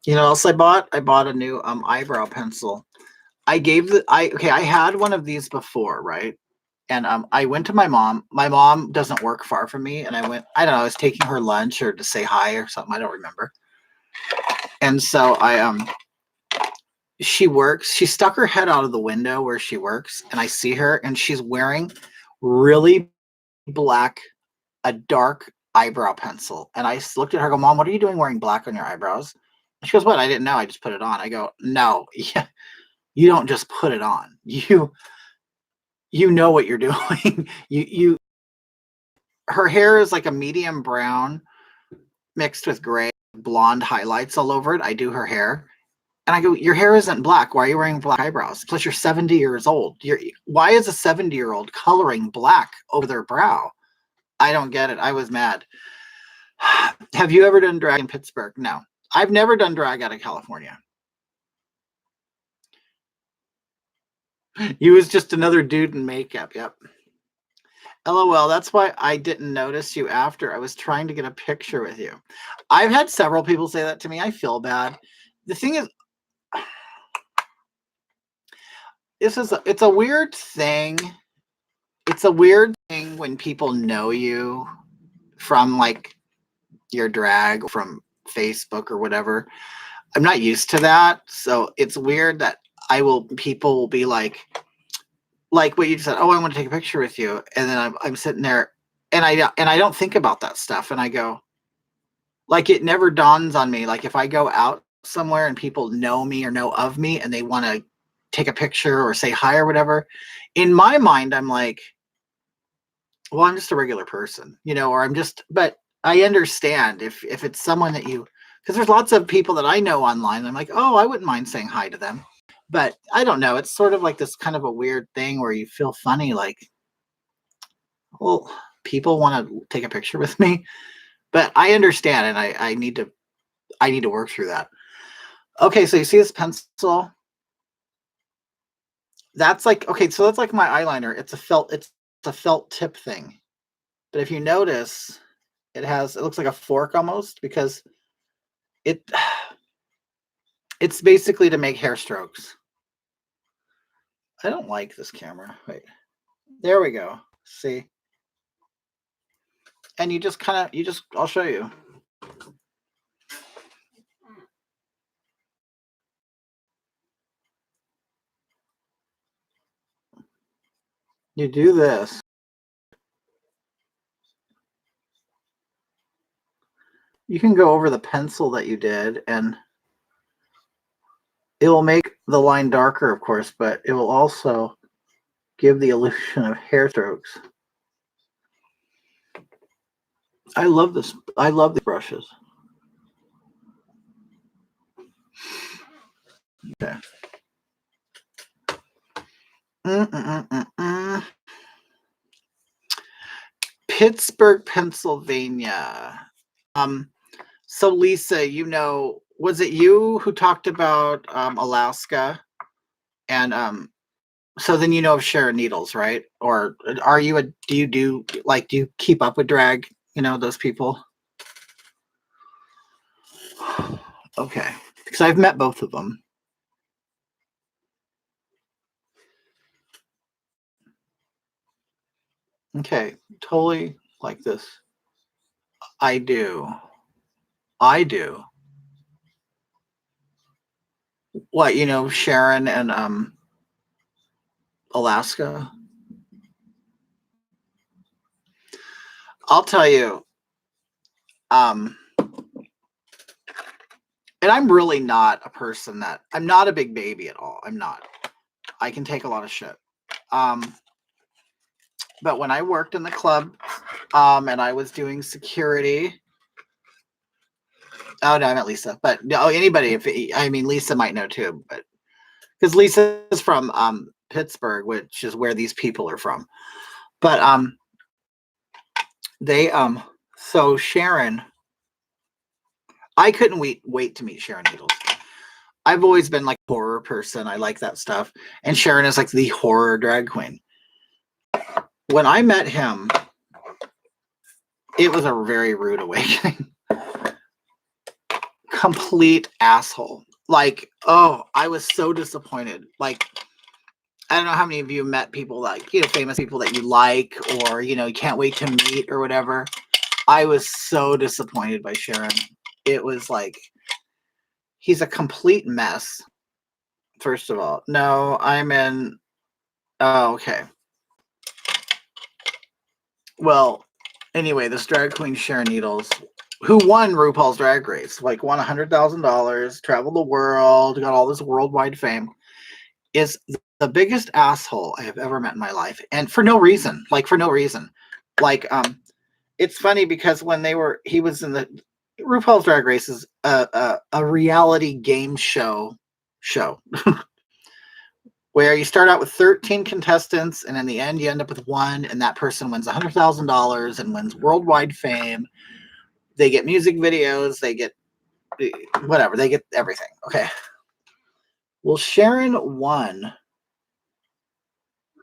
You know what else I bought? I bought a new eyebrow pencil. I had one of these before, right? And I went to my mom. My mom doesn't work far from me, and I don't know, I was taking her lunch or to say hi or something. I don't remember. And so she stuck her head out of the window where she works, and I see her, and she's wearing really a dark eyebrow pencil. And I looked at her, go, Mom, what are you doing wearing black on your eyebrows? And she goes, what? I didn't know. I just put it on. I go, no, yeah, you don't just put it on. You know what you're doing. Her hair is like a medium brown mixed with gray, blonde highlights all over it. I do her hair. And I go, your hair isn't black. Why are you wearing black eyebrows? Plus, you're 70 years old. Why is a 70-year-old coloring black over their brow? I don't get it. I was mad. Have you ever done drag in Pittsburgh? No. I've never done drag out of California. He was just another dude in makeup. Yep. LOL. That's why I didn't notice you after. I was trying to get a picture with you. I've had several people say that to me. I feel bad. The thing is, it's a weird thing. It's a weird thing when people know you from like your drag from Facebook or whatever. I'm not used to that. So it's weird that people will be like what you said, oh, I want to take a picture with you. And then I'm sitting there and I don't think about that stuff. And I go, like, it never dawns on me. Like if I go out somewhere and people know me or know of me and they want to take a picture or say hi or whatever, in my mind, I'm like, well, I'm just a regular person, or but I understand if it's someone that because there's lots of people that I know online. I'm like, oh, I wouldn't mind saying hi to them. But I don't know. It's sort of like this kind of a weird thing where you feel funny, like, well, people want to take a picture with me, but I understand, and I need to work through that. Okay, so you see this pencil? That's like, okay, so that's like my eyeliner. It's a felt tip thing. But if you notice, it looks like a fork almost, because it it's basically to make hair strokes. I don't like this camera. Wait. There we go. See? And I'll show you. You do this. You can go over the pencil that you did, and it will make the line darker, of course, but it will also give the illusion of hair strokes. I love this. I love the brushes. Okay. Pittsburgh, Pennsylvania. So Lisa, was it you who talked about Alaska? And so then you know of Sharon Needles, right? Or do you keep up with drag, those people? Okay. Because I've met both of them. Okay, totally like this. I do. What, Sharon and Alaska? I'll tell you. And I'm really not a person I'm not a big baby at all. I'm not. I can take a lot of shit. But when I worked in the club, and I was doing security. Oh no, I meant Lisa. But anybody. Lisa might know too. But because Lisa is from Pittsburgh, which is where these people are from. But so Sharon, I couldn't wait to meet Sharon Needles. I've always been like a horror person. I like that stuff. And Sharon is like the horror drag queen. When I met him, it was a very rude awakening. Complete asshole. Like, oh, I was so disappointed. Like, I don't know how many of you met people like, famous people that you like, or, you can't wait to meet or whatever. I was so disappointed by Sharon. It was like, he's a complete mess. First of all, no, oh, okay. Well, anyway, this drag queen Sharon Needles, who won RuPaul's Drag Race, like won $100,000, traveled the world, got all this worldwide fame, is the biggest asshole I have ever met in my life, and for no reason. Like, it's funny because when he was in the RuPaul's Drag Race is a reality game show where you start out with 13 contestants, and in the end you end up with one, and that person wins $100,000 and wins worldwide fame. They get music videos, they get whatever, they get everything. Okay. Well, Sharon won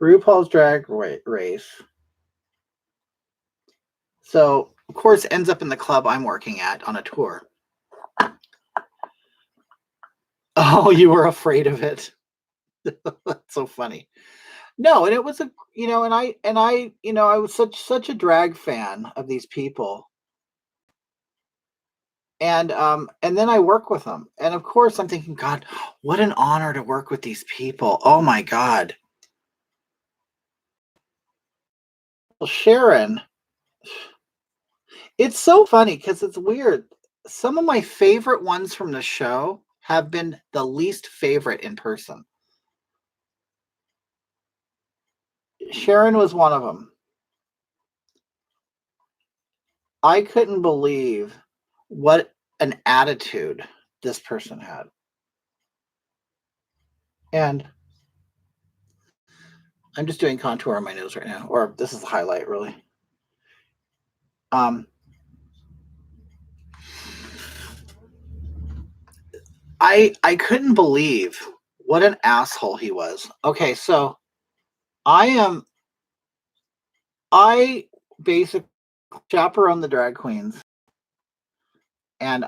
RuPaul's Drag Race. So, of course, ends up in the club I'm working at on a tour. Oh, you were afraid of it. That's so funny. No, and it was I was such a drag fan of these people. And then I work with them. And of course I'm thinking, God, what an honor to work with these people. Oh my God. Well, Sharon, it's so funny because it's weird. Some of my favorite ones from the show have been the least favorite in person. Sharon was one of them. I couldn't believe what an attitude this person had. And I'm just doing contour on my nose right now, or this is the highlight, really. Um, I couldn't believe what an asshole he was. Okay, so I I basically chaperone the drag queens, and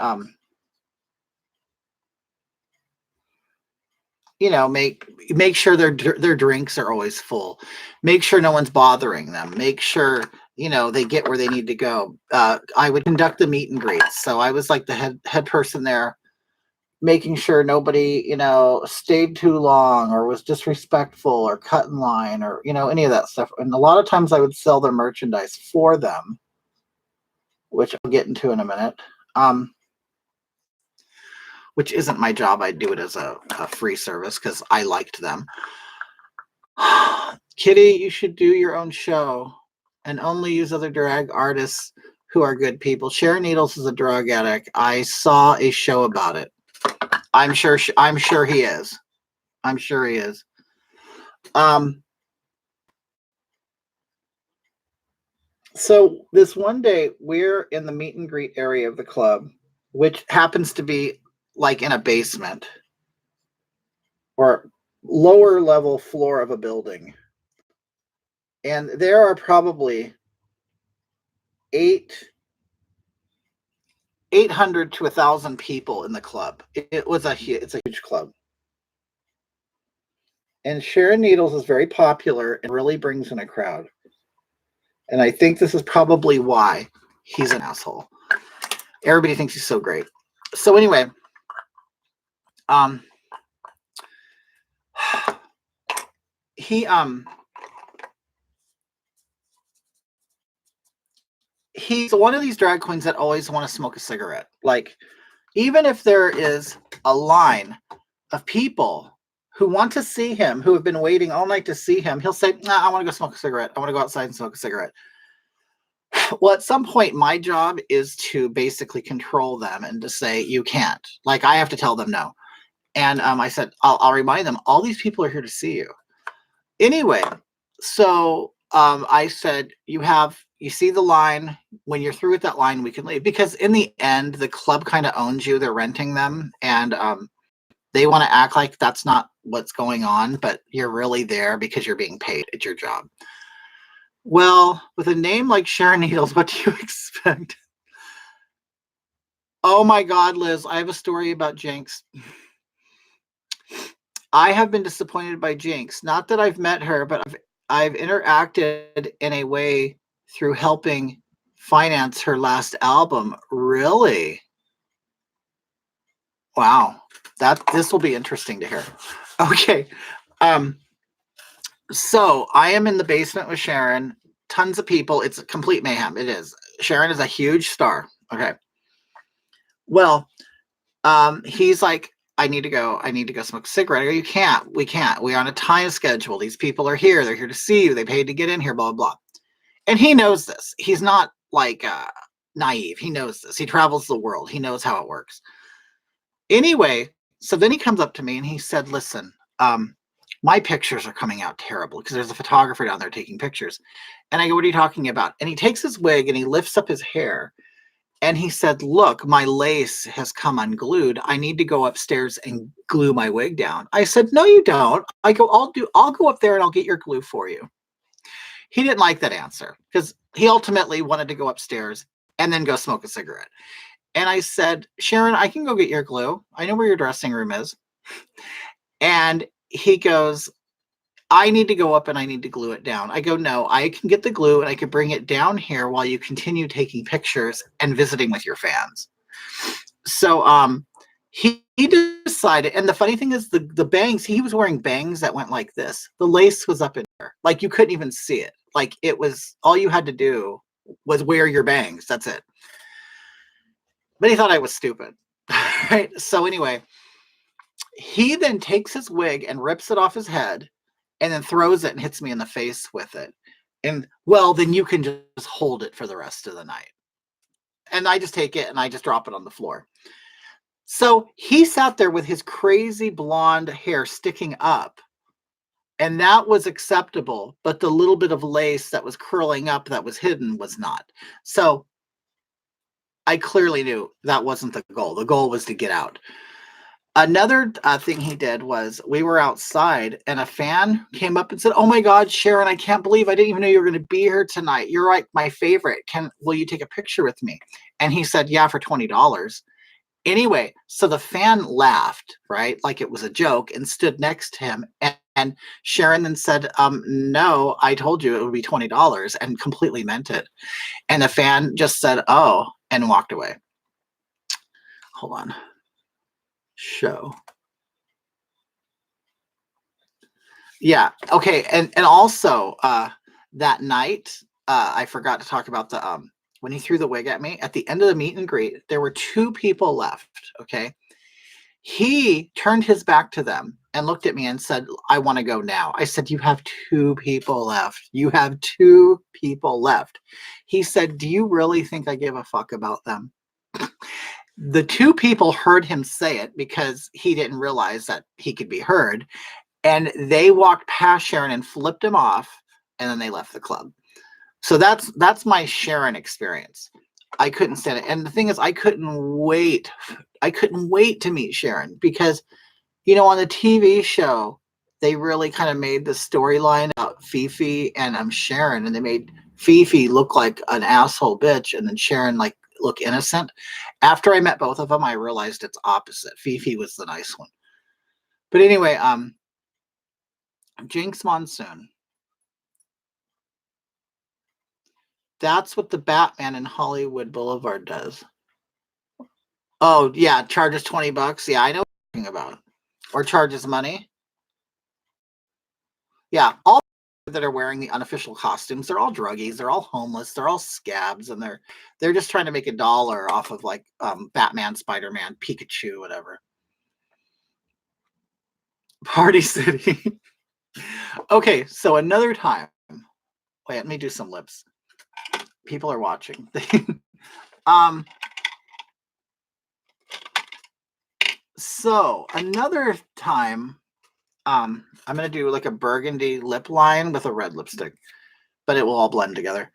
make sure their drinks are always full, make sure no one's bothering them, make sure they get where they need to go. I would conduct the meet and greets, so I was like the head person there, making sure nobody stayed too long or was disrespectful or cut in line or any of that stuff. And a lot of times I would sell their merchandise for them, which I'll get into in a minute. Which isn't my job. I do it as a free service because I liked them. Kitty, you should do your own show and only use other drag artists who are good people. Sharon Needles is a drug addict. I saw a show about it. I'm sure he is. I'm sure he is. So this one day we're in the meet and greet area of the club, which happens to be like in a basement or lower level floor of a building. And there are probably 800 to 1,000 people in the club. It's a huge club. And Sharon Needles is very popular and really brings in a crowd. And I think this is probably why he's an asshole. Everybody thinks he's so great. So anyway, he's one of these drag queens that always want to smoke a cigarette. Like, even if there is a line of people who want to see him, who have been waiting all night to see him, he'll say, nah, I want to go smoke a cigarette. I want to go outside and smoke a cigarette. Well, at some point, my job is to basically control them and to say, you can't. Like, I have to tell them no. And I said, I'll remind them, all these people are here to see you. Anyway, so I said, you see the line. When you're through with that line, we can leave. Because in the end, the club kind of owns you. They're renting them. And they want to act like that's not what's going on, but you're really there because you're being paid. It's your job. Well, with a name like Sharon Needles, what do you expect? Oh my God, Liz, I have a story about Jinx. I have been disappointed by Jinx. Not that I've met her, but I've interacted in a way through helping finance her last album. Really? Wow. This will be interesting to hear. Okay. So I am in the basement with Sharon. Tons of people. It's a complete mayhem. It is. Sharon is a huge star. Okay. Well, he's like, I need to go smoke a cigarette. I go, you can't. We can't. We're on a time schedule. These people are here. They're here to see you. They paid to get in here, blah, blah. And he knows this. He's not like naive. He knows this. He travels the world. He knows how it works. Anyway, so then he comes up to me and he said, listen, my pictures are coming out terrible because there's a photographer down there taking pictures. And I go, what are you talking about? And he takes his wig and he lifts up his hair. And he said, look, my lace has come unglued. I need to go upstairs and glue my wig down. I said, no, you don't. I go, I'll go up there and I'll get your glue for you. He didn't like that answer because he ultimately wanted to go upstairs and then go smoke a cigarette. And I said, Sharon, I can go get your glue. I know where your dressing room is. And he goes, I need to go up and I need to glue it down. I go, no, I can get the glue and I can bring it down here while you continue taking pictures and visiting with your fans. So he decided, and the funny thing is the bangs, he was wearing bangs that went like this. The lace was up in there. Like you couldn't even see it. Like it was, all you had to do was wear your bangs. That's it. But he thought I was stupid. Right? So anyway, he then takes his wig and rips it off his head and then throws it and hits me in the face with it. And well, then you can just hold it for the rest of the night. And I just take it and I just drop it on the floor. So he sat there with his crazy blonde hair sticking up. And that was acceptable, but the little bit of lace that was curling up that was hidden was not. So I clearly knew that wasn't the goal. The goal was to get out. Another thing he did was we were outside and a fan came up and said, "Oh my God, Sharon, I can't believe I didn't even know you were going to be here tonight. You're like my favorite. Will you take a picture with me?" And he said, "Yeah, for $20." Anyway, so the fan laughed, right? Like it was a joke and stood next to him. And Sharon then said, "No, I told you it would be $20," and completely meant it. And the fan just said, "Oh," and walked away. Hold on. Show. Yeah. Okay. And also that night, I forgot to talk about the when he threw the wig at me at the end of the meet and greet, there were 2 people left. Okay. He turned his back to them and looked at me and said, "I want to go now." I said, "You have 2 people left. You have 2 people left." He said, "Do you really think I give a fuck about them?" The 2 people heard him say it because he didn't realize that he could be heard. And they walked past Sharon and flipped him off, and then they left the club. So that's my Sharon experience. I couldn't stand it. And the thing is, I couldn't wait. I couldn't wait to meet Sharon because, on the TV show, they really kind of made the storyline about Fifi and Sharon, and they made Fifi look like an asshole bitch, and then Sharon like look innocent. After I met both of them, I realized it's opposite. Fifi was the nice one. But anyway, Jinx Monsoon. That's what the Batman in Hollywood Boulevard does. Oh, yeah, charges $20. Yeah, I know what you're talking about. Or charges money. Yeah, all that are wearing the unofficial costumes, they're all druggies, they're all homeless, they're all scabs, and they're just trying to make $1 off of like Batman, Spider-Man, Pikachu, whatever. Party City. Okay, so another time. Wait, let me do some lips. People are watching. So another time, I'm gonna do like a burgundy lip line with a red lipstick, but it will all blend together.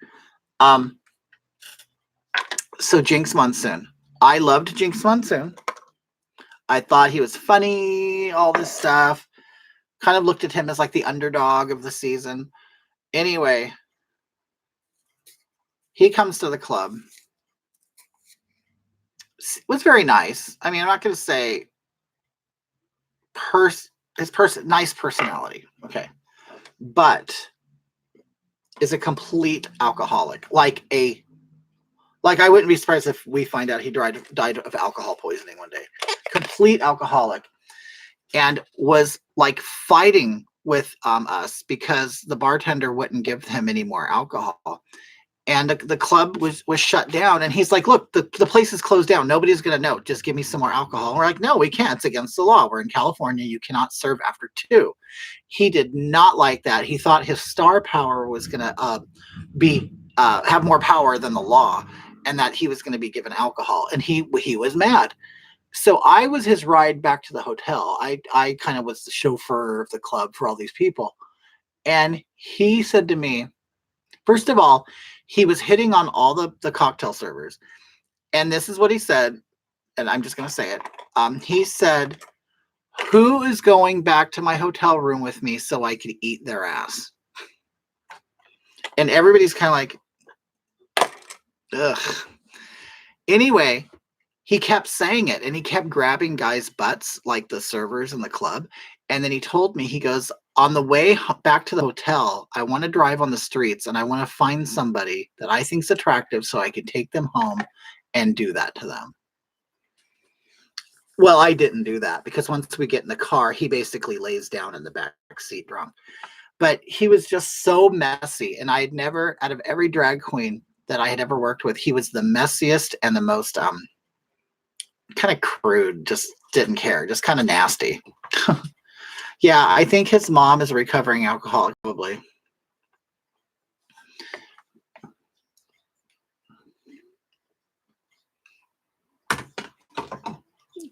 So Jinx Monsoon. I loved Jinx Monsoon. I thought he was funny, all this stuff. Kind of looked at him as like the underdog of the season. Anyway, he comes to the club. Was very nice. I mean, I'm not gonna say nice personality. Okay. But is a complete alcoholic. Like I wouldn't be surprised if we find out he died of alcohol poisoning one day. Complete alcoholic. And was like fighting with us because the bartender wouldn't give him any more alcohol. And the club was shut down. And he's like, "Look, the place is closed down. Nobody's going to know. Just give me some more alcohol." And we're like, "No, we can't. It's against the law. We're in California. You cannot serve after 2. He did not like that. He thought his star power was going to have more power than the law, and that he was going to be given alcohol. And he was mad. So I was his ride back to the hotel. I kind of was the chauffeur of the club for all these people. And he said to me, first of all, he was hitting on all the cocktail servers. And this is what he said, and I'm just going to say it. He said, "Who is going back to my hotel room with me so I could eat their ass?" And everybody's kind of like, ugh. Anyway, he kept saying it, and he kept grabbing guys' butts, like the servers in the club. And then he told me, he goes, "On the way back to the hotel, I want to drive on the streets, and I want to find somebody that I think's attractive so I can take them home and do that to them." Well, I didn't do that because once we get in the car, he basically lays down in the back seat drunk. But he was just so messy. And I'd never, out of every drag queen that I had ever worked with, he was the messiest and the most kind of crude, just didn't care, just kind of nasty. Yeah, I think his mom is a recovering alcoholic, probably.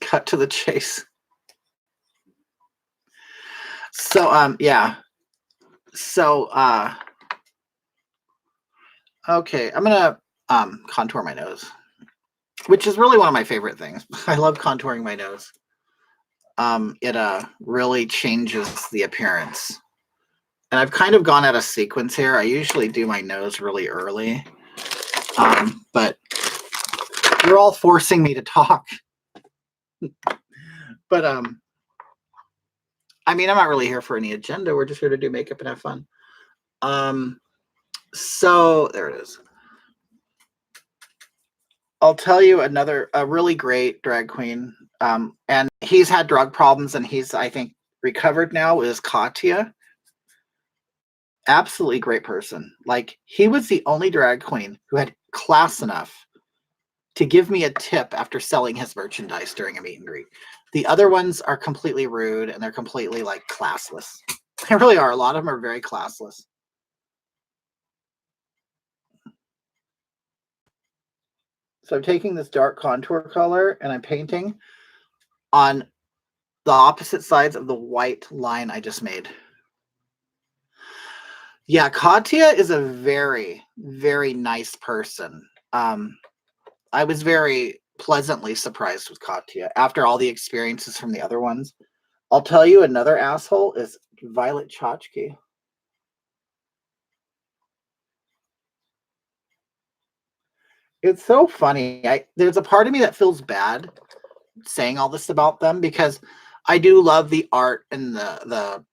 Cut to the chase. So, yeah. So, okay, I'm gonna contour my nose. which is really one of my favorite things. I love contouring my nose. It really changes the appearance. And I've kind of gone out of sequence here. I usually do my nose really early. But you're all forcing me to talk. But I mean, I'm not really here for any agenda. We're just here to do makeup and have fun. So there it is. I'll tell you a really great drag queen. And he's had drug problems and he's, I think, recovered now, is Katya. Absolutely great person. Like, he was the only drag queen who had class enough to give me a tip after selling his merchandise during a meet and greet. The other ones are completely rude and they're completely like classless. They really are. A lot of them are very classless. So I'm taking this dark contour color and I'm painting on the opposite sides of the white line I just made. Yeah, Katya is a very, very nice person. I was very pleasantly surprised with Katya after all the experiences from the other ones. I'll tell you, another asshole is Violet Chachki. It's so funny. There's a part of me that feels bad saying all this about them because I do love the art and the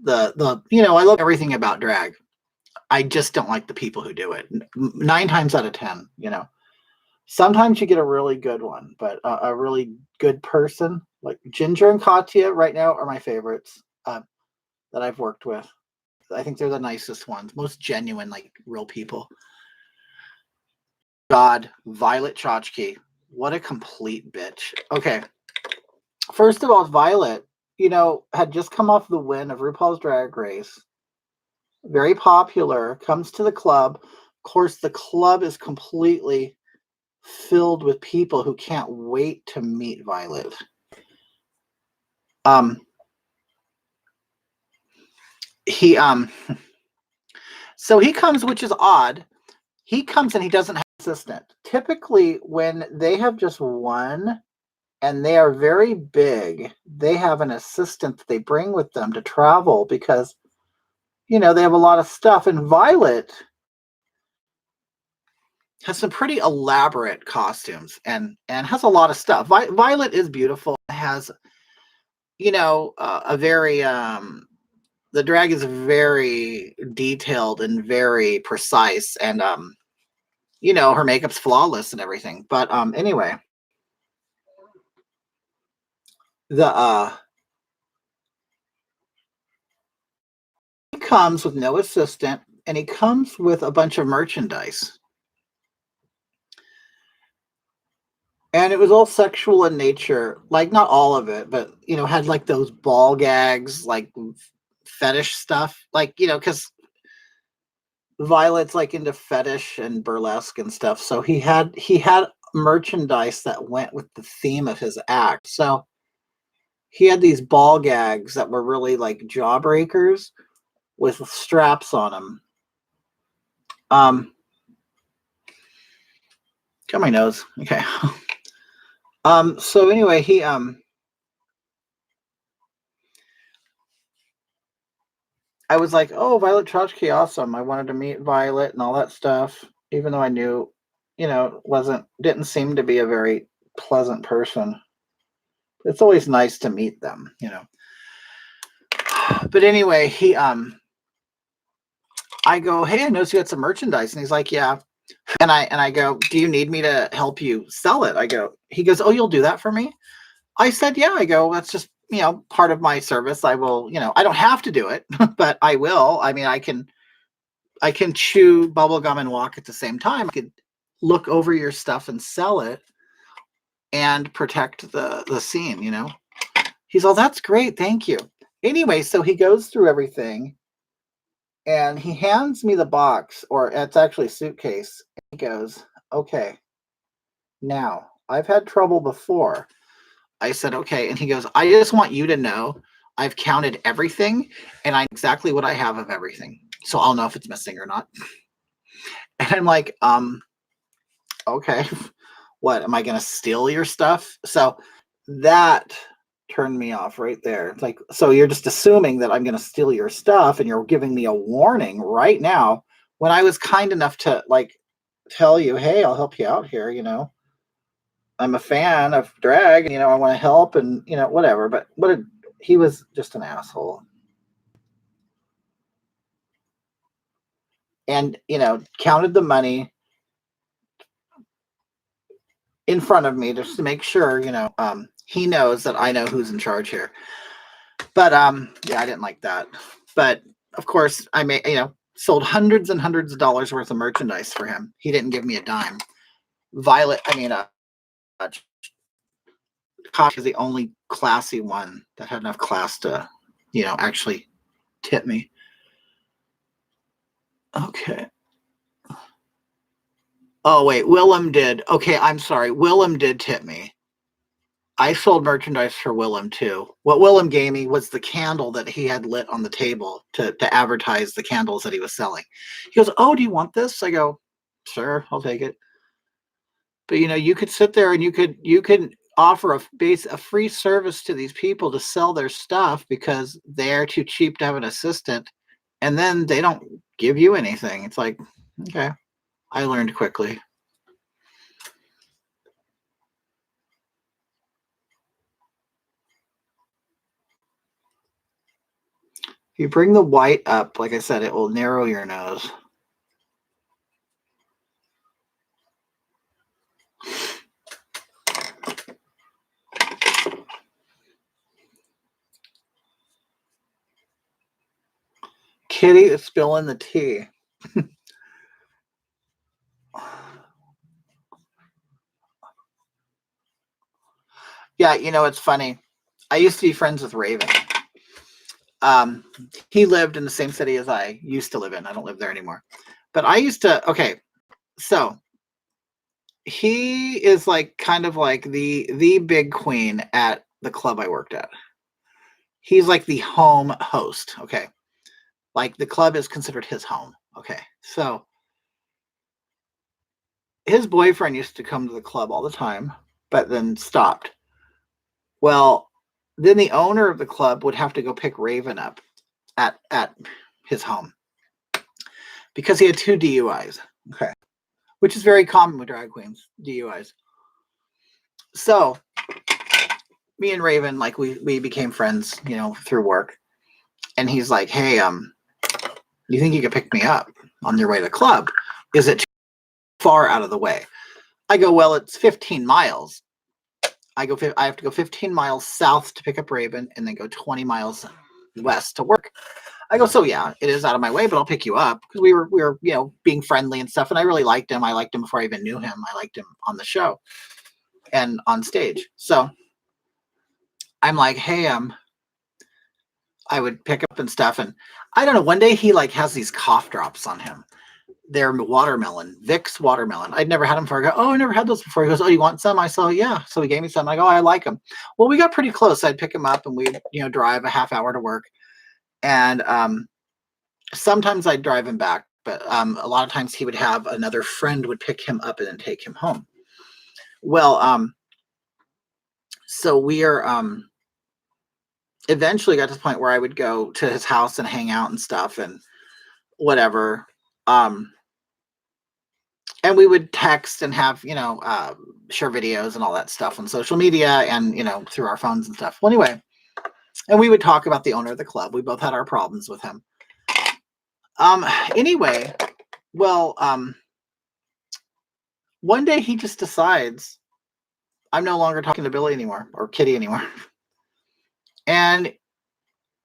I love everything about drag. I just don't like the people who do it. 9 times out of 10, Sometimes you get a really good one, but a really good person like Ginger and Katya right now are my favorites that I've worked with. I think they're the nicest ones, most genuine, like real people. God, Violet Chachki, what a complete bitch. Okay, first of all, Violet, had just come off the win of RuPaul's Drag Race. Very popular, comes to the club. Of course, the club is completely filled with people who can't wait to meet Violet. So he comes, which is odd. He comes and he doesn't have an assistant. Typically, when they have just one and they are very big, they have an assistant that they bring with them to travel because, they have a lot of stuff. And Violet has some pretty elaborate costumes and has a lot of stuff. Violet is beautiful. Has, a very, the drag is very detailed and very precise. And, her makeup's flawless and everything. But anyway, he comes with no assistant and he comes with a bunch of merchandise. And it was all sexual in nature, like not all of it, but had like those ball gags, like fetish stuff, like because Violet's like into fetish and burlesque and stuff. So he had merchandise that went with the theme of his act. So he had these ball gags that were really like jawbreakers with straps on them. Got my nose. Okay. So anyway, he I was like, oh, Violet Chachki, awesome. I wanted to meet Violet and all that stuff, even though I knew, didn't seem to be a very pleasant person. It's always nice to meet them, But anyway, I go, hey, I noticed you had some merchandise. And he's like, yeah. And I go, do you need me to help you sell it? He goes, oh, you'll do that for me? I said, yeah. I go, that's just, part of my service. I will, I don't have to do it, but I will. I mean, I can chew bubble gum and walk at the same time. I could look over your stuff and sell it and protect the scene, He's all, that's great. Thank you. Anyway, so he goes through everything and he hands me the box, or it's actually a suitcase. He goes, okay, now I've had trouble before. I said, okay. And he goes, I just want you to know I've counted everything and I know exactly what I have of everything. So I'll know if it's missing or not. And I'm like, okay, what, am I going to steal your stuff? So that turned me off right there. It's like, so you're just assuming that I'm going to steal your stuff and you're giving me a warning right now when I was kind enough to like tell you, hey, I'll help you out here, I'm a fan of drag, and I want to help, and whatever. But he was just an asshole, and counted the money in front of me just to make sure, he knows that I know who's in charge here. But yeah, I didn't like that. But of course, I made, sold hundreds and hundreds of dollars worth of merchandise for him. He didn't give me a dime. Kosh is the only classy one that had enough class to, actually tip me. Okay. Oh, wait. Willem did. Okay, I'm sorry. Willem did tip me. I sold merchandise for Willem, too. What Willem gave me was the candle that he had lit on the table to advertise the candles that he was selling. He goes, oh, do you want this? I go, sure, I'll take it. But, you could sit there and you could offer a free service to these people to sell their stuff because they're too cheap to have an assistant, and then they don't give you anything. It's like, okay, I learned quickly. If you bring the white up, like I said, it will narrow your nose. Kitty is spilling the tea. Yeah, it's funny. I used to be friends with Raven. He lived in the same city as I used to live in. I don't live there anymore. But I used to, okay, so he is like kind of like the big queen at the club I worked at. He's like the home host, okay? Like the club is considered his home, okay? So his boyfriend used to come to the club all the time, but then stopped. Well, then the owner of the club would have to go pick Raven up at his home because he had 2 DUIs, okay? Which is very common with drag queens, DUIs. So me and Raven, like we became friends, through work. And he's like, hey, you think you could pick me up on your way to the club? Is it too far out of the way? I go, well, it's 15 miles. I have to go 15 miles south to pick up Raven and then go 20 miles west to work. I go, so yeah, it is out of my way, but I'll pick you up because we were, being friendly and stuff. And I really liked him. I liked him before I even knew him. I liked him on the show and on stage. So I'm like, hey, I would pick up and stuff. And I don't know, one day he like has these cough drops on him. They're watermelon, Vicks watermelon. I'd never had them before. I go, oh, I never had those before. He goes, oh, you want some? I said, yeah. So he gave me some. I go, oh, I like them. Well, we got pretty close. I'd pick him up and we'd, drive a half hour to work. And sometimes I'd drive him back, but a lot of times he would have another friend would pick him up and then take him home. Well, so we are eventually got to the point where I would go to his house and hang out and stuff and whatever. And we would text and have, share videos and all that stuff on social media and, through our phones and stuff. Well, anyway, and we would talk about the owner of the club. We both had our problems with him. Anyway, well, one day he just decides I'm no longer talking to Billy anymore or Kitty anymore. And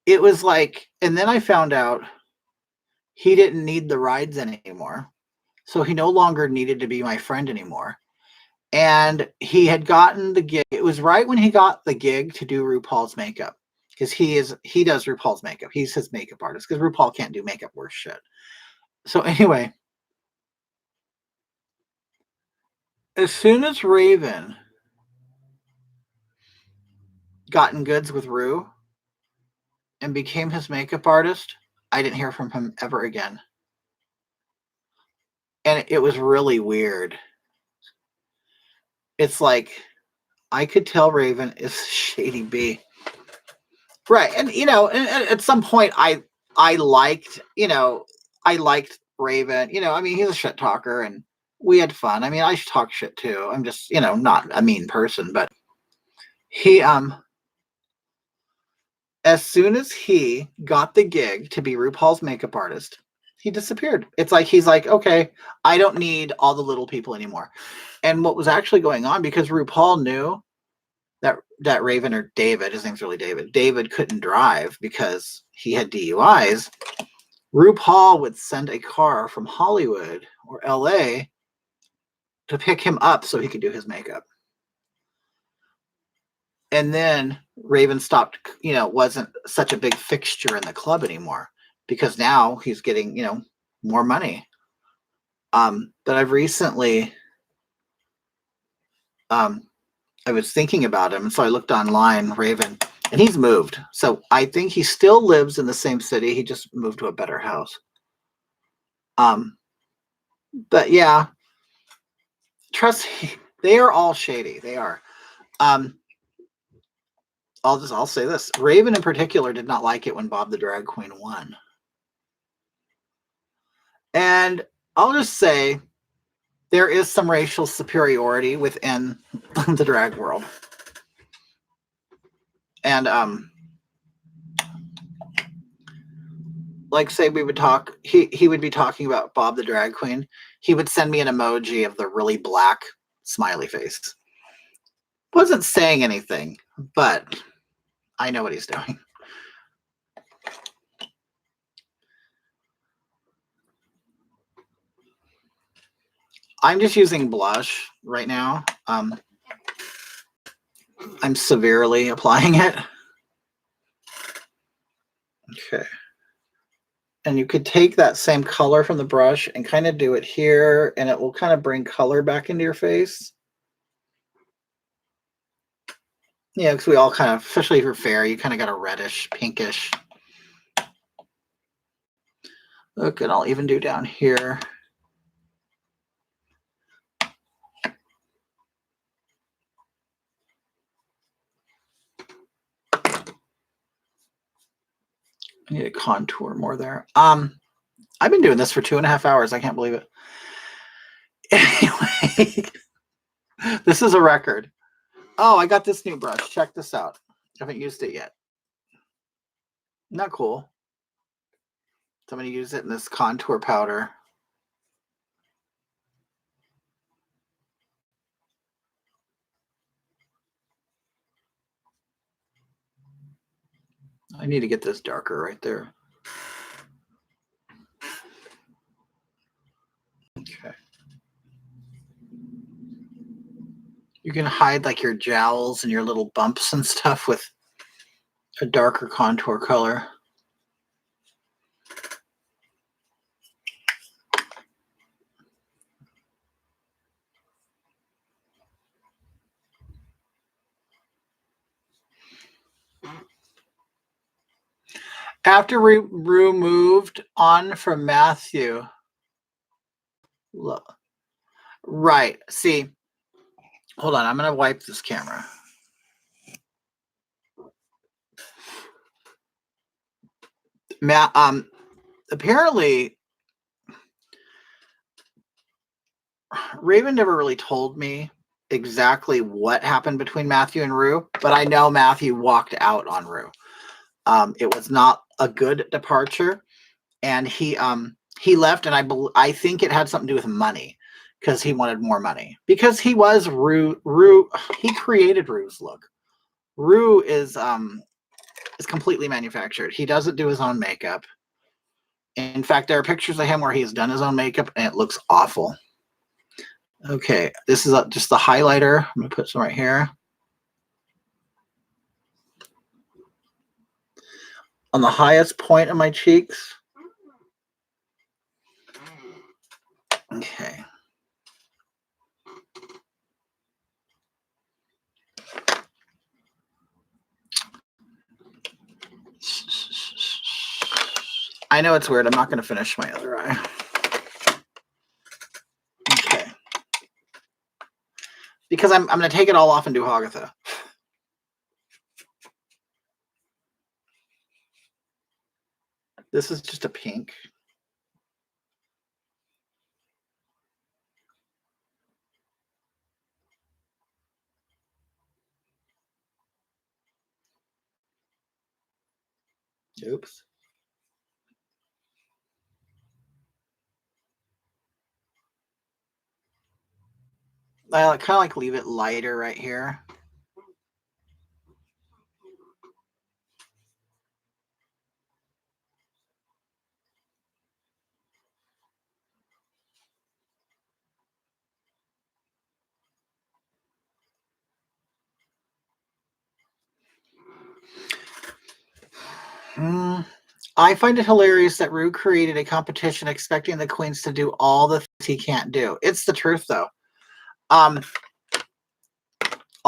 it was like, and then I found out he didn't need the rides anymore. So he no longer needed to be my friend anymore. And he had gotten the gig. It was right when he got the gig to do RuPaul's makeup. Because he does RuPaul's makeup. He's his makeup artist. Because RuPaul can't do makeup worth shit. So anyway, as soon as Raven got in goods with Ru and became his makeup artist, I didn't hear from him ever again. And it was really weird. it's like I could tell Raven is Shady B. Right. And and at some point I liked, I liked Raven. I mean, he's a shit talker and we had fun. I mean, I talk shit too. I'm just, not a mean person, but he as soon as he got the gig to be RuPaul's makeup artist, he disappeared. It's like he's like, okay, I don't need all the little people anymore. And what was actually going on, because RuPaul knew that Raven, or David, his name's really David couldn't drive because he had DUIs. RuPaul would send a car from Hollywood or LA to pick him up so he could do his makeup. And then Raven stopped, wasn't such a big fixture in the club anymore because now he's getting, more money. But I've recently, I was thinking about him, and so I looked online, Raven, and he's moved. So I think he still lives in the same city. He just moved to a better house. But yeah, trust me, they are all shady. They are. I'll say this. Raven in particular did not like it when Bob the Drag Queen won. And I'll just say there is some racial superiority within the drag world. And like say we would talk, he would be talking about Bob the Drag Queen. He would send me an emoji of the really black smiley face. Wasn't saying anything, but I know what he's doing. I'm just using blush right now. I'm severely applying it. Okay. And you could take that same color from the brush and kind of do it here, and it will kind of bring color back into your face. Yeah, because we all kind of, especially if you're fair, you kind of got a reddish, pinkish look. And I'll even do down here. I need to contour more there. I've been doing this for 2.5 hours. I can't believe it. Anyway, this is a record. Oh, I got this new brush. Check this out. I haven't used it yet. Not cool. So I'm going to use it in this contour powder. I need to get this darker right there. Okay. You can hide like your jowls and your little bumps and stuff with a darker contour color. After we moved on from Matthew, look, right, see, hold on, I'm going to wipe this camera. Apparently, Raven never really told me exactly what happened between Matthew and Rue, but I know Matthew walked out on Rue. It was not a good departure, and he left, and I think it had something to do with money, because he wanted more money, because he was Rue. He created Rue's look. Rue is completely manufactured. He doesn't do his own makeup. In fact, there are pictures of him where he has done his own makeup and it looks awful. Okay, this is just the highlighter. I'm going to put some right here. On the highest point of my cheeks. Okay. I know it's weird. I'm not going to finish my other eye. Okay. because I'm going to take it all off and do Hagatha. This is just a pink. Oops. I kind of like leave it lighter right here. I find it hilarious that Rue created a competition expecting the queens to do all the things he can't do. It's the truth, though. I'll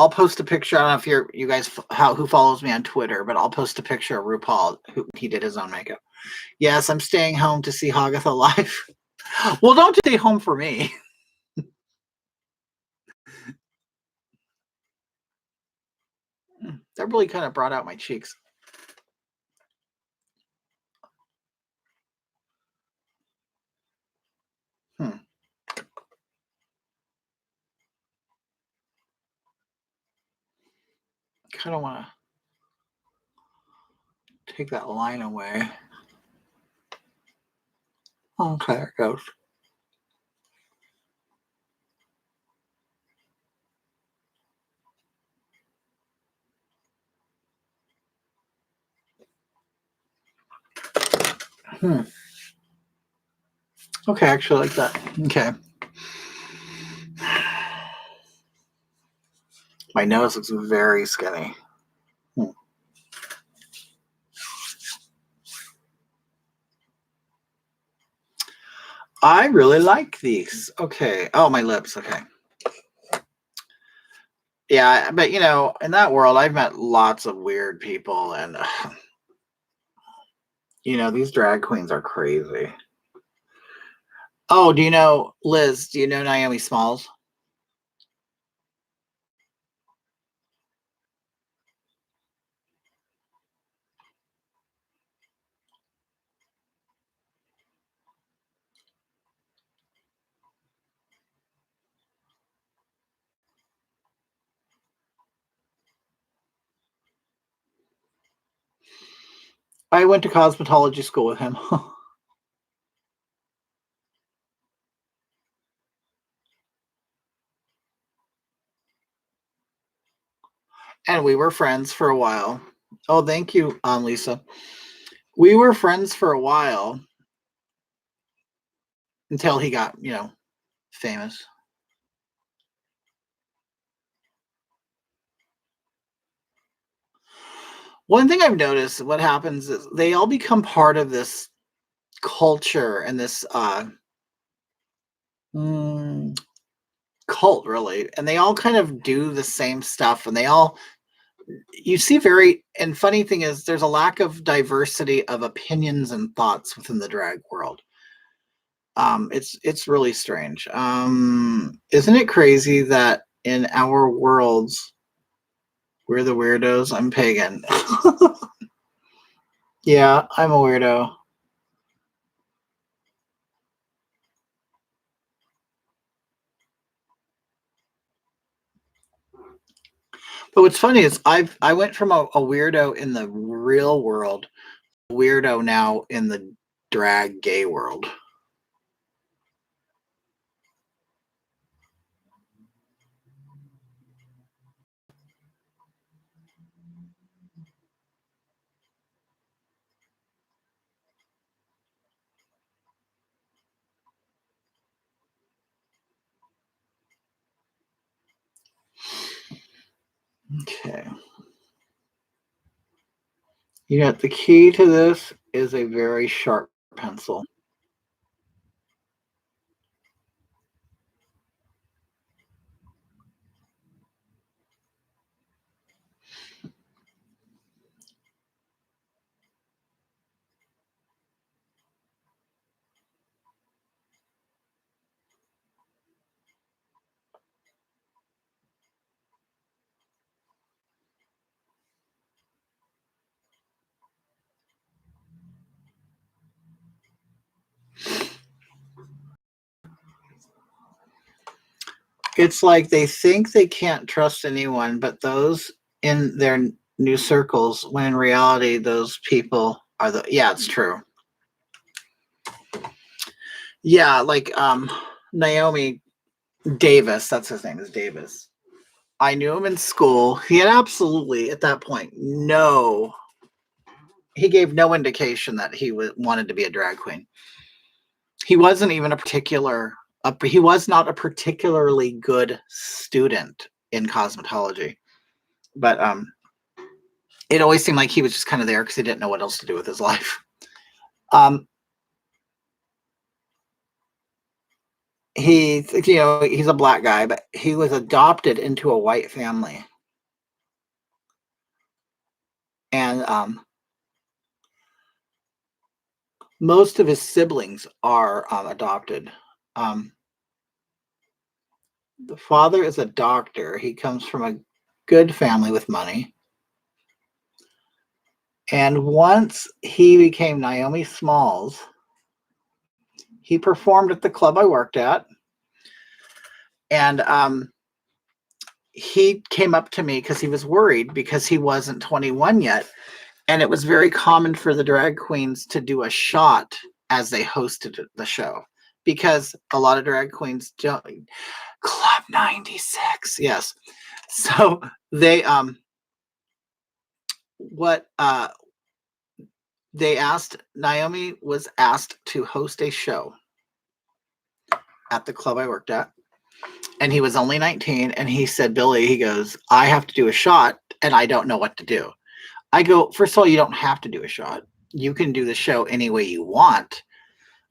post a picture. I don't know if you guys who follows me on Twitter, but I'll post a picture of RuPaul who he did his own makeup. Yes, I'm staying home to see Hagatha live. Well, don't stay home for me. That really kind of brought out my cheeks. Kind of want to take that line away. Okay, there it goes. Okay, I actually like that. Okay. My nose looks very skinny. I really like these. Okay. Oh, my lips. Okay. Yeah, but in that world, I've met lots of weird people, and these drag queens are crazy. Oh, do you know Liz? Do you know Naomi Smalls? I went to cosmetology school with him. And we were friends for a while. Oh, thank you, Lisa. We were friends for a while until he got, famous. One thing I've noticed, what happens is they all become part of this culture and this cult, really, and they all kind of do the same stuff, and you see and funny thing is there's a lack of diversity of opinions and thoughts within the drag world. It's really strange. Isn't it crazy that in our worlds we're the weirdos? I'm pagan. Yeah, I'm a weirdo. But what's funny is I went from a weirdo in the real world, weirdo now in the drag gay world. Okay. The key to this is a very sharp pencil. It's like they think they can't trust anyone, but those in their new circles, when in reality, those people are yeah, it's true. Yeah, like Naomi Davis, that's his name, is Davis. I knew him in school. He had absolutely, at that point, he gave no indication that he wanted to be a drag queen. He wasn't even he was not a particularly good student in cosmetology. But it always seemed like he was just kind of there because he didn't know what else to do with his life. He's a black guy, but he was adopted into a white family. And most of his siblings are adopted. The father is a doctor. He comes from a good family with money. And once he became Naomi Smalls, he performed at the club I worked at. And he came up to me because he was worried because he wasn't 21 yet. And it was very common for the drag queens to do a shot as they hosted the show, because a lot of drag queens don't. Club 96, yes. So they Naomi was asked to host a show at the club I worked at, and he was only 19, and he said, Billy, he goes, I have to do a shot and I don't know what to do. I go, first of all, you don't have to do a shot. You can do the show any way you want.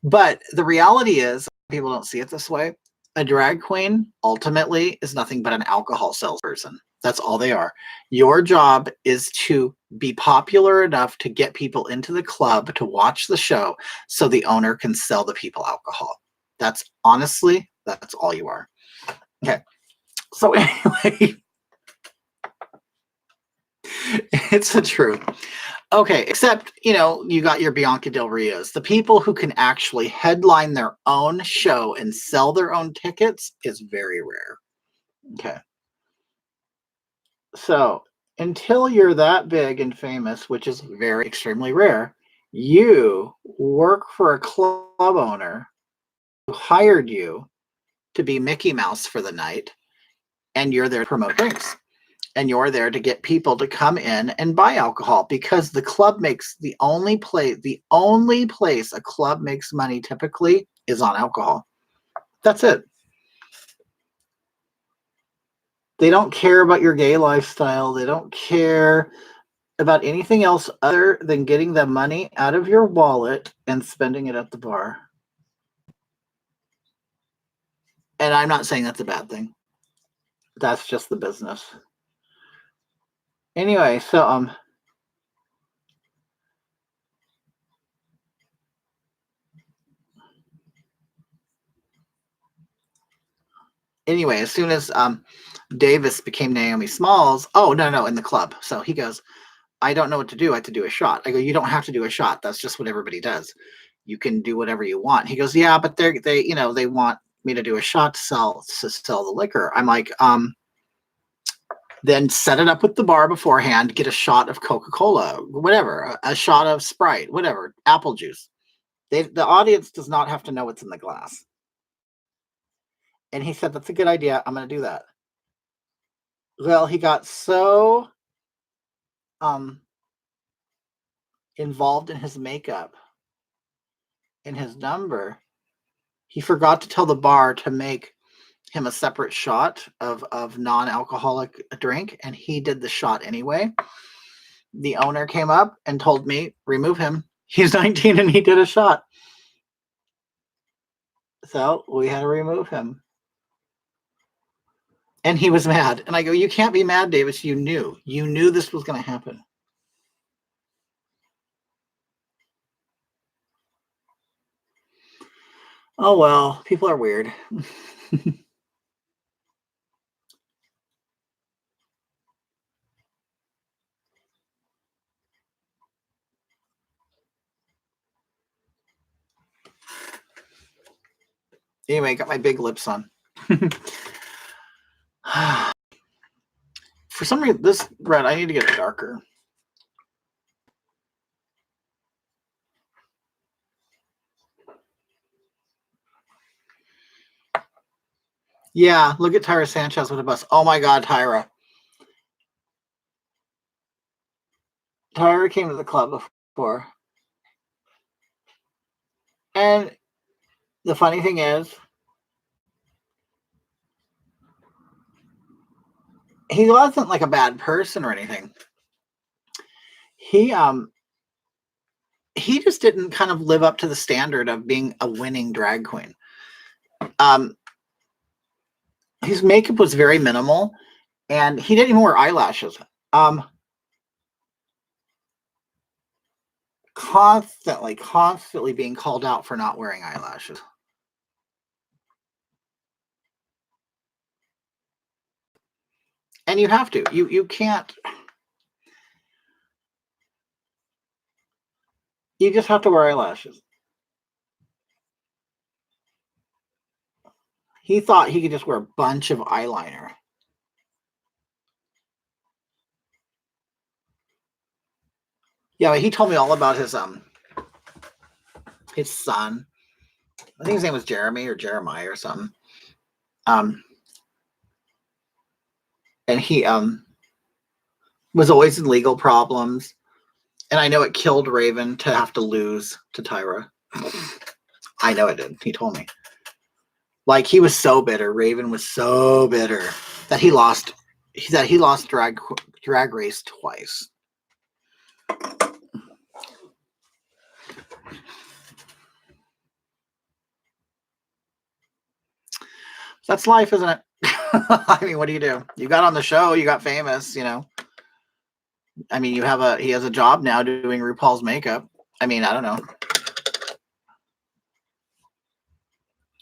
But the reality is, people don't see it this way. A drag queen ultimately is nothing but an alcohol salesperson. That's all they are. Your job is to be popular enough to get people into the club to watch the show so the owner can sell the people alcohol. That's all you are. Okay. So anyway, it's the truth. Okay, except, you got your Bianca Del Rios. The people who can actually headline their own show and sell their own tickets is very rare. Okay. So until you're that big and famous, which is very extremely rare, you work for a club owner who hired you to be Mickey Mouse for the night, and you're there to promote drinks. And you're there to get people to come in and buy alcohol, because the club makes the only place a club makes money typically is on alcohol. That's it. They don't care about your gay lifestyle. They don't care about anything else other than getting the money out of your wallet and spending it at the bar. And I'm not saying that's a bad thing. That's just the business. Anyway, so as soon as Davis became Naomi Smalls, no, in the club. So he goes, I don't know what to do. I have to do a shot. I go, you don't have to do a shot. That's just what everybody does. You can do whatever you want. He goes, yeah, but they want me to do a shot to sell the liquor. I'm like, then set it up with the bar beforehand. Get a shot of Coca-Cola, whatever, a shot of Sprite, whatever, apple juice. The audience does not have to know what's in the glass. And he said, that's a good idea. I'm going to do that. Well, he got so involved in his makeup, in his number, he forgot to tell the bar to make him a separate shot of non-alcoholic drink, and he did the shot anyway. The owner came up and told me, remove him. He's 19 and he did a shot. So we had to remove him. And he was mad. And I go, you can't be mad, Davis. You knew this was going to happen. Oh, well, people are weird. Anyway, got my big lips on. For some reason, this red, I need to get it darker. Yeah, look at Tyra Sanchez with a bus. Oh my God, Tyra. Tyra came to the club before. And the funny thing is, he wasn't like a bad person or anything. He just didn't kind of live up to the standard of being a winning drag queen. His makeup was very minimal, and he didn't even wear eyelashes. Constantly being called out for not wearing eyelashes. And you have to. You can't. You just have to wear eyelashes. He thought he could just wear a bunch of eyeliner. Yeah, he told me all about his son. I think his name was Jeremy or Jeremiah or something. And he was always in legal problems. And I know it killed Raven to have to lose to Tyra. I know it did. He told me. Like, he was so bitter. Raven was so bitter that he lost drag race twice. That's life, isn't it? I mean, what do? You got on the show, you got famous, you know. I mean, he has a job now doing RuPaul's makeup. I mean, I don't know.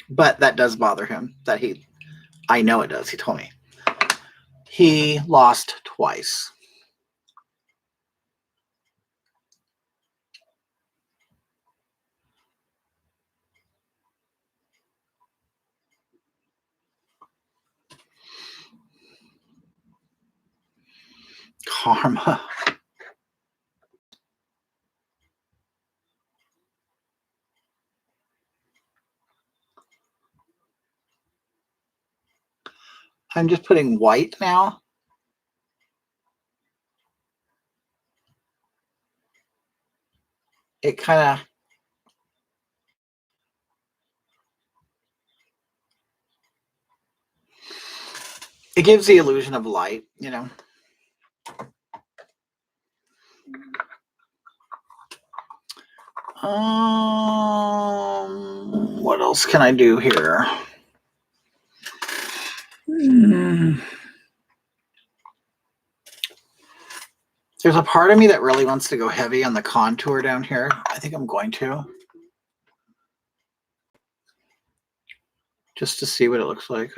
But that does bother him I know it does. He told me. He lost twice. Karma. I'm just putting white now. It kind of gives the illusion of light, you know. What else can I do here? There's a part of me that really wants to go heavy on the contour down here. I think I'm going to. Just to see what it looks like.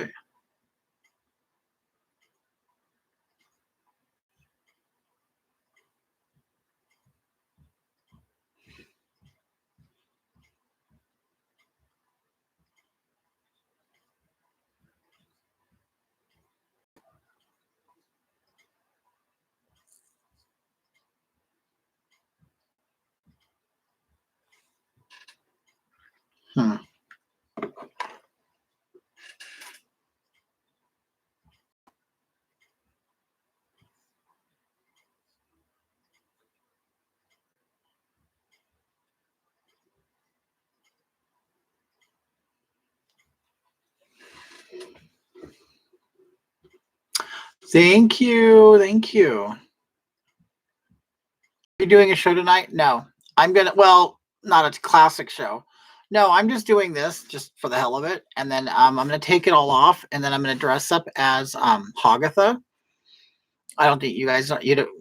Thank you. Thank you. Are you doing a show tonight? No. Not a classic show. No, I'm just doing this just for the hell of it. And then I'm going to take it all off, and then I'm going to dress up as Hagatha. I don't think you guys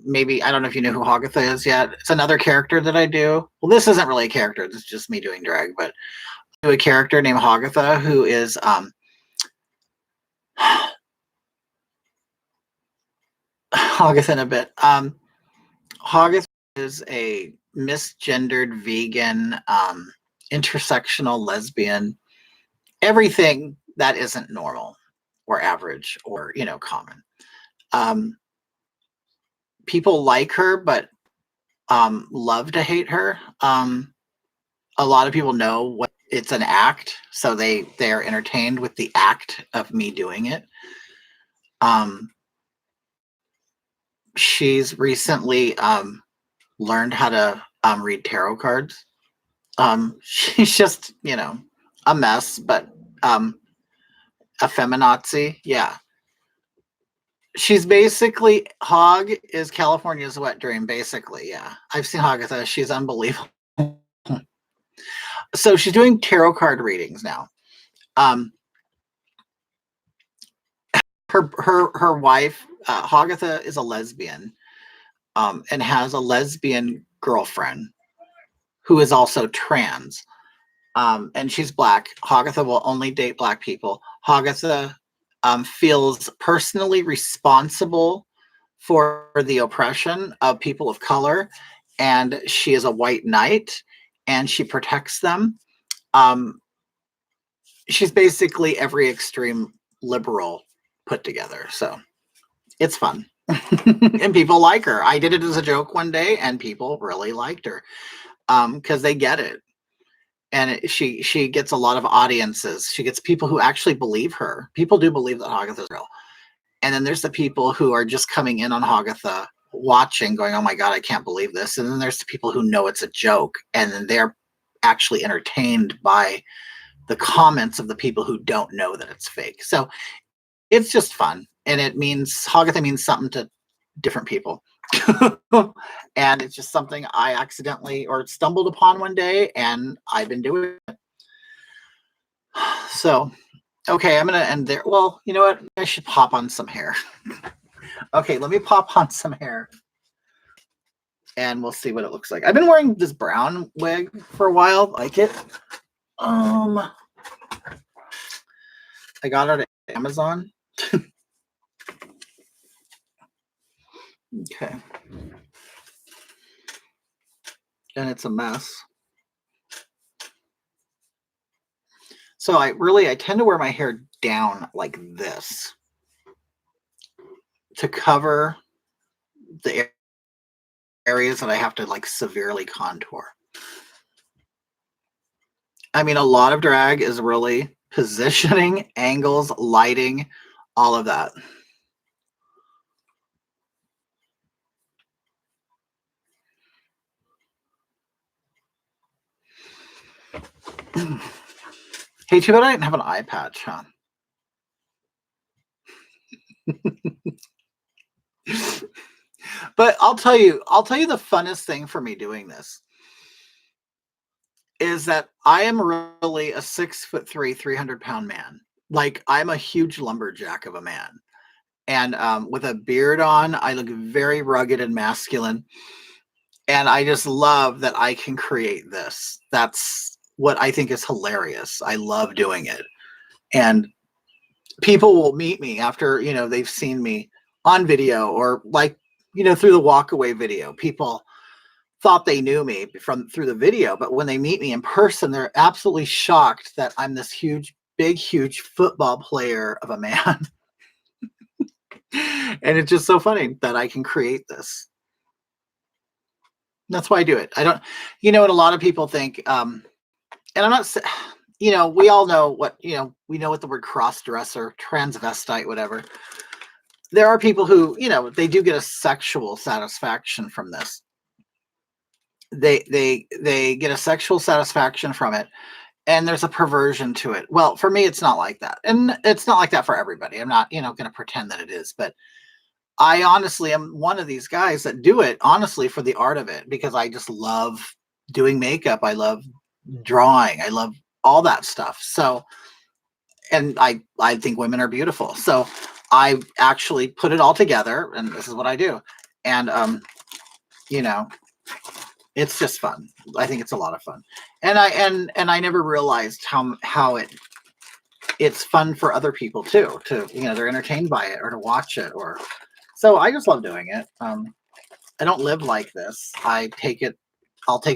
maybe, I don't know if you know who Hagatha is yet. It's another character that I do. Well, this isn't really a character. This is just me doing drag, but I do a character named Hagatha who is Hagatha in a bit. Hagatha is a misgendered vegan, intersectional lesbian, everything that isn't normal. or average or, common. People like her, but love to hate her. A lot of people know what it's an act, so they're entertained with the act of me doing it. She's recently learned how to read tarot cards. She's just, a mess, but a feminazi. Yeah. She's basically, Hog is California's wet dream, basically. Yeah. I've seen Hogatha. She's unbelievable. So she's doing tarot card readings now. Her wife, Hogatha, is a lesbian, and has a lesbian girlfriend who is also trans. And she's Black. Hogatha will only date Black people. Hogatha feels personally responsible for the oppression of people of color, and she is a white knight, and she protects them. She's basically every extreme liberal put together, so it's fun. And people like her. I did it as a joke one day, and people really liked her because they get it. And she gets a lot of audiences. She gets people who actually believe her. People do believe that Hogatha is real. And then there's the people who are just coming in on Hogatha, watching, going, oh my God, I can't believe this. And then there's the people who know it's a joke, and then they're actually entertained by the comments of the people who don't know that it's fake. So it's just fun. And it means, Hogatha means something to different people. And it's just something I accidentally or stumbled upon one day, and I've been doing it. So, okay, I'm going to end there. Well, you know what? I should pop on some hair. Okay, let me pop on some hair, and we'll see what it looks like. I've been wearing this brown wig for a while. Like it. I got it at Amazon. Okay. And it's a mess. So I tend to wear my hair down like this to cover the areas that I have to like severely contour. I mean, a lot of drag is really positioning, angles, lighting, all of that. Hey, too bad I didn't have an eye patch, huh? But I'll tell you the funnest thing for me doing this is that I am really a 6'3", 300-pound man. Like, I'm a huge lumberjack of a man. And with a beard on, I look very rugged and masculine. And I just love that I can create this. That's what I think is hilarious. I love doing it. And people will meet me after, they've seen me on video, or like, through the walkaway video. People thought they knew me through the video, but when they meet me in person, they're absolutely shocked that I'm this huge football player of a man. And it's just so funny that I can create this. That's why I do it. I don't, what a lot of people think, and I'm not, we all know what, we know what the word cross-dresser, transvestite, whatever. There are people who, they do get a sexual satisfaction from this. They get a sexual satisfaction from it, and there's a perversion to it. Well, for me, it's not like that. And it's not like that for everybody. I'm not, going to pretend that it is, but I honestly am one of these guys that do it honestly for the art of it, because I just love doing makeup. I love drawing. I love all that stuff. So, and I think women are beautiful. So I actually put it all together, and this is what I do. And, it's just fun. I think it's a lot of fun. And I never realized how it's fun for other people too, to, they're entertained by it or to watch it, or, so I just love doing it. I don't live like this. I'll take it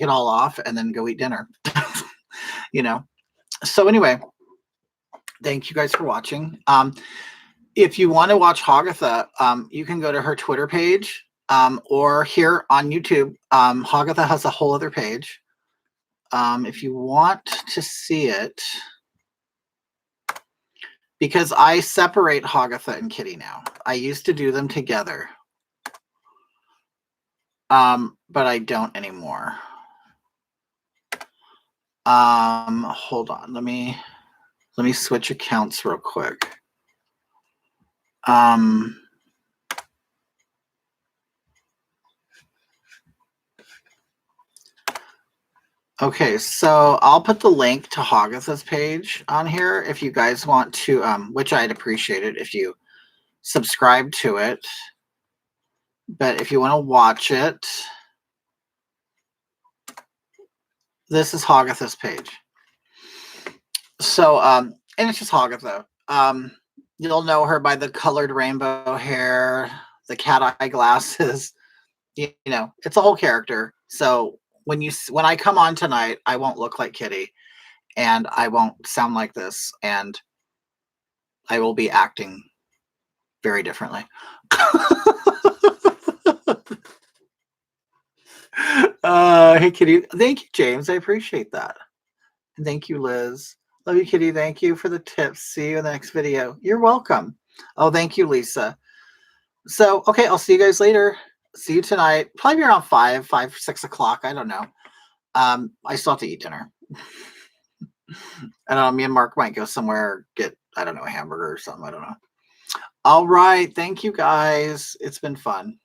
all off and then go eat dinner. So anyway, thank you guys for watching. if you want to watch Hogatha, you can go to her Twitter page, or here on YouTube. Hogatha has a whole other page. If you want to see it, because I separate Hogatha and Kitty now. I used to do them together, but I don't anymore. Hold on. Let me switch accounts real quick. Okay, so I'll put the link to Hogatha's page on here if you guys want to, which I'd appreciate it if you subscribe to it. But if you want to watch it, this is Hogatha's page. So, and it's just Hogatha. You'll know her by the colored rainbow hair, the cat eye glasses. You know, it's a whole character. So when I come on tonight, I won't look like Kitty, and I won't sound like this, and I will be acting very differently. Hey, Kitty. Thank you, James. I appreciate that. And thank you, Liz. Love you, Kitty. Thank you for the tips. See you in the next video. You're welcome. Oh, thank you, Lisa. So, okay, I'll see you guys later. See you tonight. Probably around 5, 6 o'clock. I don't know. I still have to eat dinner. I don't know. Me and Mark might go somewhere, get, I don't know, a hamburger or something. I don't know. All right. Thank you, guys. It's been fun.